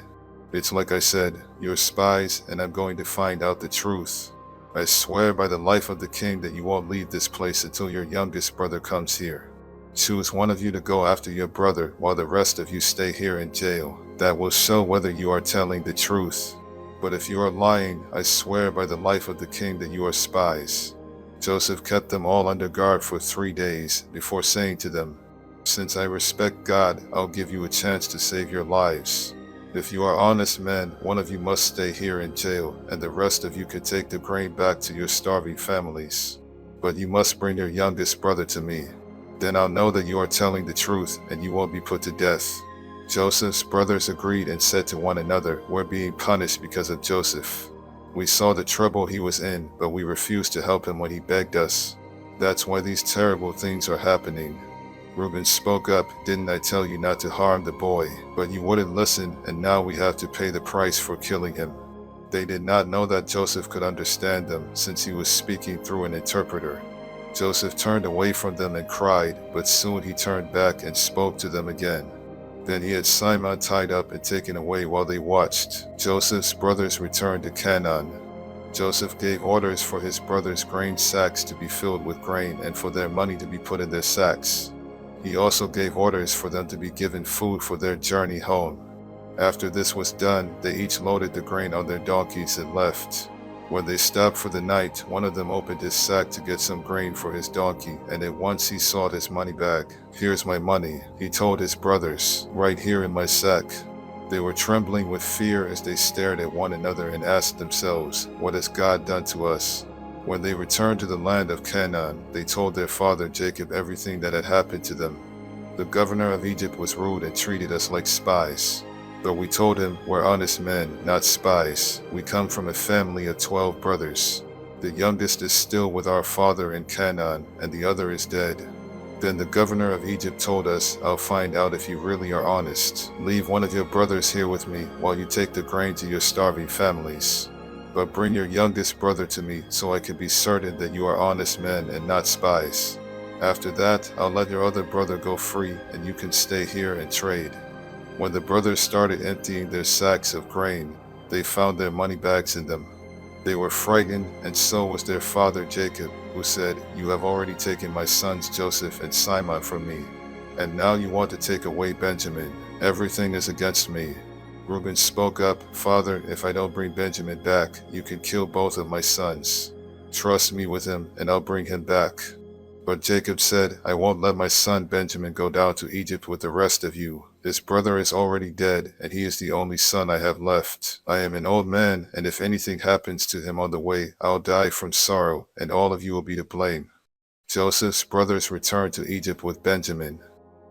"It's like I said, you're spies, and I'm going to find out the truth. I swear by the life of the king that you won't leave this place until your youngest brother comes here. Choose one of you to go after your brother, while the rest of you stay here in jail. That will show whether you are telling the truth. But if you are lying, I swear by the life of the king that you are spies." Joseph kept them all under guard for 3 days, before saying to them, "Since I respect God, I'll give you a chance to save your lives. If you are honest men, one of you must stay here in jail, and the rest of you can take the grain back to your starving families. But you must bring your youngest brother to me. Then I'll know that you are telling the truth, and you won't be put to death." Joseph's brothers agreed and said to one another, "We're being punished because of Joseph. We saw the trouble he was in, but we refused to help him when he begged us. That's why these terrible things are happening." Reuben spoke up, "Didn't I tell you not to harm the boy? But you wouldn't listen, and now we have to pay the price for killing him." They did not know that Joseph could understand them, since he was speaking through an interpreter. Joseph turned away from them and cried, but soon he turned back and spoke to them again. Then he had Simon tied up and taken away while they watched. Joseph's brothers returned to Canaan. Joseph gave orders for his brothers' grain sacks to be filled with grain and for their money to be put in their sacks. He also gave orders for them to be given food for their journey home. After this was done, they each loaded the grain on their donkeys and left. When they stopped for the night, one of them opened his sack to get some grain for his donkey, and at once he sought his money back. "Here's my money," he told his brothers, "right here in my sack." They were trembling with fear as they stared at one another and asked themselves, "What has God done to us?" When they returned to the land of Canaan, they told their father Jacob everything that had happened to them. "The governor of Egypt was rude and treated us like spies. But we told him, 'We're honest men, not spies. We come from a family of 12 brothers. The youngest is still with our father in Canaan, and the other is dead.' Then the governor of Egypt told us, 'I'll find out if you really are honest. Leave one of your brothers here with me while you take the grain to your starving families.' But bring your youngest brother to me so I can be certain that you are honest men and not spies. After that, I'll let your other brother go free and you can stay here and trade." When the brothers started emptying their sacks of grain, they found their money bags in them. They were frightened, and so was their father Jacob, who said, "You have already taken my sons Joseph and Simon from me, and now you want to take away Benjamin. Everything is against me." Reuben spoke up, "Father, if I don't bring Benjamin back, you can kill both of my sons. Trust me with him, and I'll bring him back." But Jacob said, "I won't let my son Benjamin go down to Egypt with the rest of you. His brother is already dead, and he is the only son I have left. I am an old man, and if anything happens to him on the way, I'll die from sorrow, and all of you will be to blame." Joseph's brothers returned to Egypt with Benjamin.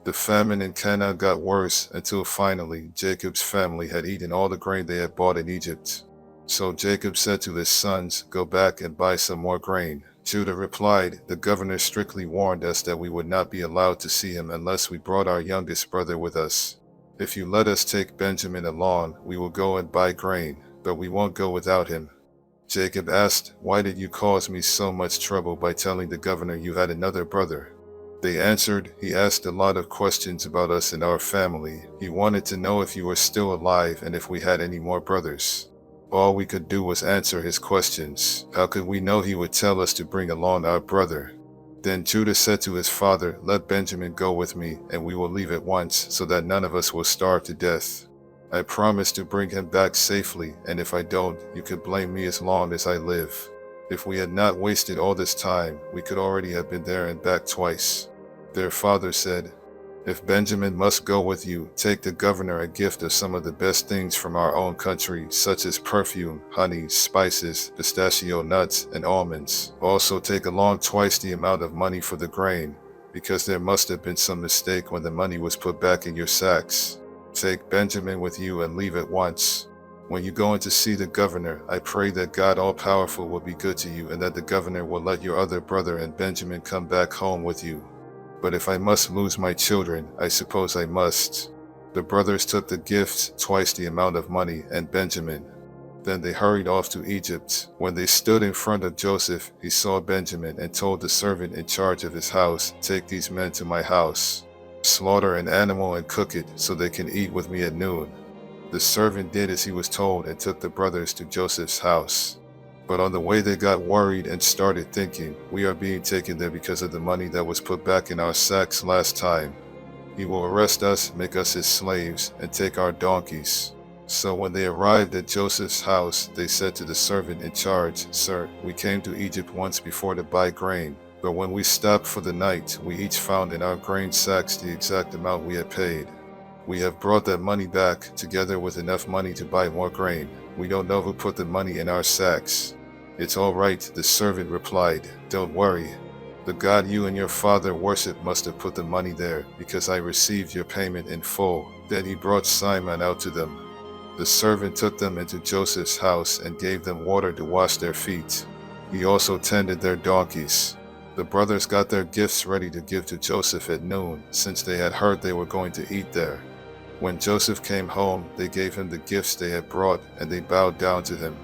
The famine in Canaan got worse until finally Jacob's family had eaten all the grain they had bought in Egypt. So Jacob said to his sons, "Go back and buy some more grain." Judah replied, "The governor strictly warned us that we would not be allowed to see him unless we brought our youngest brother with us. If you let us take Benjamin along, we will go and buy grain, but we won't go without him." Jacob asked, "Why did you cause me so much trouble by telling the governor you had another brother?" They answered, "He asked a lot of questions about us and our family. He wanted to know if you were still alive and if we had any more brothers. All we could do was answer his questions. How could we know he would tell us to bring along our brother?" Then Judah said to his father, "Let Benjamin go with me, and we will leave at once, so that none of us will starve to death. I promise to bring him back safely, and if I don't, you can blame me as long as I live." If we had not wasted all this time, we could already have been there and back twice. Their father said, "If Benjamin must go with you, take the governor a gift of some of the best things from our own country, such as perfume, honey, spices, pistachio nuts, and almonds. Also take along twice the amount of money for the grain, because there must have been some mistake when the money was put back in your sacks. Take Benjamin with you and leave at once. When you go in to see the governor, I pray that God all-powerful will be good to you, and that the governor will let your other brother and Benjamin come back home with you. But if I must lose my children, I suppose I must." The brothers took the gifts, twice the amount of money, and Benjamin. Then they hurried off to Egypt. When they stood in front of Joseph, he saw Benjamin and told the servant in charge of his house, "Take these men to my house. Slaughter an animal and cook it so they can eat with me at noon." The servant did as he was told and took the brothers to Joseph's house. But on the way they got worried and started thinking, "We are being taken there because of the money that was put back in our sacks last time. He will arrest us, make us his slaves, and take our donkeys." So when they arrived at Joseph's house, they said to the servant in charge, "Sir, we came to Egypt once before to buy grain, but when we stopped for the night, we each found in our grain sacks the exact amount we had paid. We have brought that money back, together with enough money to buy more grain. We don't know who put the money in our sacks." "It's all right," the servant replied. "Don't worry. The God you and your father worship must have put the money there, because I received your payment in full." Then he brought Simon out to them. The servant took them into Joseph's house and gave them water to wash their feet. He also tended their donkeys. The brothers got their gifts ready to give to Joseph at noon, since they had heard they were going to eat there. When Joseph came home, they gave him the gifts they had brought, and they bowed down to him.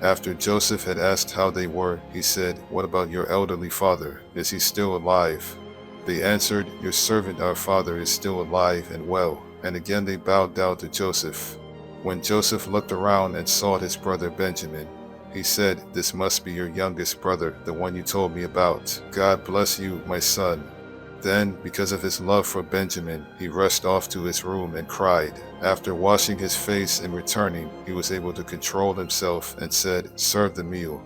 After Joseph had asked how they were, he said, "What about your elderly father? Is he still alive?" They answered, "Your servant our father is still alive and well." And again they bowed down to Joseph. When Joseph looked around and saw his brother Benjamin, he said, "This must be your youngest brother, the one you told me about. God bless you, my son." Then, because of his love for Benjamin, he rushed off to his room and cried. After washing his face and returning, he was able to control himself and said, "Serve the meal."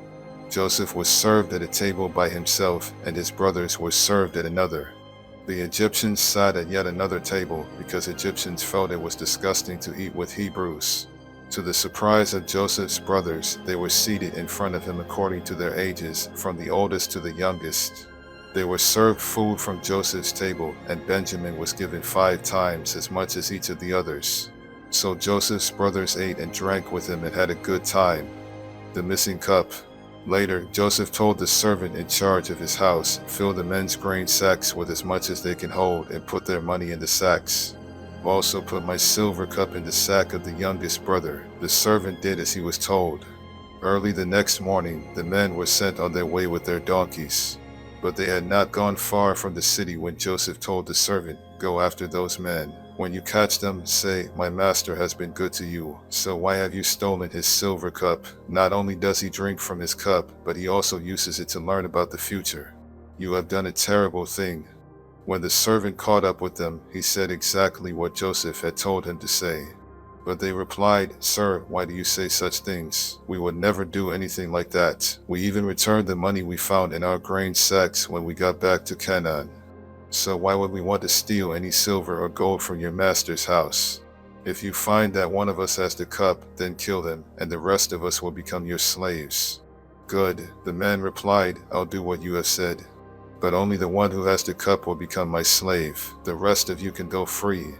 Joseph was served at a table by himself, and his brothers were served at another. The Egyptians sat at yet another table, because Egyptians felt it was disgusting to eat with Hebrews. To the surprise of Joseph's brothers, they were seated in front of him according to their ages, from the oldest to the youngest. They were served food from Joseph's table, and Benjamin was given 5 times as much as each of the others. So Joseph's brothers ate and drank with him and had a good time. The missing cup. Later, Joseph told the servant in charge of his house, "Fill the men's grain sacks with as much as they can hold and put their money in the sacks. Also put my silver cup in the sack of the youngest brother." The servant did as he was told. Early the next morning, the men were sent on their way with their donkeys. But they had not gone far from the city when Joseph told the servant, "Go after those men. When you catch them, say, 'My master has been good to you, so why have you stolen his silver cup?' Not only does he drink from his cup, but he also uses it to learn about the future. You have done a terrible thing." When the servant caught up with them, he said exactly what Joseph had told him to say. But they replied, "Sir, why do you say such things? We would never do anything like that. We even returned the money we found in our grain sacks when we got back to Canaan. So why would we want to steal any silver or gold from your master's house? If you find that one of us has the cup, then kill them, and the rest of us will become your slaves." "Good," the man replied, "I'll do what you have said. But only the one who has the cup will become my slave. The rest of you can go free."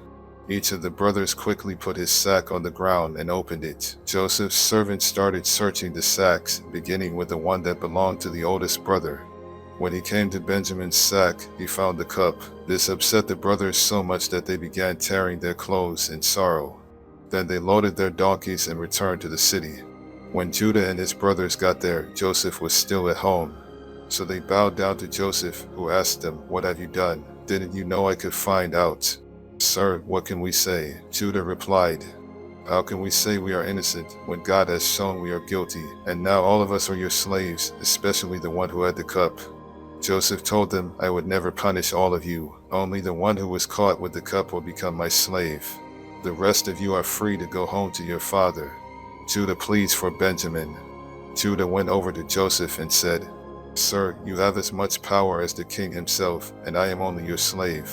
Each of the brothers quickly put his sack on the ground and opened it. Joseph's servant started searching the sacks, beginning with the one that belonged to the oldest brother. When he came to Benjamin's sack, he found the cup. This upset the brothers so much that they began tearing their clothes in sorrow. Then they loaded their donkeys and returned to the city. When Judah and his brothers got there, Joseph was still at home. So they bowed down to Joseph, who asked them, "What have you done? Didn't you know I could find out?" "Sir, what can we say?" Judah replied. "How can we say we are innocent when God has shown we are guilty, and now all of us are your slaves, especially the one who had the cup?" Joseph told them, "I would never punish all of you. Only the one who was caught with the cup will become my slave. The rest of you are free to go home to your father." Judah pleads for Benjamin. Judah went over to Joseph and said, "Sir, you have as much power as the king himself, and I am only your slave.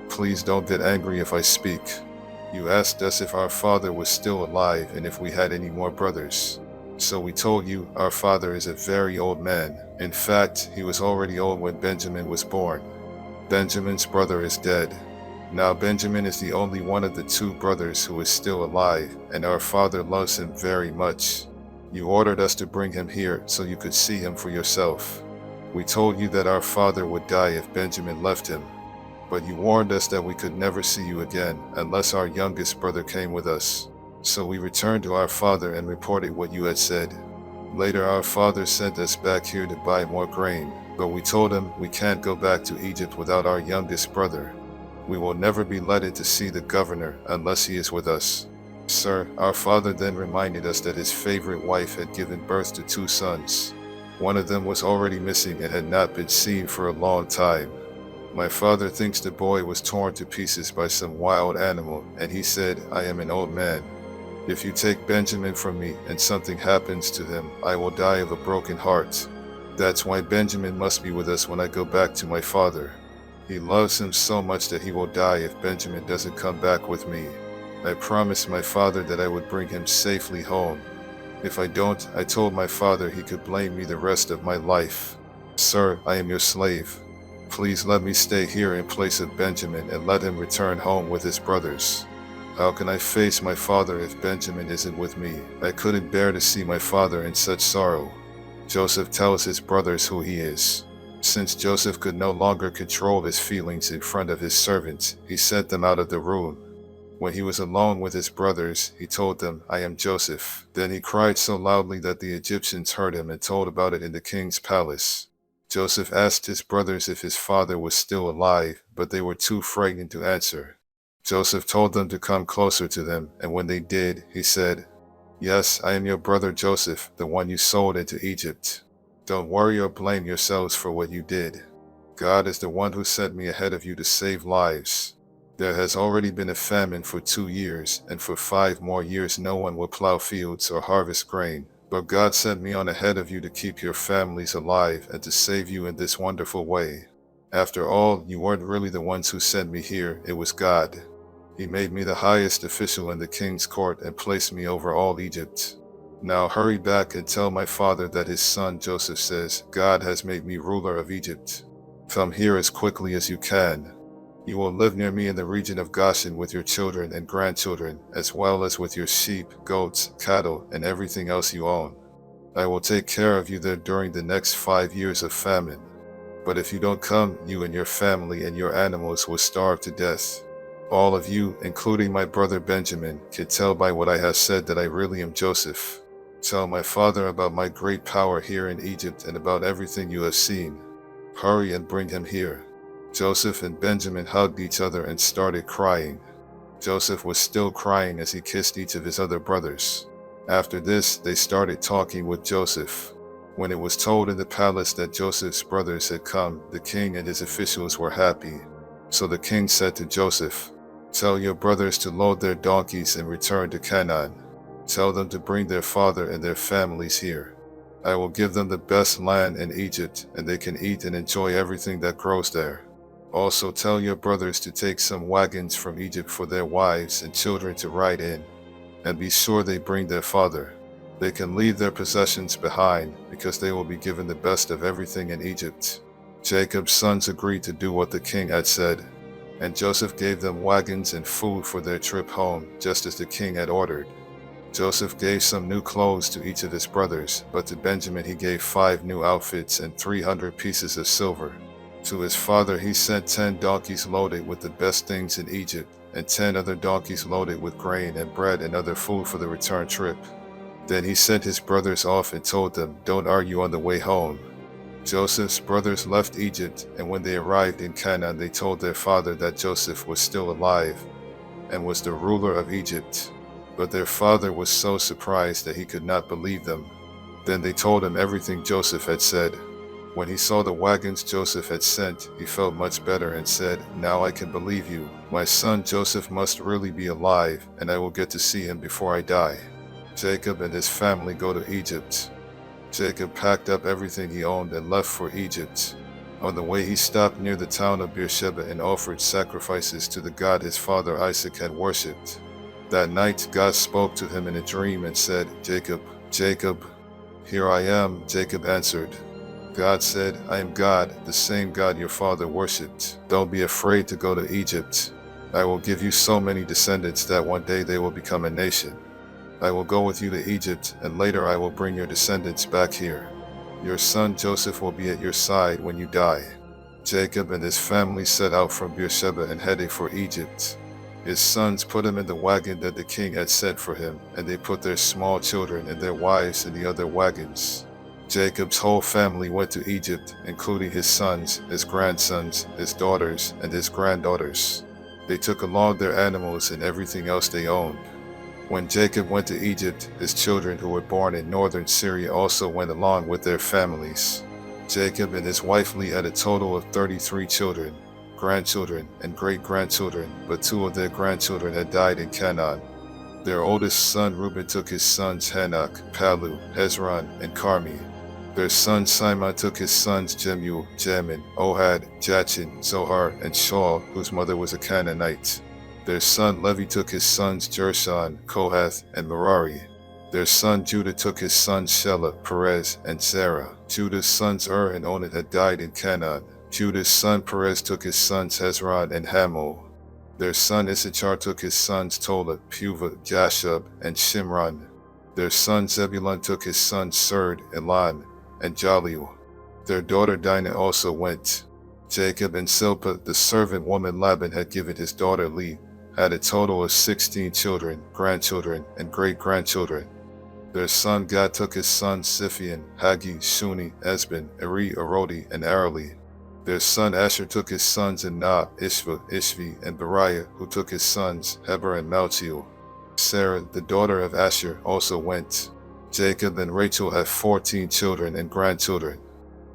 Please don't get angry if I speak. You asked us if our father was still alive and if we had any more brothers. So we told you our father is a very old man. In fact, he was already old when Benjamin was born. Benjamin's brother is dead. Now Benjamin is the only one of the two brothers who is still alive, and our father loves him very much. You ordered us to bring him here so you could see him for yourself. We told you that our father would die if Benjamin left him. But you warned us that we could never see you again unless our youngest brother came with us. So we returned to our father and reported what you had said. Later our father sent us back here to buy more grain, but we told him we can't go back to Egypt without our youngest brother. We will never be let in to see the governor unless he is with us. Sir, our father then reminded us that his favorite wife had given birth to 2 sons. One of them was already missing and had not been seen for a long time. My father thinks the boy was torn to pieces by some wild animal, and he said, 'I am an old man. If you take Benjamin from me and something happens to him, I will die of a broken heart. That's why Benjamin must be with us when I go back to my father. He loves him so much that he will die if Benjamin doesn't come back with me. I promised my father that I would bring him safely home. If I don't, I told my father he could blame me the rest of my life. Sir, I am your slave. Please let me stay here in place of Benjamin and let him return home with his brothers. How can I face my father if Benjamin isn't with me? I couldn't bear to see my father in such sorrow." Joseph tells his brothers who he is. Since Joseph could no longer control his feelings in front of his servants, he sent them out of the room. When he was alone with his brothers, he told them, "I am Joseph." Then he cried so loudly that the Egyptians heard him and told about it in the king's palace. Joseph asked his brothers if his father was still alive, but they were too frightened to answer. Joseph told them to come closer to them, and when they did, he said, "Yes, I am your brother Joseph, the one you sold into Egypt. Don't worry or blame yourselves for what you did. God is the one who sent me ahead of you to save lives. There has already been a famine for 2 years, and for 5 more years no one will plow fields or harvest grain. But God sent me on ahead of you to keep your families alive and to save you in this wonderful way. After all, you weren't really the ones who sent me here, it was God. He made me the highest official in the king's court and placed me over all Egypt. Now hurry back and tell my father that his son Joseph says, 'God has made me ruler of Egypt. Come here as quickly as you can. You will live near me in the region of Goshen with your children and grandchildren, as well as with your sheep, goats, cattle, and everything else you own. I will take care of you there during the next 5 years of famine. But if you don't come, you and your family and your animals will starve to death. All of you, including my brother Benjamin, can tell by what I have said that I really am Joseph. Tell my father about my great power here in Egypt and about everything you have seen. Hurry and bring him here." Joseph and Benjamin hugged each other and started crying. Joseph was still crying as he kissed each of his other brothers. After this, they started talking with Joseph. When it was told in the palace that Joseph's brothers had come, the king and his officials were happy. So the king said to Joseph, "Tell your brothers to load their donkeys and return to Canaan. Tell them to bring their father and their families here. I will give them the best land in Egypt, and they can eat and enjoy everything that grows there. Also tell your brothers to take some wagons from Egypt for their wives and children to ride in, and be sure they bring their father. They can leave their possessions behind, because they will be given the best of everything in Egypt." Jacob's sons agreed to do what the king had said, and Joseph gave them wagons and food for their trip home, just as the king had ordered. Joseph gave some new clothes to each of his brothers, but to Benjamin he gave 5 new outfits and 300 pieces of silver. To his father he sent 10 donkeys loaded with the best things in Egypt, and 10 other donkeys loaded with grain and bread and other food for the return trip. Then he sent his brothers off and told them, "Don't argue on the way home." Joseph's brothers left Egypt, and when they arrived in Canaan, they told their father that Joseph was still alive and was the ruler of Egypt. But their father was so surprised that he could not believe them. Then they told him everything Joseph had said. When he saw the wagons Joseph had sent, he felt much better and said, "Now I can believe you. My son Joseph must really be alive, and I will get to see him before I die." Jacob and his family go to Egypt. Jacob packed up everything he owned and left for Egypt. On the way he stopped near the town of Beersheba and offered sacrifices to the God his father Isaac had worshipped. That night God spoke to him in a dream and said, "Jacob, Jacob." "Here I am," Jacob answered. God said, "I am God, the same God your father worshipped. Don't be afraid to go to Egypt. I will give you so many descendants that one day they will become a nation. I will go with you to Egypt, and later I will bring your descendants back here. Your son Joseph will be at your side when you die." Jacob and his family set out from Beersheba and headed for Egypt. His sons put him in the wagon that the king had sent for him, and they put their small children and their wives in the other wagons. Jacob's whole family went to Egypt, including his sons, his grandsons, his daughters, and his granddaughters. They took along their animals and everything else they owned. When Jacob went to Egypt, his children who were born in northern Syria also went along with their families. Jacob and his wife Leah had a total of 33 children, grandchildren, and great-grandchildren, but 2 of their grandchildren had died in Canaan. Their oldest son Reuben took his sons Hanok, Palu, Hezron, and Carmi. Their son Simon took his sons Jemuel, Jamin, Ohad, Jachin, Zohar, and Shaul, whose mother was a Canaanite. Their son Levi took his sons Gershon, Kohath, and Merari. Their son Judah took his sons Shelah, Perez, and Zerah. Judah's sons and Onan had died in Canaan. Judah's son Perez took his sons Hezron and Hamul. Their son Issachar took his sons Tola, Puvah, Jashub, and Shimron. Their son Zebulun took his sons Serd, Elon, and Jalil. Their daughter Dinah also went. Jacob and Silpah, the servant woman Laban had given his daughter Leah, had a total of 16 children, grandchildren, and great-grandchildren. Their son Gad took his sons Siphion, Hagi, Shuni, Esben, Eri, Arodi, and Arali. Their son Asher took his sons Anah, Ishva, Ishvi, and Beriah, who took his sons Heber and Malchiel. Sarah, the daughter of Asher, also went. Jacob and Rachel had 14 children and grandchildren.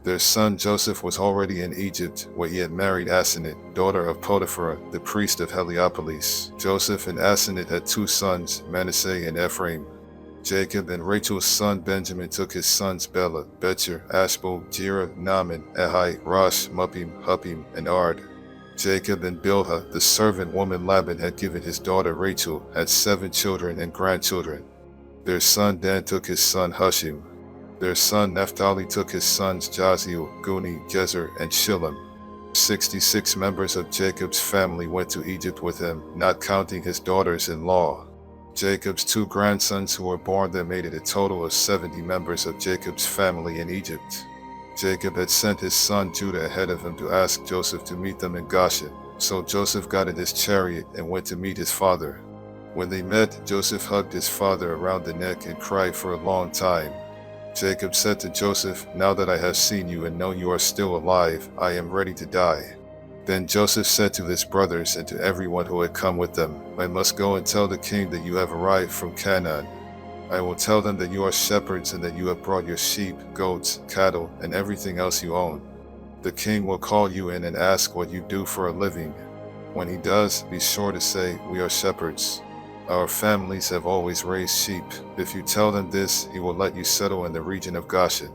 Their son Joseph was already in Egypt, where he had married Asenath, daughter of Potiphar, the priest of Heliopolis. Joseph and Asenath had 2 sons, Manasseh and Ephraim. Jacob and Rachel's son Benjamin took his sons Bela, Betcher, Ashbel, Jera, Naaman, Ahai, Rosh, Muppim, Huppim, and Ard. Jacob and Bilhah, the servant woman Laban had given his daughter Rachel, had 7 children and grandchildren. Their son Dan took his son Hushim. Their son Naphtali took his sons Jaziel, Guni, Jezer, and Shillem. 66 members of Jacob's family went to Egypt with him, not counting his daughters-in-law. Jacob's 2 grandsons who were born there made it a total of 70 members of Jacob's family in Egypt. Jacob had sent his son Judah ahead of him to ask Joseph to meet them in Goshen, so Joseph got in his chariot and went to meet his father. When they met, Joseph hugged his father around the neck and cried for a long time. Jacob said to Joseph, "Now that I have seen you and know you are still alive, I am ready to die." Then Joseph said to his brothers and to everyone who had come with them, "I must go and tell the king that you have arrived from Canaan. I will tell them that you are shepherds and that you have brought your sheep, goats, cattle, and everything else you own. The king will call you in and ask what you do for a living. When he does, be sure to say, 'We are shepherds. Our families have always raised sheep.' If you tell them this, he will let you settle in the region of Goshen."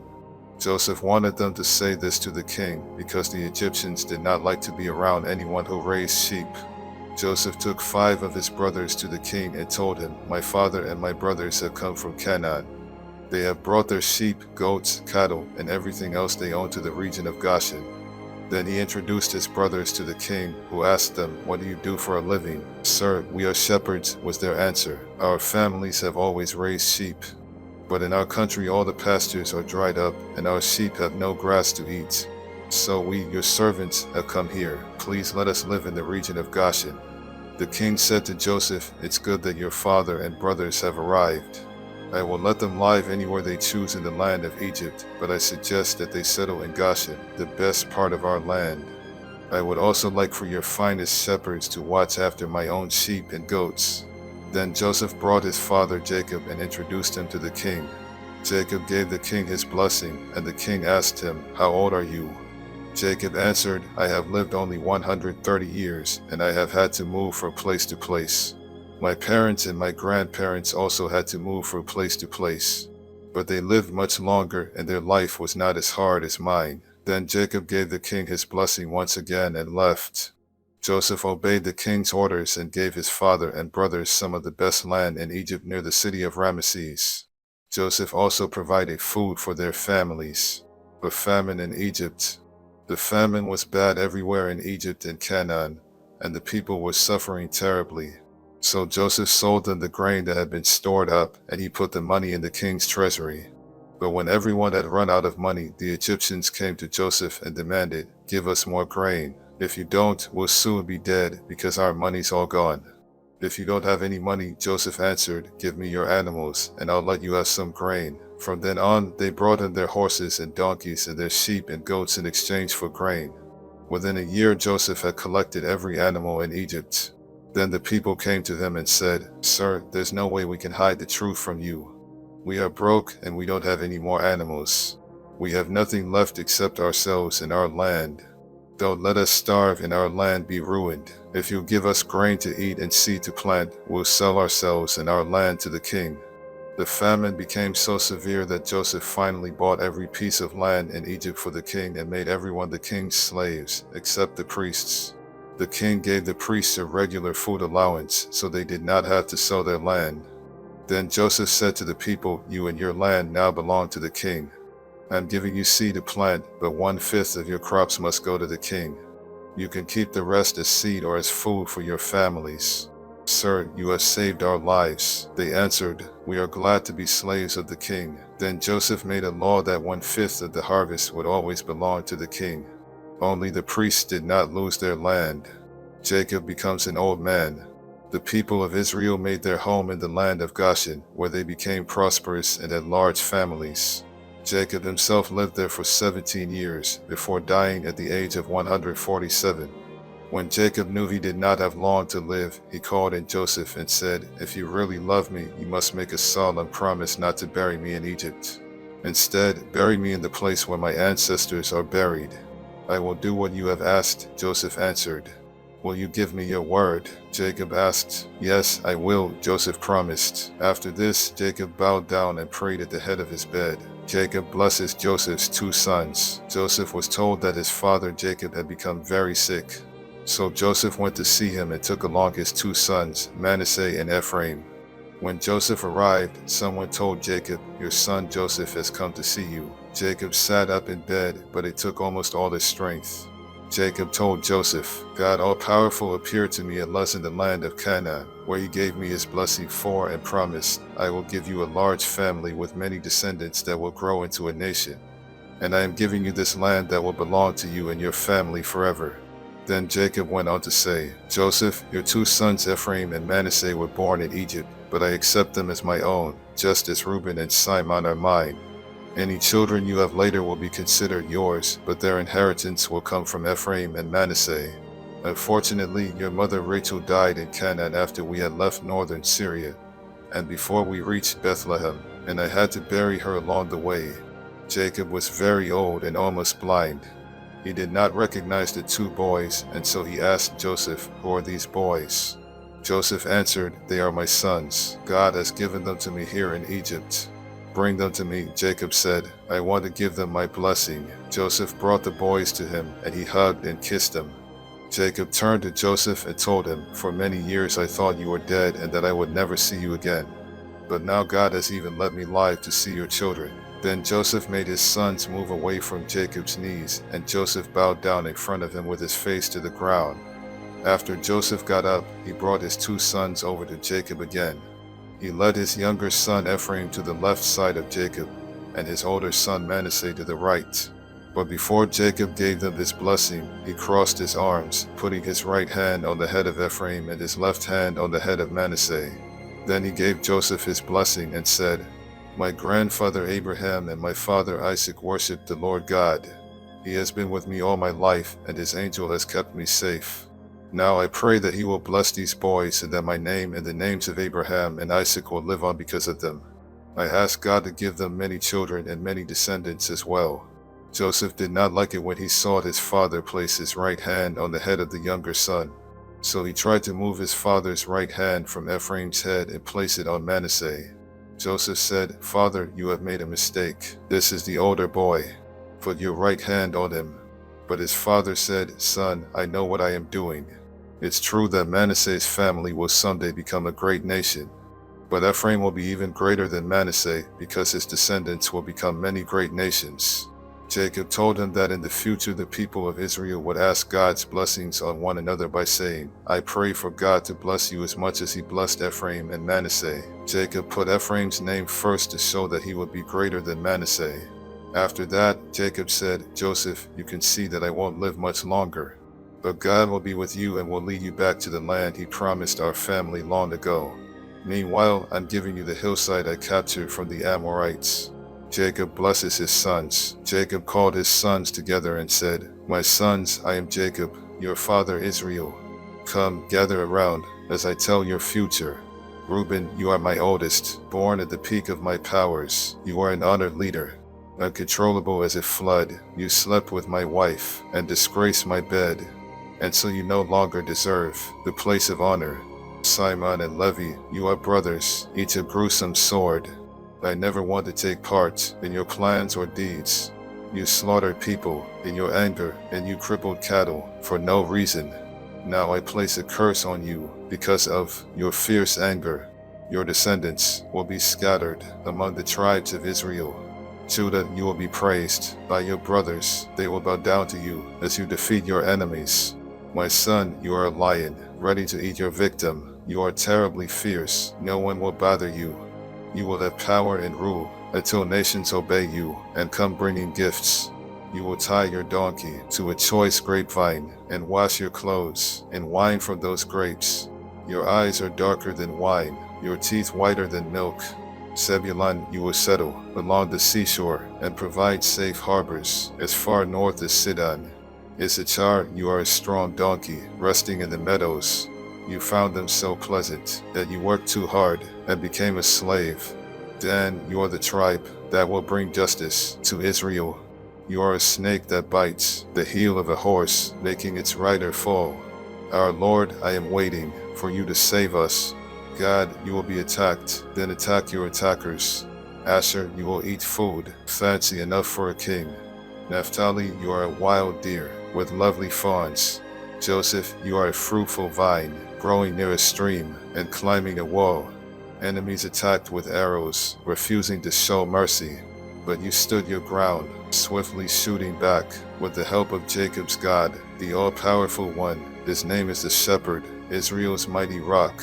Joseph wanted them to say this to the king because the Egyptians did not like to be around anyone who raised sheep. Joseph took 5 of his brothers to the king and told him, "My father and my brothers have come from Canaan. They have brought their sheep, goats, cattle, and everything else they own to the region of Goshen." Then he introduced his brothers to the king, who asked them, "What do you do for a living?" "Sir, we are shepherds," was their answer. "Our families have always raised sheep. But in our country all the pastures are dried up, and our sheep have no grass to eat. So we, your servants, have come here. Please let us live in the region of Goshen." The king said to Joseph, "It's good that your father and brothers have arrived. I will let them live anywhere they choose in the land of Egypt, but I suggest that they settle in Goshen, the best part of our land. I would also like for your finest shepherds to watch after my own sheep and goats." Then Joseph brought his father Jacob and introduced him to the king. Jacob gave the king his blessing, and the king asked him, "How old are you?" Jacob answered, "I have lived only 130 years, and I have had to move from place to place. My parents and my grandparents also had to move from place to place. But they lived much longer, and their life was not as hard as mine." Then Jacob gave the king his blessing once again and left. Joseph obeyed the king's orders and gave his father and brothers some of the best land in Egypt near the city of Ramesses. Joseph also provided food for their families. But famine in Egypt. The famine was bad everywhere in Egypt and Canaan, and the people were suffering terribly. So Joseph sold them the grain that had been stored up, and he put the money in the king's treasury. But when everyone had run out of money, the Egyptians came to Joseph and demanded, "Give us more grain. If you don't, we'll soon be dead because our money's all gone." "If you don't have any money," Joseph answered, "give me your animals, and I'll let you have some grain." From then on, they brought him their horses and donkeys and their sheep and goats in exchange for grain. Within a year, Joseph had collected every animal in Egypt. Then the people came to him and said, "Sir, there's no way we can hide the truth from you. We are broke and we don't have any more animals. We have nothing left except ourselves and our land. Don't let us starve and our land be ruined. If you give us grain to eat and seed to plant, we'll sell ourselves and our land to the king." The famine became so severe that Joseph finally bought every piece of land in Egypt for the king and made everyone the king's slaves, except the priests. The king gave the priests a regular food allowance, so they did not have to sell their land. Then Joseph said to the people, "You and your land now belong to the king. I am giving you seed to plant, but 1/5 of your crops must go to the king. You can keep the rest as seed or as food for your families." "Sir, you have saved our lives." They answered, "We are glad to be slaves of the king." Then Joseph made a law that 1/5 of the harvest would always belong to the king. Only the priests did not lose their land. Jacob becomes an old man. The people of Israel made their home in the land of Goshen, where they became prosperous and had large families. Jacob himself lived there for 17 years, before dying at the age of 147. When Jacob knew he did not have long to live, he called in Joseph and said, "If you really love me, you must make a solemn promise not to bury me in Egypt. Instead, bury me in the place where my ancestors are buried." "I will do what you have asked," Joseph answered. "Will you give me your word?" Jacob asked. "Yes, I will," Joseph promised. After this, Jacob bowed down and prayed at the head of his bed. Jacob blesses Joseph's 2 sons. Joseph was told that his father Jacob had become very sick. So Joseph went to see him and took along his 2 sons, Manasseh and Ephraim. When Joseph arrived, someone told Jacob, "Your son Joseph has come to see you." Jacob sat up in bed, but it took almost all his strength. Jacob told Joseph, "God all-powerful appeared to me at Luz in the land of Canaan, where he gave me his blessing for and promised, 'I will give you a large family with many descendants that will grow into a nation. And I am giving you this land that will belong to you and your family forever.' Then Jacob went on to say, Joseph, your two sons Ephraim and Manasseh were born in Egypt, but I accept them as my own, just as Reuben and Simon are mine. Any children you have later will be considered yours, but their inheritance will come from Ephraim and Manasseh. Unfortunately, your mother Rachel died in Canaan after we had left northern Syria, and before we reached Bethlehem, and I had to bury her along the way. Jacob was very old and almost blind. He did not recognize the two boys, and so he asked Joseph, Who are these boys? Joseph answered, They are my sons. God has given them to me here in Egypt. Bring them to me, Jacob said. I want to give them my blessing. Joseph brought the boys to him, and he hugged and kissed them. Jacob turned to Joseph and told him, For many years I thought you were dead and that I would never see you again. But now God has even let me live to see your children. Then Joseph made his sons move away from Jacob's knees, and Joseph bowed down in front of him with his face to the ground. After Joseph got up, he brought his two sons over to Jacob again. He led his younger son Ephraim to the left side of Jacob, and his older son Manasseh to the right. But before Jacob gave them this blessing, he crossed his arms, putting his right hand on the head of Ephraim and his left hand on the head of Manasseh. Then he gave Joseph his blessing and said, My grandfather Abraham and my father Isaac worshipped the Lord God. He has been with me all my life, and his angel has kept me safe. Now I pray that he will bless these boys, and that my name and the names of Abraham and Isaac will live on because of them. I ask God to give them many children and many descendants as well. Joseph did not like it when he saw his father place his right hand on the head of the younger son. So he tried to move his father's right hand from Ephraim's head and place it on Manasseh. Joseph said, Father, you have made a mistake. This is the older boy. Put your right hand on him. But his father said, Son, I know what I am doing. It's true that Manasseh's family will someday become a great nation. But Ephraim will be even greater than Manasseh because his descendants will become many great nations. Jacob told him that in the future the people of Israel would ask God's blessings on one another by saying, I pray for God to bless you as much as he blessed Ephraim and Manasseh. Jacob put Ephraim's name first to show that he would be greater than Manasseh. After that, Jacob said, Joseph, you can see that I won't live much longer. But God will be with you and will lead you back to the land he promised our family long ago. Meanwhile, I'm giving you the hillside I captured from the Amorites. Jacob blesses his sons. Jacob called his sons together and said, My sons, I am Jacob, your father Israel. Come, gather around, as I tell your future. Reuben, you are my oldest, born at the peak of my powers. You are an honored leader. Uncontrollable as a flood, you slept with my wife, and disgraced my bed. And so you no longer deserve the place of honor. Simon and Levi, you are brothers, each a gruesome sword. I never want to take part in your plans or deeds. You slaughtered people in your anger, and you crippled cattle for no reason. Now I place a curse on you because of your fierce anger. Your descendants will be scattered among the tribes of Israel. Judah, you will be praised by your brothers. They will bow down to you as you defeat your enemies. My son, you are a lion, ready to eat your victim. You are terribly fierce. No one will bother you. You will have power and rule until nations obey you and come bringing gifts. You will tie your donkey to a choice grapevine and wash your clothes in wine from those grapes. Your eyes are darker than wine, your teeth whiter than milk. Zebulun, you will settle along the seashore and provide safe harbors as far north as Sidon. Issachar, you are a strong donkey, resting in the meadows. You found them so pleasant that you worked too hard and became a slave. Dan, you are the tribe that will bring justice to Israel. You are a snake that bites the heel of a horse, making its rider fall. Our Lord, I am waiting for you to save us. God, you will be attacked, then attack your attackers. Asher, you will eat food fancy enough for a king. Naphtali, you are a wild deer with lovely fawns. Joseph, you are a fruitful vine, growing near a stream and climbing a wall. Enemies attacked with arrows, refusing to show mercy. But you stood your ground, swiftly shooting back with the help of Jacob's God, the all-powerful one. His name is the Shepherd, Israel's mighty rock.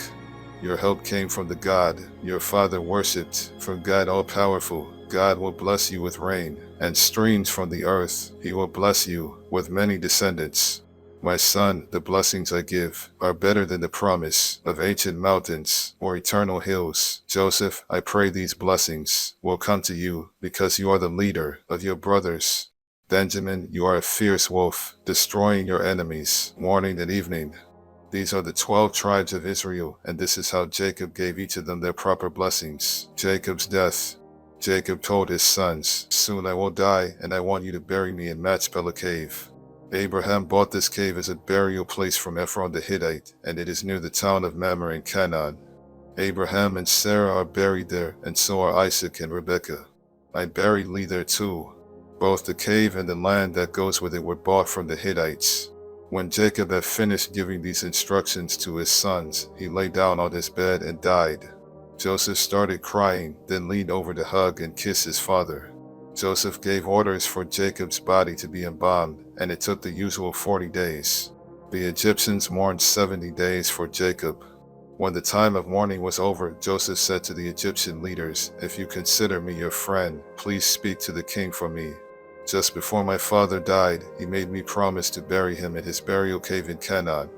Your help came from the God your father worshipped, from God all-powerful. God will bless you with rain and streams from the earth. He will bless you with many descendants. My son, the blessings I give are better than the promise of ancient mountains or eternal hills. Joseph, I pray these blessings will come to you because you are the leader of your brothers. Benjamin, you are a fierce wolf, destroying your enemies morning and evening. These are the 12 tribes of Israel, and this is how Jacob gave each of them their proper blessings. Jacob's death. Jacob told his sons, soon I will die, and I want you to bury me in Machpelah cave. Abraham bought this cave as a burial place from Ephron the Hittite, and it is near the town of Mamre in Canaan. Abraham and Sarah are buried there, and so are Isaac and Rebekah. I buried Leah there too. Both the cave and the land that goes with it were bought from the Hittites. When Jacob had finished giving these instructions to his sons, he lay down on his bed and died. Joseph started crying, then leaned over to hug and kiss his father. Joseph gave orders for Jacob's body to be embalmed, and it took the usual 40 days. The Egyptians mourned 70 days for Jacob. When the time of mourning was over, Joseph said to the Egyptian leaders, if you consider me your friend, please speak to the king for me. Just before my father died, he made me promise to bury him in his burial cave in Canaan.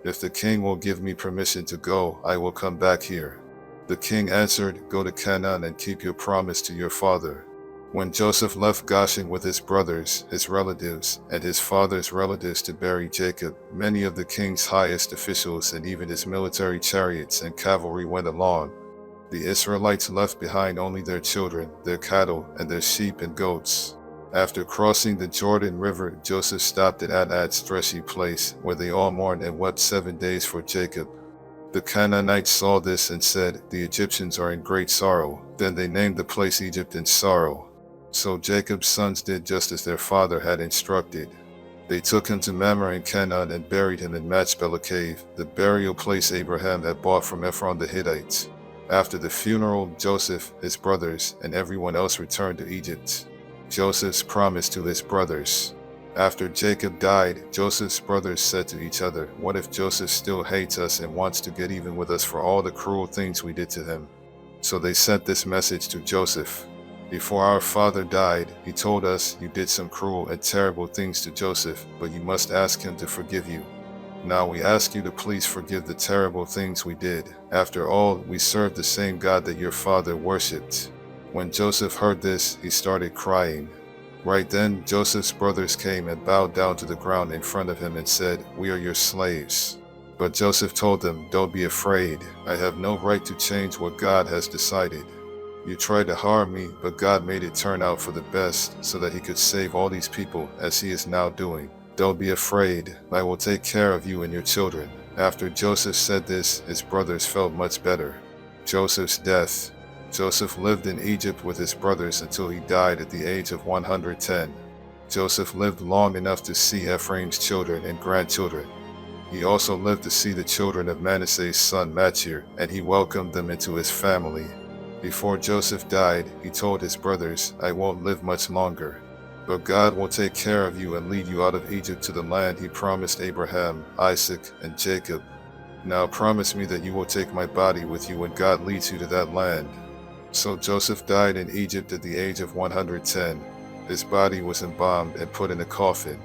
If the king will give me permission to go, I will come back here. The king answered, go to Canaan and keep your promise to your father. When Joseph left Goshen with his brothers, his relatives, and his father's relatives to bury Jacob, many of the king's highest officials and even his military chariots and cavalry went along. The Israelites left behind only their children, their cattle, and their sheep and goats. After crossing the Jordan River, Joseph stopped at Adad's threshing place, where they all mourned and wept 7 days for Jacob. The Canaanites saw this and said, the Egyptians are in great sorrow. Then they named the place Egypt in sorrow. So Jacob's sons did just as their father had instructed. They took him to Mamre in Canaan and buried him in Machpelah cave, the burial place Abraham had bought from Ephron the Hittite. After the funeral, Joseph, his brothers, and everyone else returned to Egypt. Joseph's promise to his brothers. After Jacob died, Joseph's brothers said to each other, what if Joseph still hates us and wants to get even with us for all the cruel things we did to him? So they sent this message to Joseph. Before our father died, he told us you did some cruel and terrible things to Joseph, but you must ask him to forgive you. Now we ask you to please forgive the terrible things we did. After all, we serve the same God that your father worshipped. When Joseph heard this, he started crying. Right then, Joseph's brothers came and bowed down to the ground in front of him and said, we are your slaves. But Joseph told them, don't be afraid. I have no right to change what God has decided. You tried to harm me, but God made it turn out for the best so that he could save all these people as he is now doing. Don't be afraid. I will take care of you and your children. After Joseph said this, his brothers felt much better. Joseph's death. Joseph lived in Egypt with his brothers until he died at the age of 110. Joseph lived long enough to see Ephraim's children and grandchildren. He also lived to see the children of Manasseh's son Machir, and he welcomed them into his family. Before Joseph died, he told his brothers, I won't live much longer, but God will take care of you and lead you out of Egypt to the land he promised Abraham, Isaac, and Jacob. Now promise me that you will take my body with you when God leads you to that land. So Joseph died in Egypt at the age of 110. His body was embalmed and put in a coffin.